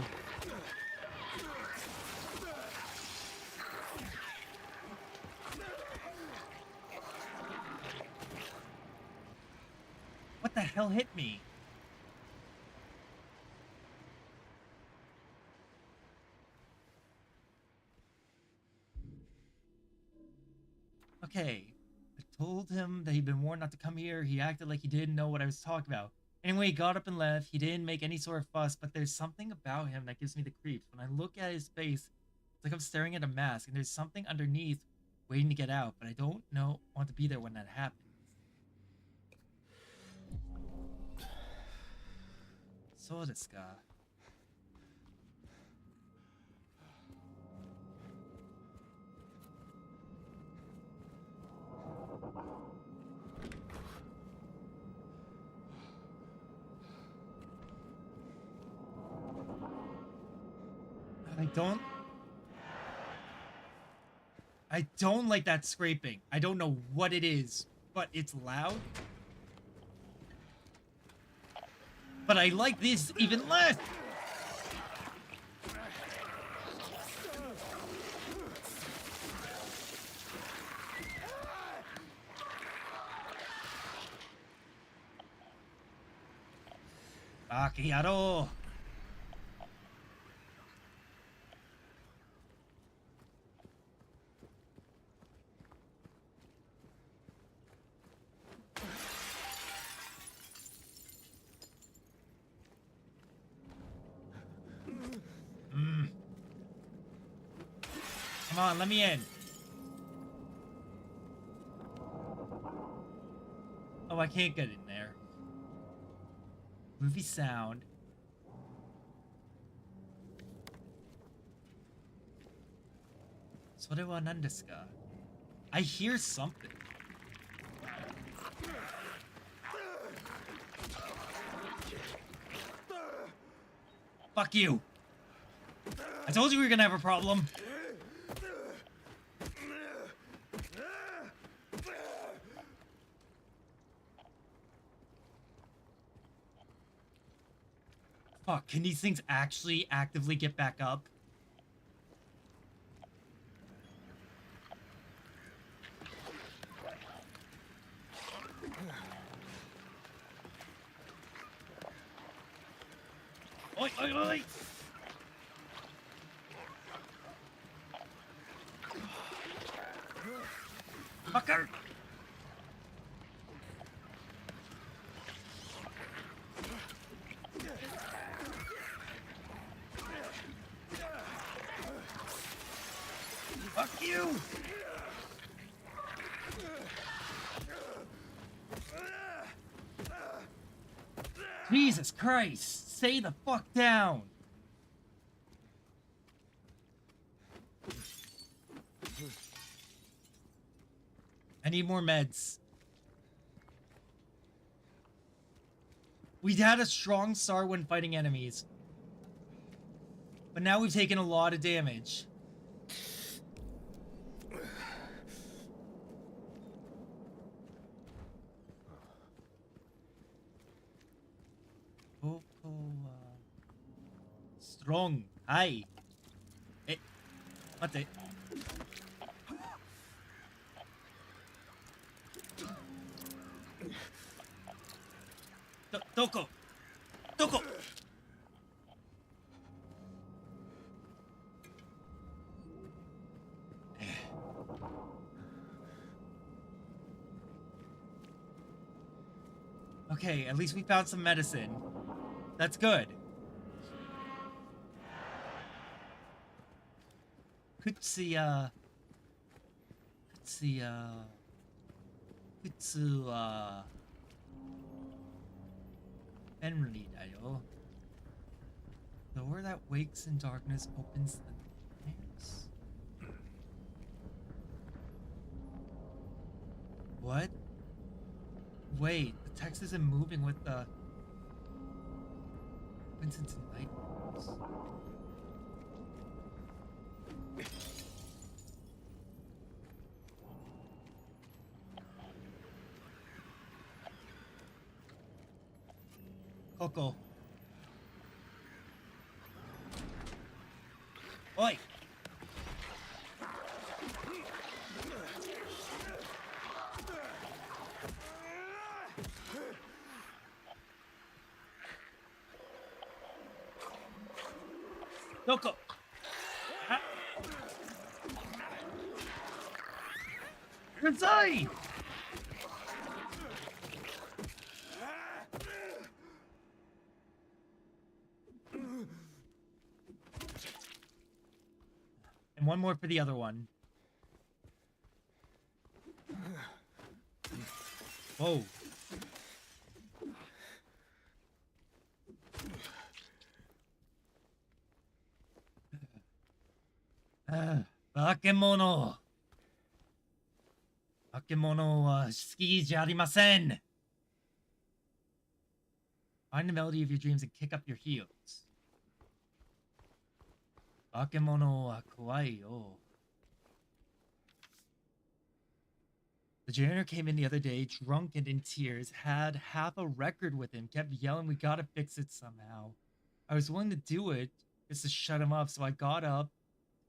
What the hell hit me? Okay, I told him that he'd been warned not to come here. He acted like he didn't know what I was talking about. Anyway, he got up and left. He didn't make any sort of fuss, but there's something about him that gives me the creeps. When I look at his face, it's like I'm staring at a mask, and there's something underneath waiting to get out, but I don't want to be there when that happens. So desu ka? I don't like that scraping. I don't know what it is, but it's loud. But I like this even less. Bakiyaro. Come on, let me in. Oh, I can't get in there. Movie sound. So what nan desu ka? I hear something. Fuck you. I told you we were gonna have a problem. Fuck, can these things actually actively get back up? Oi, oi, oi! Fucker! Fuck you! Jesus Christ! Stay the fuck down! I need more meds. We'd had a strong start when fighting enemies. But now we've taken a lot of damage. Strong. Hi. Eh. Mate. Doko. Doko. Okay, at least we found some medicine. That's good. Kutsuya. Kutsu Henry だよ. Door that wakes in darkness opens the nightmares. What? Wait, the text isn't moving with the opens into nightmares. Coco. Oi! Coco! Ah. Inside! And one more for the other one. Whoa. Bakemono. Bakemono wa suki ji arimasen. Find the melody of your dreams and kick up your heels. Bakemono wa kawaii yo. The janitor came in the other day, drunk and in tears, had half a record with him, kept yelling, "We gotta fix it somehow." I was willing to do it just to shut him up, so I got up,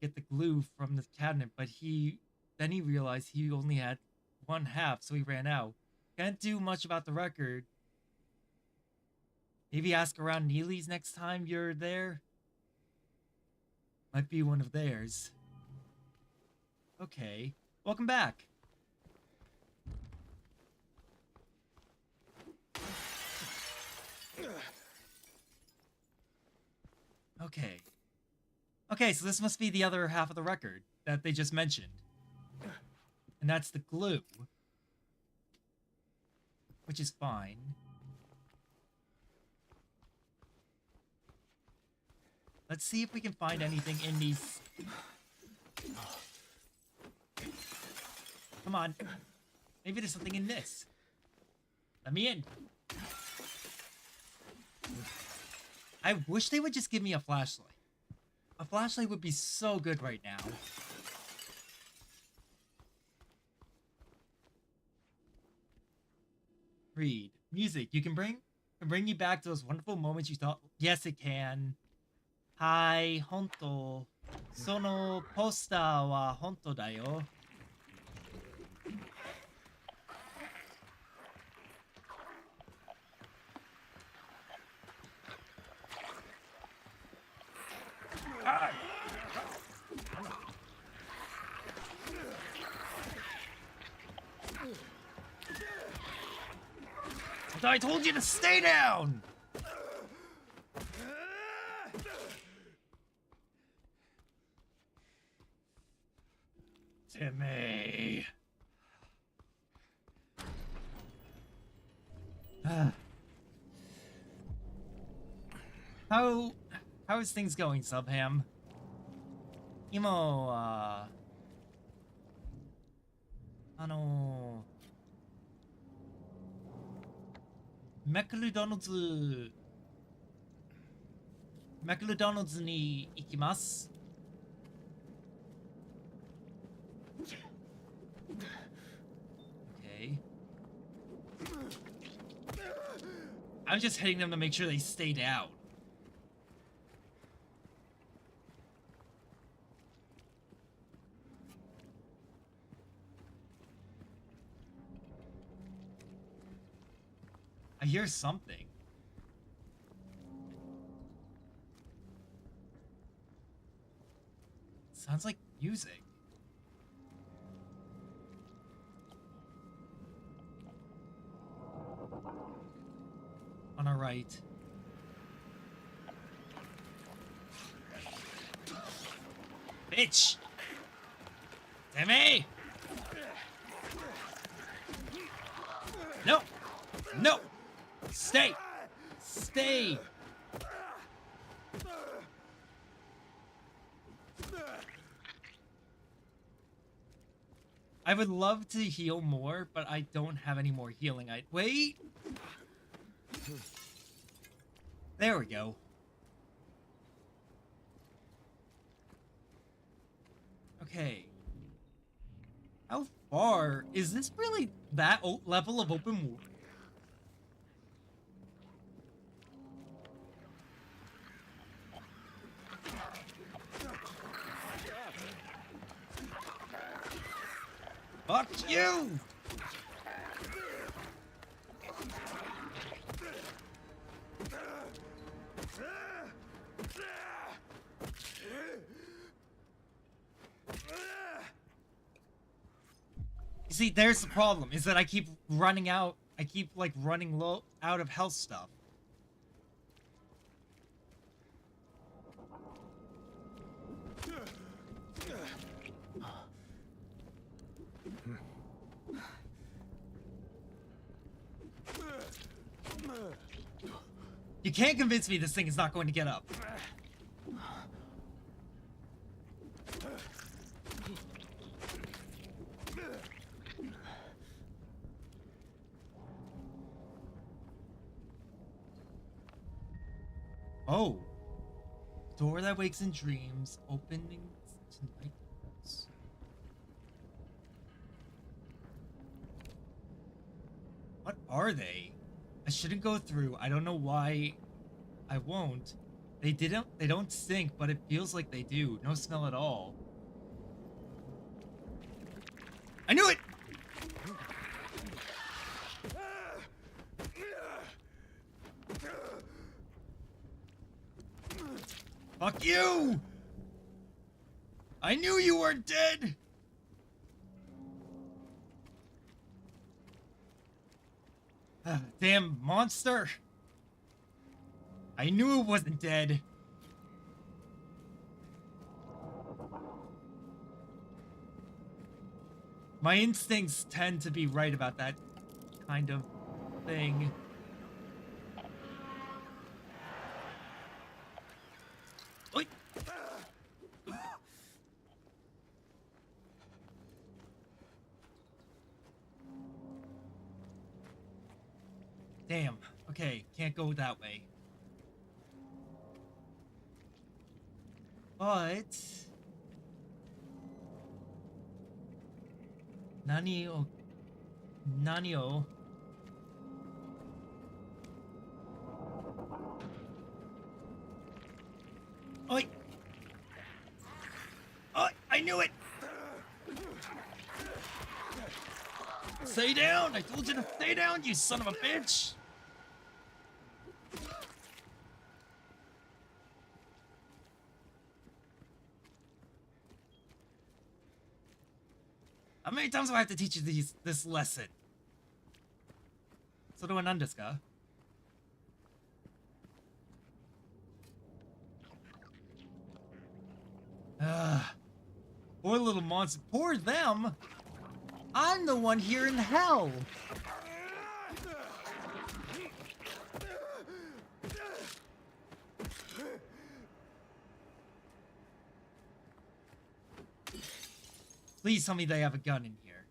get the glue from the cabinet, but then he realized he only had one half, so he ran out. Can't do much about the record. Maybe ask around Neely's next time you're there? Might be one of theirs. Okay. Welcome back. Okay. Okay, so this must be the other half of the record that they just mentioned. And that's the glue. Which is fine. Let's see if we can find anything in these. Come on. Maybe there's something in this. Let me in. I wish they would just give me a flashlight. A flashlight would be so good right now. Read. Music. You can bring you back to those wonderful moments you thought. Yes, it can. Hi, honto. Sono poster wa honto da yo. I told you to stay down! Timmy. How is things going, Subham? Imo, McDonald's に行きます。Okay. I'm just hitting them to make sure they stay down. I hear something. Sounds like music. On our right. Bitch! Timmy! No! No! Stay! Stay! I would love to heal more, but I don't have any more healing. Wait! There we go. Okay. How far? Is this really that level of open world? Fuck you! You see, there's the problem, is that I keep running out. I keep, like, running low out of health stuff. You can't convince me this thing is not going to get up. Oh. Door that wakes in dreams, opening to nightmares. What are they? I shouldn't go through. I don't know why I won't. They don't stink, but it feels like they do. No smell at all. I knew it! Fuck you! I knew you weren't dead! Damn monster! I knew it wasn't dead. My instincts tend to be right about that kind of thing. Oi! Damn. Okay, can't go that way. But... Nani o... Oi! Oh, I knew it! Stay down! I told you to stay down, you son of a bitch! How many times do I have to teach you this lesson? So do an Nandesuka? Poor little monster. Poor them! I'm the one here in hell! Please tell me they have a gun in here.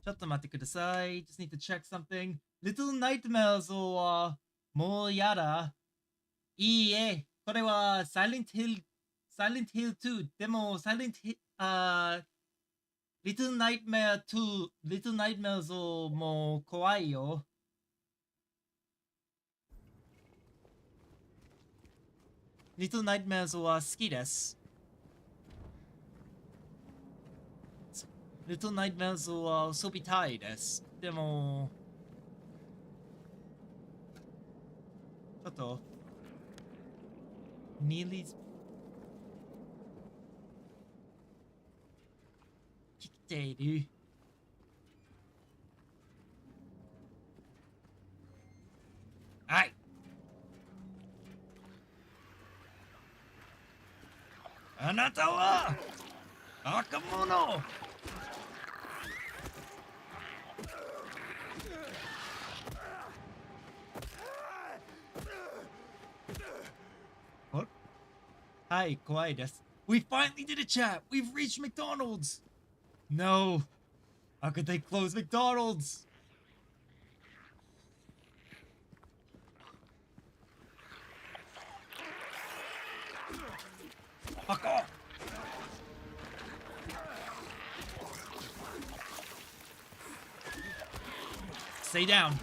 Chatto kudasai. Just need to check something. Little Nightmares orもうやだ。いいえ、これは Silent Hill 2。でも Little Nightmare 2、Little Nightmares をもう怖いよ。Little Nightmares は好きです。Little Nightmares は遊びたいです。でもちょっとニーリーズ生きている。はい。Anata wa Akamono! What? Hi, kawaii desu. We finally did a chat! We've reached McDonald's! No! How could they close McDonald's? Fuck off! Stay down.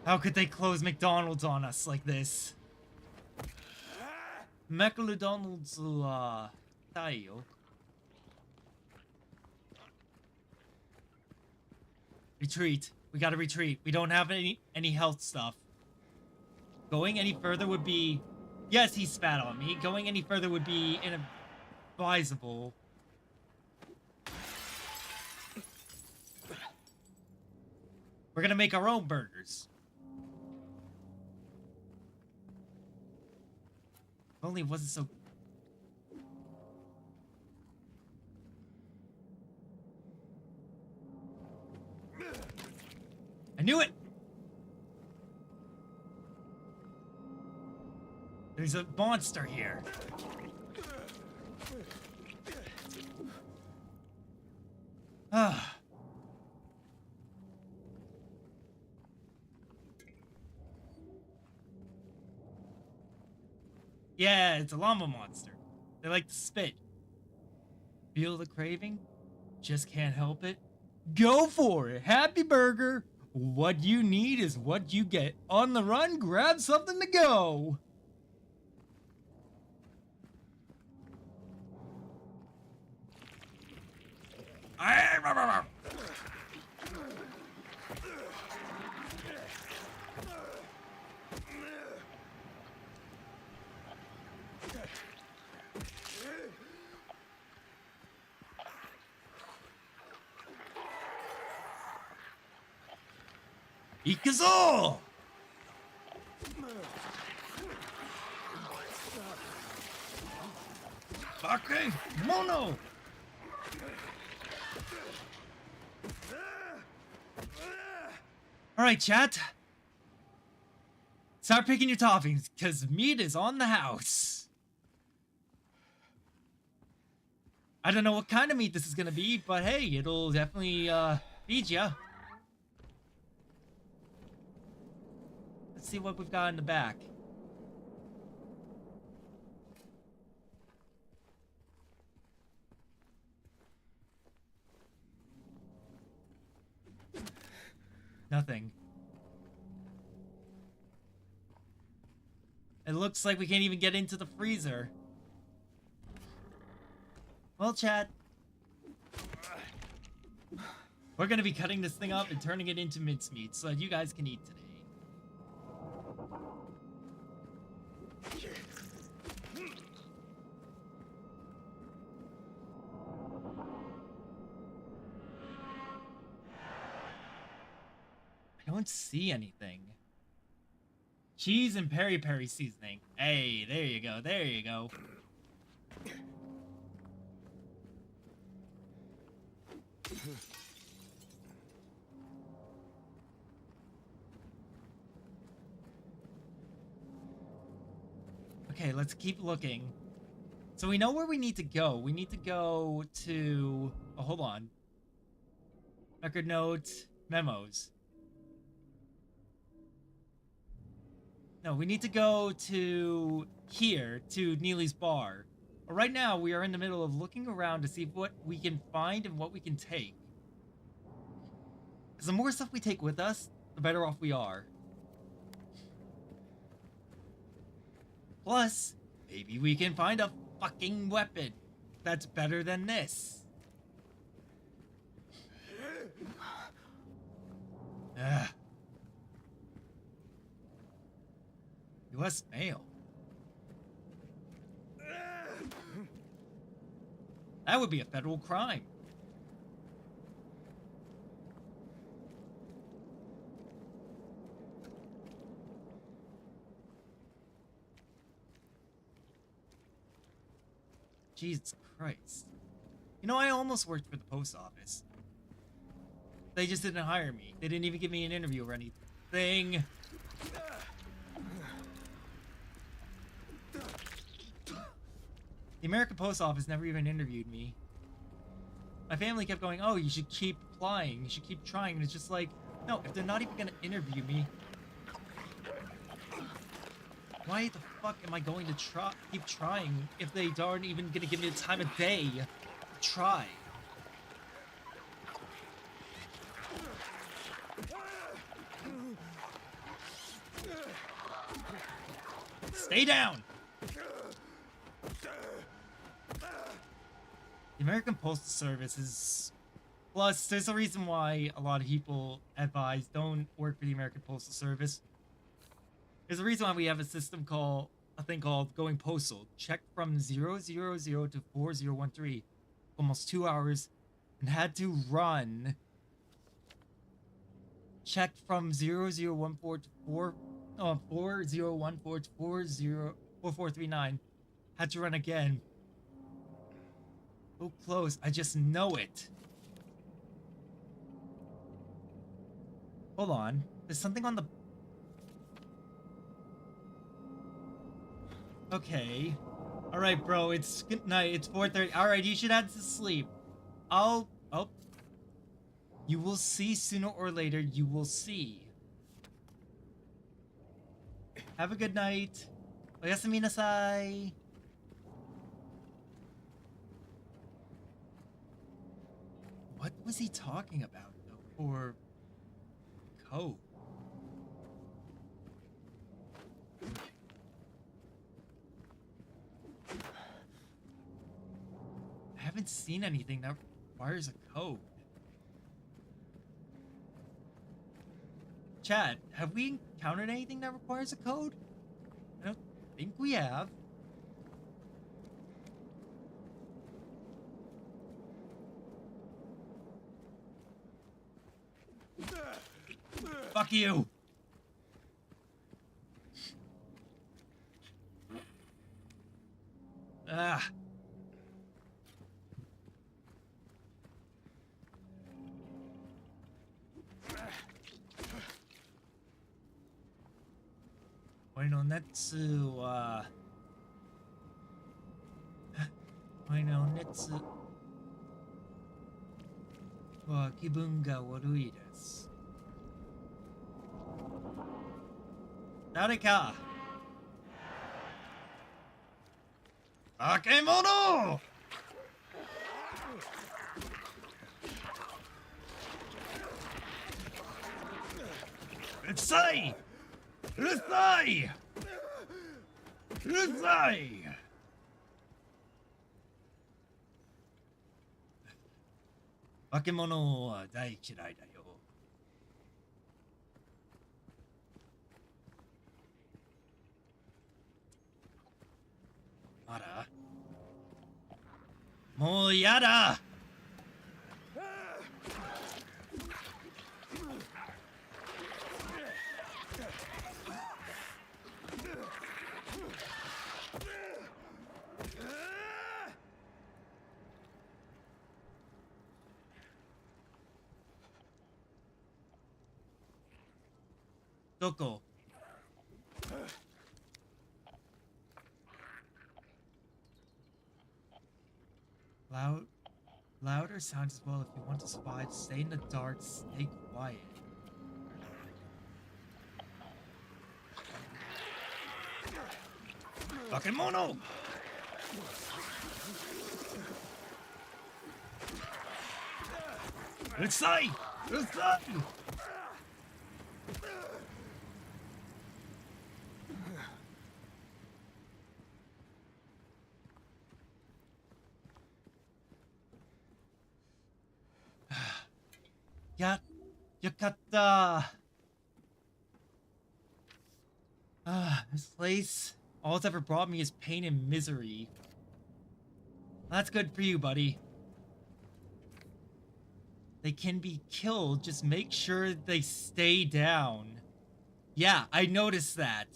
How could they close McDonald's on us like this? McDonald's, tayo. Retreat. We gotta retreat. We don't have any health stuff. Going any further would be... Yes, he spat on me. Going any further would be inadvisable. We're gonna make our own burgers. If only it wasn't so... I knew it! There's a monster here. Ah. Yeah, it's a llama monster. They like to spit. Feel the craving? Just can't help it? Go for it! Happy Burger! What you need is what you get. On the run, grab something to go! Ikuzo! Bake Mono! Alright, chat. Start picking your toppings, because meat is on the house. I don't know what kind of meat this is gonna be, but hey, it'll definitely, feed ya. Let's see what we've got in the back. Nothing. It looks like we can't even get into the freezer. Well, chat. We're gonna be cutting this thing up and turning it into mincemeat so that you guys can eat today. I don't see anything. Cheese and peri-peri seasoning. Hey, there you go, there you go. Okay, let's keep looking. So we know where we need to go. We need to go to... Oh, hold on. Record notes, memos. No, we need to go to here, to Neely's bar. But right now, we are in the middle of looking around to see what we can find and what we can take. Because the more stuff we take with us, the better off we are. Plus, maybe we can find a fucking weapon that's better than this. Ugh. U.S. mail. That would be a federal crime. Jesus Christ. You know, I almost worked for the post office. They just didn't hire me. They didn't even give me an interview or anything. The American Post Office never even interviewed me. My family kept going, oh, you should keep applying. You should keep trying. And it's just like, no, if they're not even going to interview me, why the fuck am I going to keep trying if they aren't even going to give me the time of day to try? Stay down! The American Postal Service is... Plus, there's a reason why a lot of people advise don't work for the American Postal Service. There's a reason why we have a system called... a thing called going postal. Check from 000 to 4013. Almost 2 hours. And had to run... Checked from 0014 to 4014 to 4439. Had to run again. So close. I just know it. Hold on. There's something on the... Okay. Alright, bro. It's good night. It's 4:30. Alright, you should head to sleep. Oh. You will see sooner or later. You will see. Have a good night. Oyasumi nasai. What was he talking about, though? Or code? I haven't seen anything that requires a code. Chat, have we encountered anything that requires a code? I don't think we have. Fuck you! Ah. Oi no netsu wa... Oi no netsu wa kibun ga warui desu. Nareka! Bakemono! Urusai! Urusai! Urusai! Bakemono wa dai kirai da yo. Mara? Mo yada! Doko? Louder sounds as well. If you want to survive, stay in the dark, stay quiet. Bakemono! Urusai! Urusai! Yakatta! This place, all it's ever brought me is pain and misery. That's good for you, buddy. They can be killed, just make sure they stay down. Yeah, I noticed that.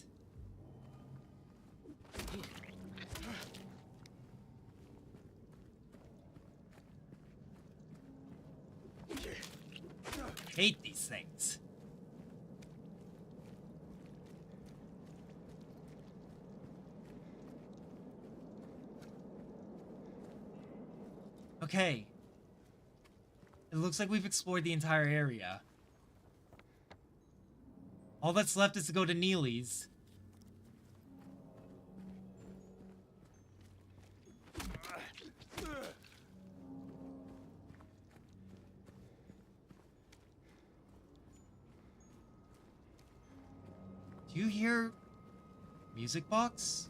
hate these things. Okay. It looks like we've explored the entire area. All that's left is to go to Neely's. Do you hear music box?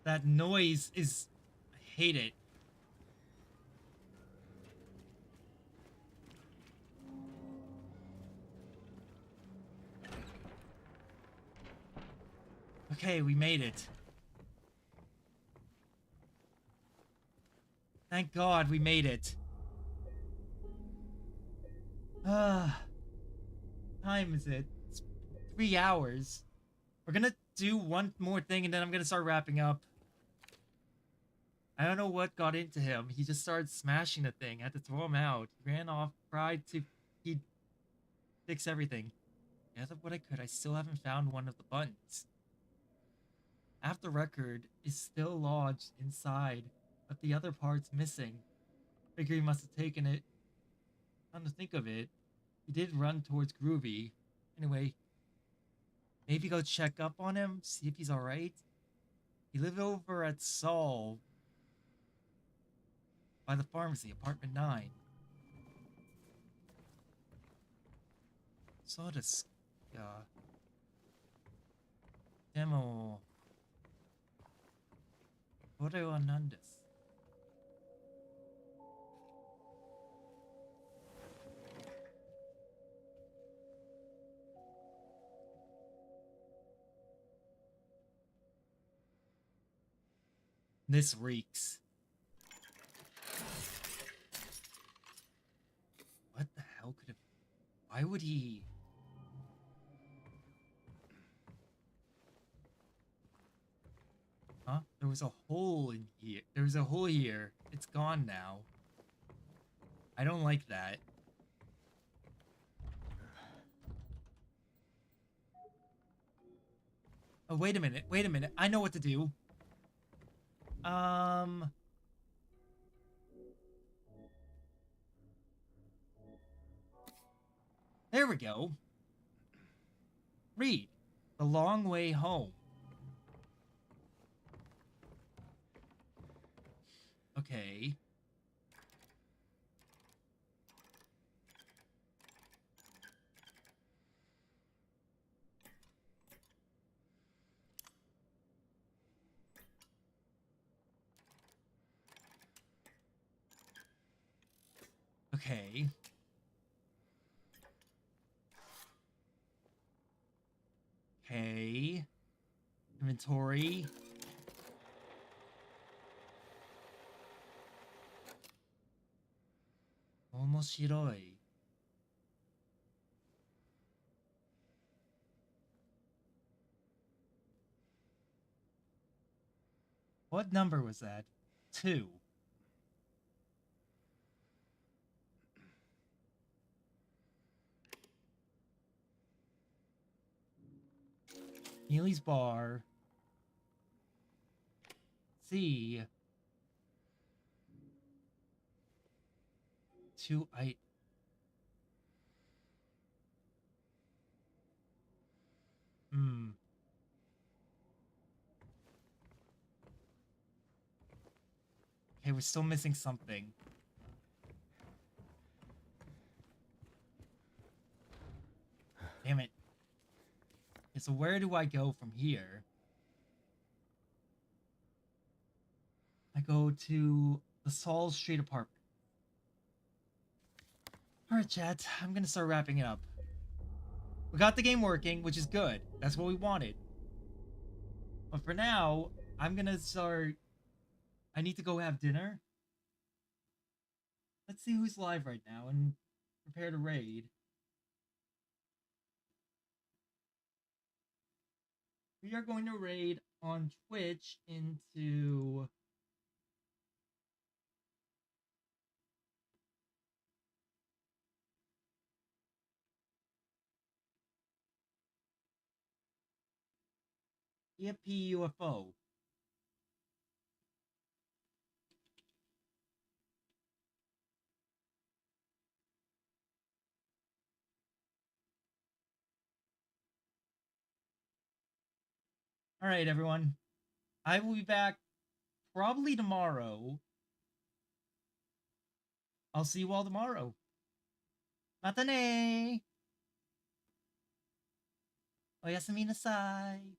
That noise is... I hate it. Okay, we made it. Thank God we made it. Time is it? It's 3 hours. We're gonna do one more thing and then I'm gonna start wrapping up. I don't know what got into him. He just started smashing the thing. I had to throw him out. He ran off, he'd fix everything. Gathered what I could. I still haven't found one of the buttons. Half the record is still lodged inside, but the other part's missing. Figure he must have taken it. Come to think of it, he did run towards Groovy. Anyway, maybe go check up on him, see if he's alright. He lived over at Saul by the pharmacy, apartment 9. So this, demo. これは何です? This reeks. What the hell could it... Why would he... Huh? There was a hole in here. There was a hole here. It's gone now. I don't like that. Oh, wait a minute. Wait a minute. I know what to do. There we go. Read. The Long Way Home. Okay. Okay. Okay. Inventory. Omoshiroi. What number was that? 2. Neely's Bar. C. 2 I... Okay, we're still missing something. Damn it. Okay, so where do I go from here? I go to the Saul Street apartment. Alright, chat. I'm gonna start wrapping it up. We got the game working, which is good. That's what we wanted. But for now, I'm gonna start... I need to go have dinner. Let's see who's live right now and prepare to raid. we are going to raid on Twitch into EFP UFO. All right, everyone. I will be back probably tomorrow. I'll see you all tomorrow. Mata ne! Oyasumi nasai.